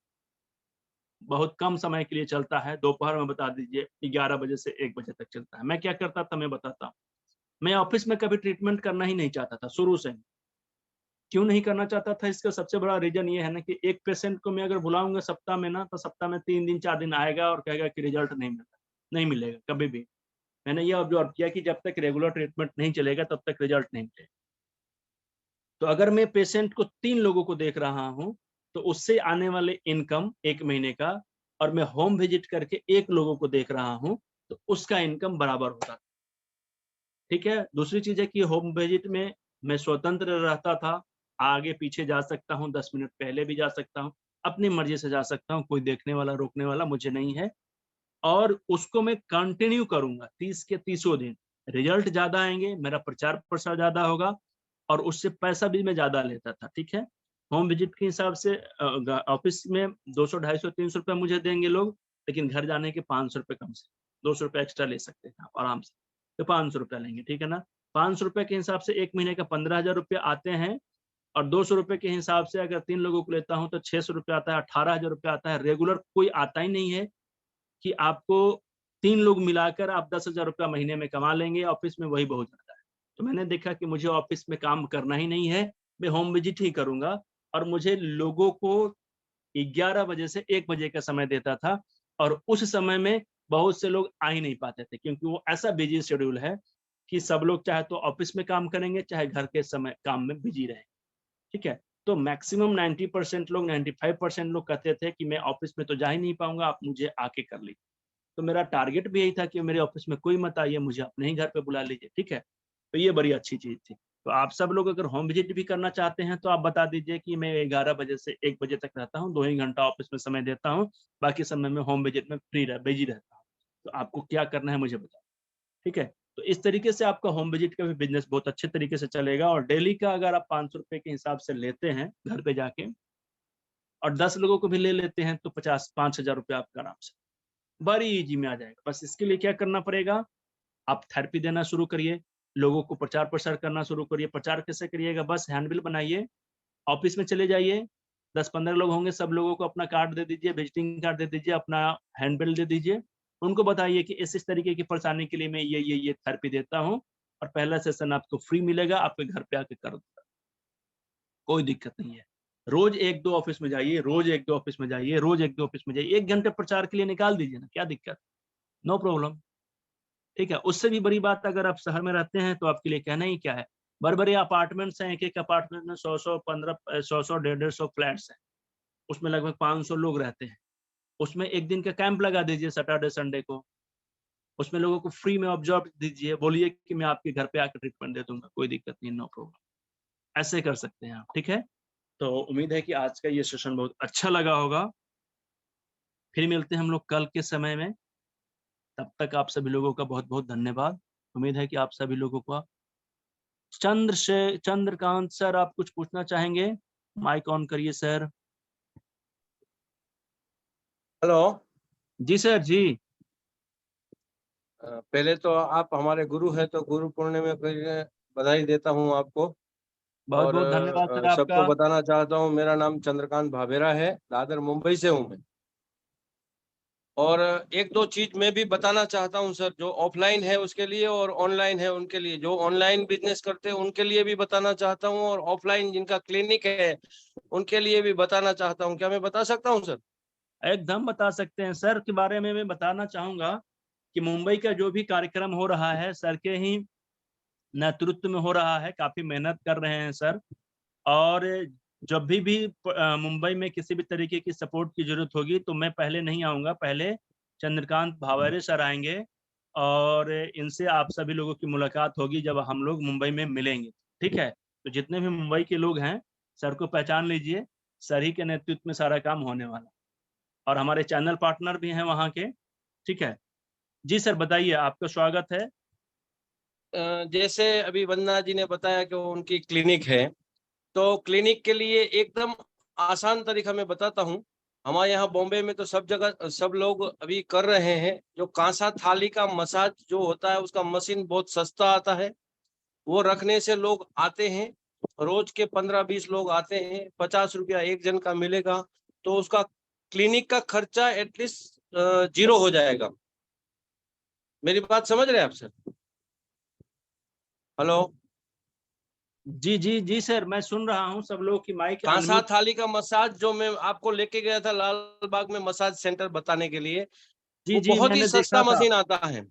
[SPEAKER 1] बहुत कम समय के लिए चलता है, दोपहर में बता दीजिए 11 बजे से 1 बजे तक चलता है। मैं क्या करता था मैं बताता हूँ। मैं ऑफिस में कभी ट्रीटमेंट करना ही नहीं चाहता था शुरू से। क्यों नहीं करना चाहता था, इसका सबसे बड़ा रीजन ये है ना कि एक पेशेंट को मैं अगर बुलाऊंगा सप्ताह में ना, तो सप्ताह में 3 दिन 4 दिन आएगा और कहेगा कि रिजल्ट नहीं मिलेगा कभी भी। मैंने ये ऑब्जर्व किया कि जब तक रेगुलर ट्रीटमेंट नहीं चलेगा तब तक रिजल्ट नहीं मिलेगा। तो अगर मैं पेशेंट को 3 लोगों को देख रहा हूँ तो उससे आने वाले इनकम 1 महीने का, और मैं होम विजिट करके 1 लोगों को देख रहा हूँ तो उसका इनकम बराबर होता, ठीक है। दूसरी चीज है कि होम विजिट में मैं स्वतंत्र रहता था, आगे पीछे जा सकता हूँ, 10 मिनट पहले भी जा सकता हूँ, अपनी मर्जी से जा सकता हूँ, कोई देखने वाला रोकने वाला मुझे नहीं है। और उसको मैं कंटिन्यू करूंगा 30 के 30 दिन। रिजल्ट ज्यादा आएंगे, मेरा प्रचार प्रसार ज्यादा होगा और उससे पैसा भी मैं ज्यादा लेता था, ठीक है। होम विजिट के हिसाब से ऑफिस में 200, 250, 300 रुपये मुझे देंगे लोग, लेकिन घर जाने के 500 रुपये कम से, 200 रुपये एक्स्ट्रा ले सकते हैं आप आराम से, तो 500 रुपया लेंगे, ठीक है ना। 500 रुपये के हिसाब से 1 महीने का 15,000 रुपये आते हैं। और 200 रुपये के हिसाब से अगर 3 लोगों को लेता हूँ तो 600 रुपये आता है, 18,000 रुपये आता है। रेगुलर कोई आता ही नहीं है कि आपको 3 लोग मिलाकर आप 10,000 रुपया महीने में कमा लेंगे ऑफिस में, वही बहुत ज्यादा है। तो मैंने देखा कि मुझे ऑफिस में काम करना ही नहीं है, मैं होम विजिट ही करूंगा। और मुझे लोगों को 11 बजे से 1 बजे का समय देता था और उस समय में बहुत से लोग आ ही नहीं पाते थे, क्योंकि वो ऐसा बिजी शेड्यूल है कि सब लोग चाहे तो ऑफिस में काम करेंगे चाहे घर के समय काम में बिजी रहे, ठीक है। तो मैक्सिमम 90% लोग 95% लोग कहते थे कि मैं ऑफिस में तो जा ही नहीं पाऊंगा, आप मुझे आके कर लीजिए। तो मेरा टारगेट भी यही था कि मेरे ऑफिस में कोई मत आइए, मुझे अपने ही घर पे बुला लीजिए, ठीक है। तो ये बड़ी अच्छी चीज थी। तो आप सब लोग अगर होम विजिट भी करना चाहते हैं तो आप बता दीजिए कि मैं 11 बजे से 1 बजे तक रहता हूँ, 2 ही घंटा ऑफिस में समय देता हूँ, बाकी समय में होम विजिट में बिजी रहता हूँ। तो आपको क्या करना है मुझे बताओ, ठीक है। तो इस तरीके से आपका होम विजिट का भी बिजनेस बहुत अच्छे तरीके से चलेगा। और डेली का अगर आप 500 रुपये के हिसाब से लेते हैं घर पे जाके और 10 लोगों को भी ले लेते हैं तो 5,000 रुपये आपका आराम से बड़ी इजी में आ जाएगा। बस इसके लिए क्या करना पड़ेगा, आप थेरेपी देना शुरू करिए, लोगों को प्रचार प्रसार करना शुरू करिए। प्रचार कैसे करिएगा, बस हैंडबिल बनाइए, ऑफिस में चले जाइए, 10-15 लोग होंगे, सब लोगों को अपना कार्ड दे दीजिए, विजिटिंग कार्ड दे दीजिए, अपना हैंडबिल दे दीजिए। उनको बताइए कि इस तरीके की परेशानी के लिए मैं ये थेरेपी देता हूँ और पहला सेशन आपको फ्री मिलेगा, आपके घर पे आके कर दूंगा, कोई दिक्कत नहीं है। रोज 1-2 ऑफिस में जाइए, रोज 1-2 ऑफिस में जाइए, रोज 1-2 ऑफिस में जाइए, 1 घंटे प्रचार के लिए निकाल दीजिए ना, क्या दिक्कत, नो प्रॉब्लम, ठीक है। उससे भी बड़ी बात, अगर आप शहर में रहते हैं तो आपके लिए कहना ही क्या है, बड़े-बड़े अपार्टमेंट्स हैं, एक-एक अपार्टमेंट में 100-100, 15, 100-100, 150-100 फ्लैट्स हैं, उसमें लगभग 500 लोग रहते हैं। उसमें एक दिन का कैंप लगा दीजिए सैटरडे संडे को, उसमें लोगों को फ्री में ऑब्जर्व दीजिए, बोलिए कि मैं आपके घर पे आकर ट्रीटमेंट दे दूंगा, कोई दिक्कत नहीं, नो प्रॉब्लम। ऐसे कर सकते हैं आप, ठीक है। तो उम्मीद है कि आज का ये सेशन बहुत अच्छा लगा होगा। फिर मिलते हैं हम लोग कल के समय में, तब तक आप सभी लोगों का बहुत बहुत धन्यवाद। उम्मीद है कि आप सभी लोगों को। चंद्रकांत सर, आप कुछ पूछना चाहेंगे? माइक ऑन करिए सर।
[SPEAKER 8] हेलो।
[SPEAKER 1] जी सर जी।
[SPEAKER 8] पहले तो आप हमारे गुरु हैं, तो गुरु पूर्णिमा की बधाई देता हूं आपको।
[SPEAKER 1] बहुत
[SPEAKER 8] और
[SPEAKER 1] बहुत धन्यवाद सर आपका।
[SPEAKER 8] सबको बताना चाहता हूं, मेरा नाम चंद्रकांत भावेरा है, दादर मुंबई से हूं मैं। और एक दो चीज मैं भी बताना चाहता हूं सर, जो ऑफलाइन है उसके लिए और ऑनलाइन है उनके लिए। जो ऑनलाइन बिजनेस करते हैं उनके लिए भी बताना चाहता हूं, और ऑफलाइन जिनका क्लिनिक है उनके लिए भी बताना चाहता हूं। क्या मैं बता सकता हूं सर?
[SPEAKER 1] एकदम बता सकते हैं सर। के बारे में मैं बताना चाहूंगा कि मुंबई का जो भी कार्यक्रम हो रहा है सर के ही नेतृत्व में हो रहा है। काफी मेहनत कर रहे हैं सर। और जब भी मुंबई में किसी भी तरीके की सपोर्ट की जरूरत होगी तो मैं पहले नहीं आऊंगा, पहले चंद्रकांत भावेरे सर आएंगे और इनसे आप सभी लोगों की मुलाकात होगी जब हम लोग मुंबई में मिलेंगे। ठीक है, तो जितने भी मुंबई के लोग हैं सर को पहचान लीजिए, सर ही के नेतृत्व में सारा काम होने वाला। और हमारे चैनल पार्टनर भी हैं वहाँ के। ठीक है जी सर, बताइए, आपका स्वागत है।
[SPEAKER 8] जैसे अभी वंदना जी ने बताया कि वो उनकी क्लिनिक है, तो क्लिनिक के लिए एकदम आसान तरीका मैं बताता हूँ। हमारे यहाँ बॉम्बे में तो सब जगह सब लोग अभी कर रहे हैं। जो कांसा थाली का मसाज जो होता है उसका मशीन बहुत सस्ता आता है, वो रखने से लोग आते हैं। रोज के 15-20 लोग आते हैं, 50 रुपया एक जन का मिलेगा, तो उसका क्लिनिक का खर्चा एटलीस्ट 0 हो जाएगा। मेरी बात समझ रहे हैं आप सर? हेलो।
[SPEAKER 1] जी जी जी सर, मैं सुन रहा हूँ। सब लोग की माइक
[SPEAKER 8] कांसा
[SPEAKER 1] अनम्यूट।
[SPEAKER 8] थाली का मसाज जो मैं आपको लेके गया था लाल बाग में मसाज सेंटर बताने के लिए,
[SPEAKER 1] जी
[SPEAKER 8] वो
[SPEAKER 1] जी,
[SPEAKER 8] बहुत ही
[SPEAKER 1] मैंने
[SPEAKER 8] सस्ता
[SPEAKER 1] देखा था।
[SPEAKER 8] मशीन आता है।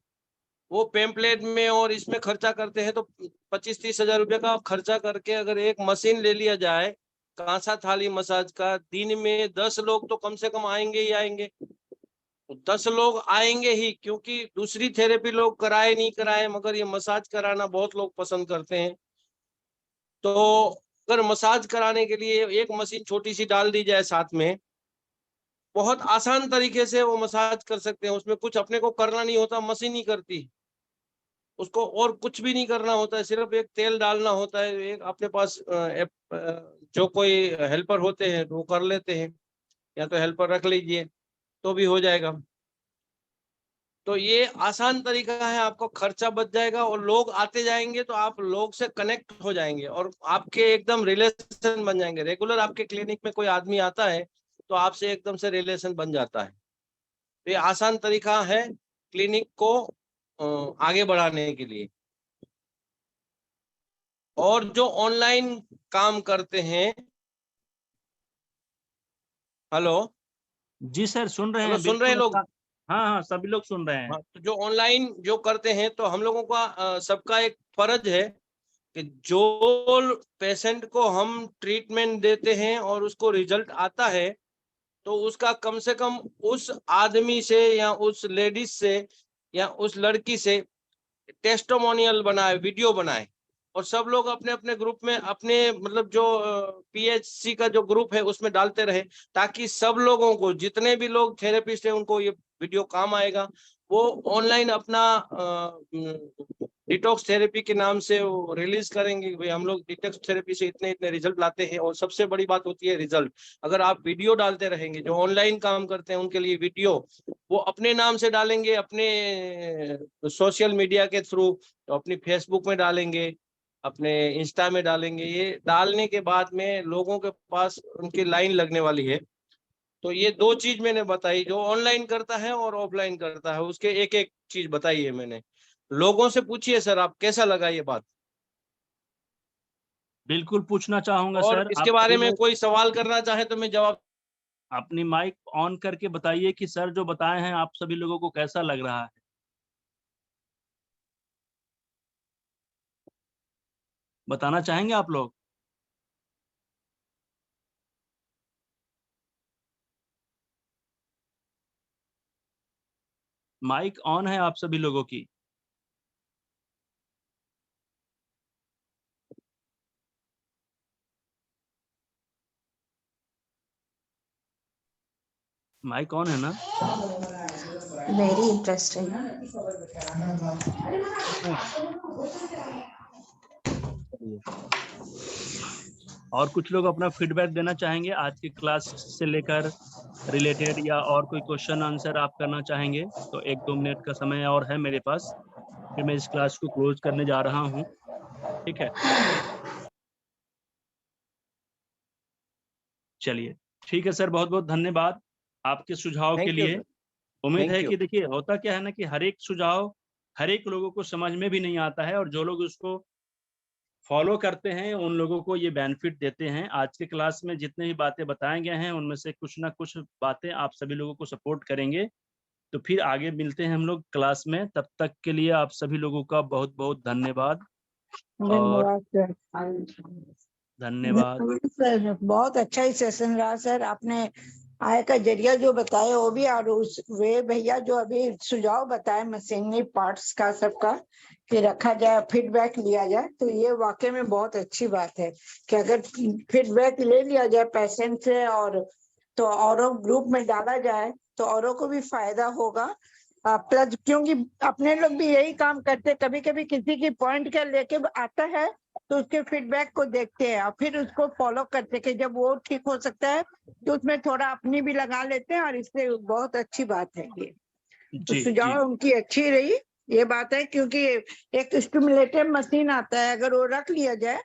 [SPEAKER 8] वो पेम्पलेट में और इसमें खर्चा करते हैं तो 25-30 हजार रुपये का खर्चा करके अगर एक मशीन ले लिया जाए कांसा थाली मसाज का, दिन में 10 लोग तो कम से कम आएंगे ही आएंगे। 10 लोग आएंगे ही, क्योंकि दूसरी थेरेपी लोग कराए नहीं कराए मगर ये मसाज कराना बहुत लोग पसंद करते हैं। तो अगर मसाज कराने के लिए एक मशीन छोटी सी डाल दी जाए साथ में, बहुत आसान तरीके से वो मसाज कर सकते हैं। उसमें कुछ अपने को करना नहीं होता, मशीन ही करती। उसको और कुछ भी नहीं करना होता है, सिर्फ एक तेल डालना होता है। एक अपने पास जो कोई हेल्पर होते हैं वो कर लेते हैं, या तो हेल्पर रख लीजिए तो भी हो जाएगा। तो ये आसान तरीका है, आपको खर्चा बच जाएगा और लोग आते जाएंगे तो आप लोग से कनेक्ट हो जाएंगे और आपके एकदम रिलेशन बन जाएंगे। रेगुलर आपके क्लिनिक में कोई आदमी आता है तो आपसे एकदम से रिलेशन बन जाता है। तो ये आसान तरीका है क्लिनिक को आगे बढ़ाने के लिए। और जो ऑनलाइन काम करते हैं, हेलो
[SPEAKER 1] जी सर, सुन रहे
[SPEAKER 8] हेलो,
[SPEAKER 1] हैं,
[SPEAKER 8] सुन रहे
[SPEAKER 1] बिल्कुल।
[SPEAKER 8] हैं लोग?
[SPEAKER 1] हाँ हाँ, सभी लोग सुन रहे हैं।
[SPEAKER 8] हाँ, तो जो ऑनलाइन जो करते हैं तो हम लोगों का सबका एक फर्ज है कि जो पेशेंट को हम ट्रीटमेंट देते हैं और उसको रिजल्ट आता है तो उसका कम से कम उस आदमी से या उस लेडीज से या उस लड़की से टेस्टिमोनियल बनाए, वीडियो बनाए, और सब लोग अपने अपने ग्रुप में अपने मतलब जो पीएचसी का जो ग्रुप है उसमें डालते रहे, ताकि सब लोगों को, जितने भी लोग थेरेपिस्ट है उनको ये वीडियो काम आएगा। वो ऑनलाइन अपना डिटॉक्स थेरेपी के नाम से वो रिलीज करेंगे, भाई हम लोग डिटॉक्स थेरेपी से इतने इतने रिजल्ट लाते हैं। और सबसे बड़ी बात होती है रिजल्ट। अगर आप वीडियो डालते रहेंगे, जो ऑनलाइन काम करते हैं उनके लिए वीडियो वो अपने नाम से डालेंगे, अपने सोशल मीडिया के थ्रू, तो अपनी फेसबुक में डालेंगे, अपने इंस्टा में डालेंगे। ये डालने के बाद में लोगों के पास उनकी लाइन लगने वाली है। तो ये दो चीज मैंने बताई, जो ऑनलाइन करता है और ऑफलाइन करता है, उसके एक एक चीज बताई है मैंने। लोगों से पूछिए सर, आप कैसा लगा ये बात?
[SPEAKER 1] बिल्कुल पूछना चाहूंगा
[SPEAKER 8] और
[SPEAKER 1] सर।
[SPEAKER 8] इसके
[SPEAKER 1] आप
[SPEAKER 8] बारे
[SPEAKER 1] सभी
[SPEAKER 8] में
[SPEAKER 1] लोग
[SPEAKER 8] कोई सवाल करना चाहे तो मैं जवाब।
[SPEAKER 1] अपनी माइक ऑन करके बताइए कि सर जो बताए हैं आप सभी लोगों को कैसा लग रहा है। बताना चाहेंगे आप लोग? माइक ऑन है आप सभी लोगों की। माइक ऑन है ना?
[SPEAKER 13] Very interesting.
[SPEAKER 1] और कुछ लोग अपना फीडबैक देना चाहेंगे आज की क्लास से लेकर रिलेटेड, या और कोई क्वेश्चन आंसर आप करना चाहेंगे तो 1-2 मिनट का समय और है मेरे पास, फिर मैं इस क्लास को क्लोज करने जा रहा हूँ। ठीक है, चलिए ठीक है सर, बहुत बहुत धन्यवाद आपके सुझाव के
[SPEAKER 8] थैंक यू
[SPEAKER 1] लिए।
[SPEAKER 8] सर।
[SPEAKER 1] उम्मीद
[SPEAKER 8] Thank
[SPEAKER 1] है
[SPEAKER 8] you.
[SPEAKER 1] कि देखिए होता क्या है ना कि हर एक सुझाव हर एक लोगों को समझ में भी नहीं आता है, और जो लोग उसको फॉलो करते हैं उन लोगों को ये बेनिफिट देते हैं। आज के क्लास में जितने भी बातें बताए गए हैं उनमें से कुछ ना कुछ बातें आप सभी लोगों को सपोर्ट करेंगे। तो फिर आगे मिलते हैं हम लोग क्लास में, तब तक के लिए आप सभी लोगों का बहुत बहुत धन्यवाद। और
[SPEAKER 6] धन्यवाद सर।
[SPEAKER 1] धन्यवाद
[SPEAKER 6] सर, बहुत अच्छा ही सेशन रहा सर। आपने आय का जरिया जो बताया वो भी, और उस वे भैया जो अभी सुझाव बताए मशीनरी पार्ट्स का सबका कि रखा जाए, फीडबैक लिया जाए, तो ये वाकई में बहुत अच्छी बात है कि अगर फीडबैक ले लिया जाए पेशेंट से और तो औरों ग्रुप में डाला जाए तो औरों को भी फायदा होगा। प्लस क्योंकि अपने लोग भी यही काम करते, कभी कभी किसी की पॉइंट क्या लेके आता है तो उसके फीडबैक को देखते हैं और फिर उसको फॉलो करते हैं कि जब वो ठीक हो सकता है तो उसमें थोड़ा अपनी भी लगा लेते हैं, और इससे बहुत अच्छी बात है ये। तो
[SPEAKER 1] जी
[SPEAKER 6] सुझाव उनकी अच्छी रही, ये बात है। क्योंकि एक स्टिमुलेटर मशीन आता है, अगर वो रख लिया जाए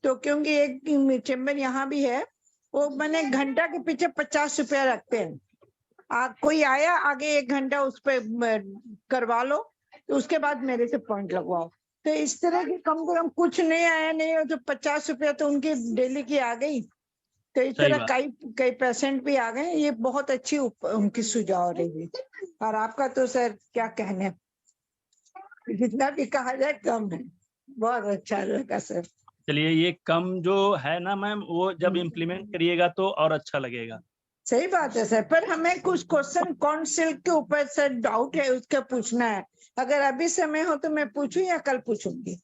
[SPEAKER 6] तो, क्योंकि एक चेम्बर यहाँ भी है, वो मैंने घंटा के पीछे 50 रुपया रखते हैं। कोई आया आगे 1 घंटा उस पर करवा लो, तो उसके बाद मेरे से पॉइंट लगवाओ। तो इस तरह की कम से कम कुछ नहीं आया नहीं हो तो 50 रुपया तो उनकी डेली की आ गई। तो इस
[SPEAKER 1] सही
[SPEAKER 6] तरह
[SPEAKER 1] बात।
[SPEAKER 6] कई पेशेंट भी आ गए। ये बहुत अच्छी उनकी सुझाव रही। और आपका तो सर क्या कहने, जितना भी कहा जाए कम है। बहुत अच्छा लगा सर।
[SPEAKER 1] चलिए, ये कम जो है ना मैम, वो जब इम्प्लीमेंट करिएगा तो और अच्छा लगेगा।
[SPEAKER 6] सही बात है सर, पर हमें कुछ क्वेश्चन काउंसिल के ऊपर सर डाउट है, उसका पूछना है। अगर अभी समय हो तो मैं पूछूं या कल पूछूंगी?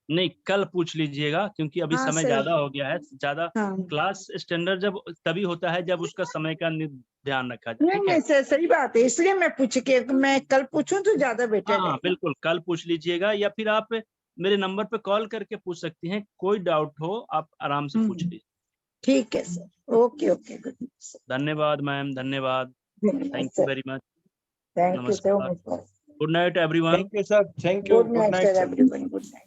[SPEAKER 1] नहीं, कल पूछ लीजिएगा, क्योंकि अभी
[SPEAKER 6] हाँ
[SPEAKER 1] समय
[SPEAKER 6] सर।
[SPEAKER 1] ज्यादा हो गया है। ज्यादा
[SPEAKER 6] हाँ।
[SPEAKER 1] क्लास स्टैंडर्ड जब तभी होता है जब उसका समय का ध्यान रखा जाए।
[SPEAKER 6] नहीं
[SPEAKER 1] ठीक है,
[SPEAKER 6] नहीं सर, सही बात है, इसलिए मैं पूछी कि मैं कल पूछूं तो ज्यादा बेटर
[SPEAKER 1] हाँ
[SPEAKER 6] रहेगा।
[SPEAKER 1] बिल्कुल, कल पूछ लीजिएगा, या फिर आप मेरे नंबर पे कॉल करके पूछ सकती हैं। कोई डाउट हो आप आराम से पूछ लीजिए।
[SPEAKER 6] ठीक है सर, ओके ओके, गुड
[SPEAKER 1] धन्यवाद मैम, धन्यवाद। Thank you
[SPEAKER 6] sir.
[SPEAKER 1] Very much.
[SPEAKER 6] Thank you so
[SPEAKER 1] नमस्कार।
[SPEAKER 6] Much sir.
[SPEAKER 1] Good night everyone.
[SPEAKER 8] Thank you sir. Thank you.
[SPEAKER 6] Good night sir
[SPEAKER 8] sir.
[SPEAKER 6] Everyone, good night.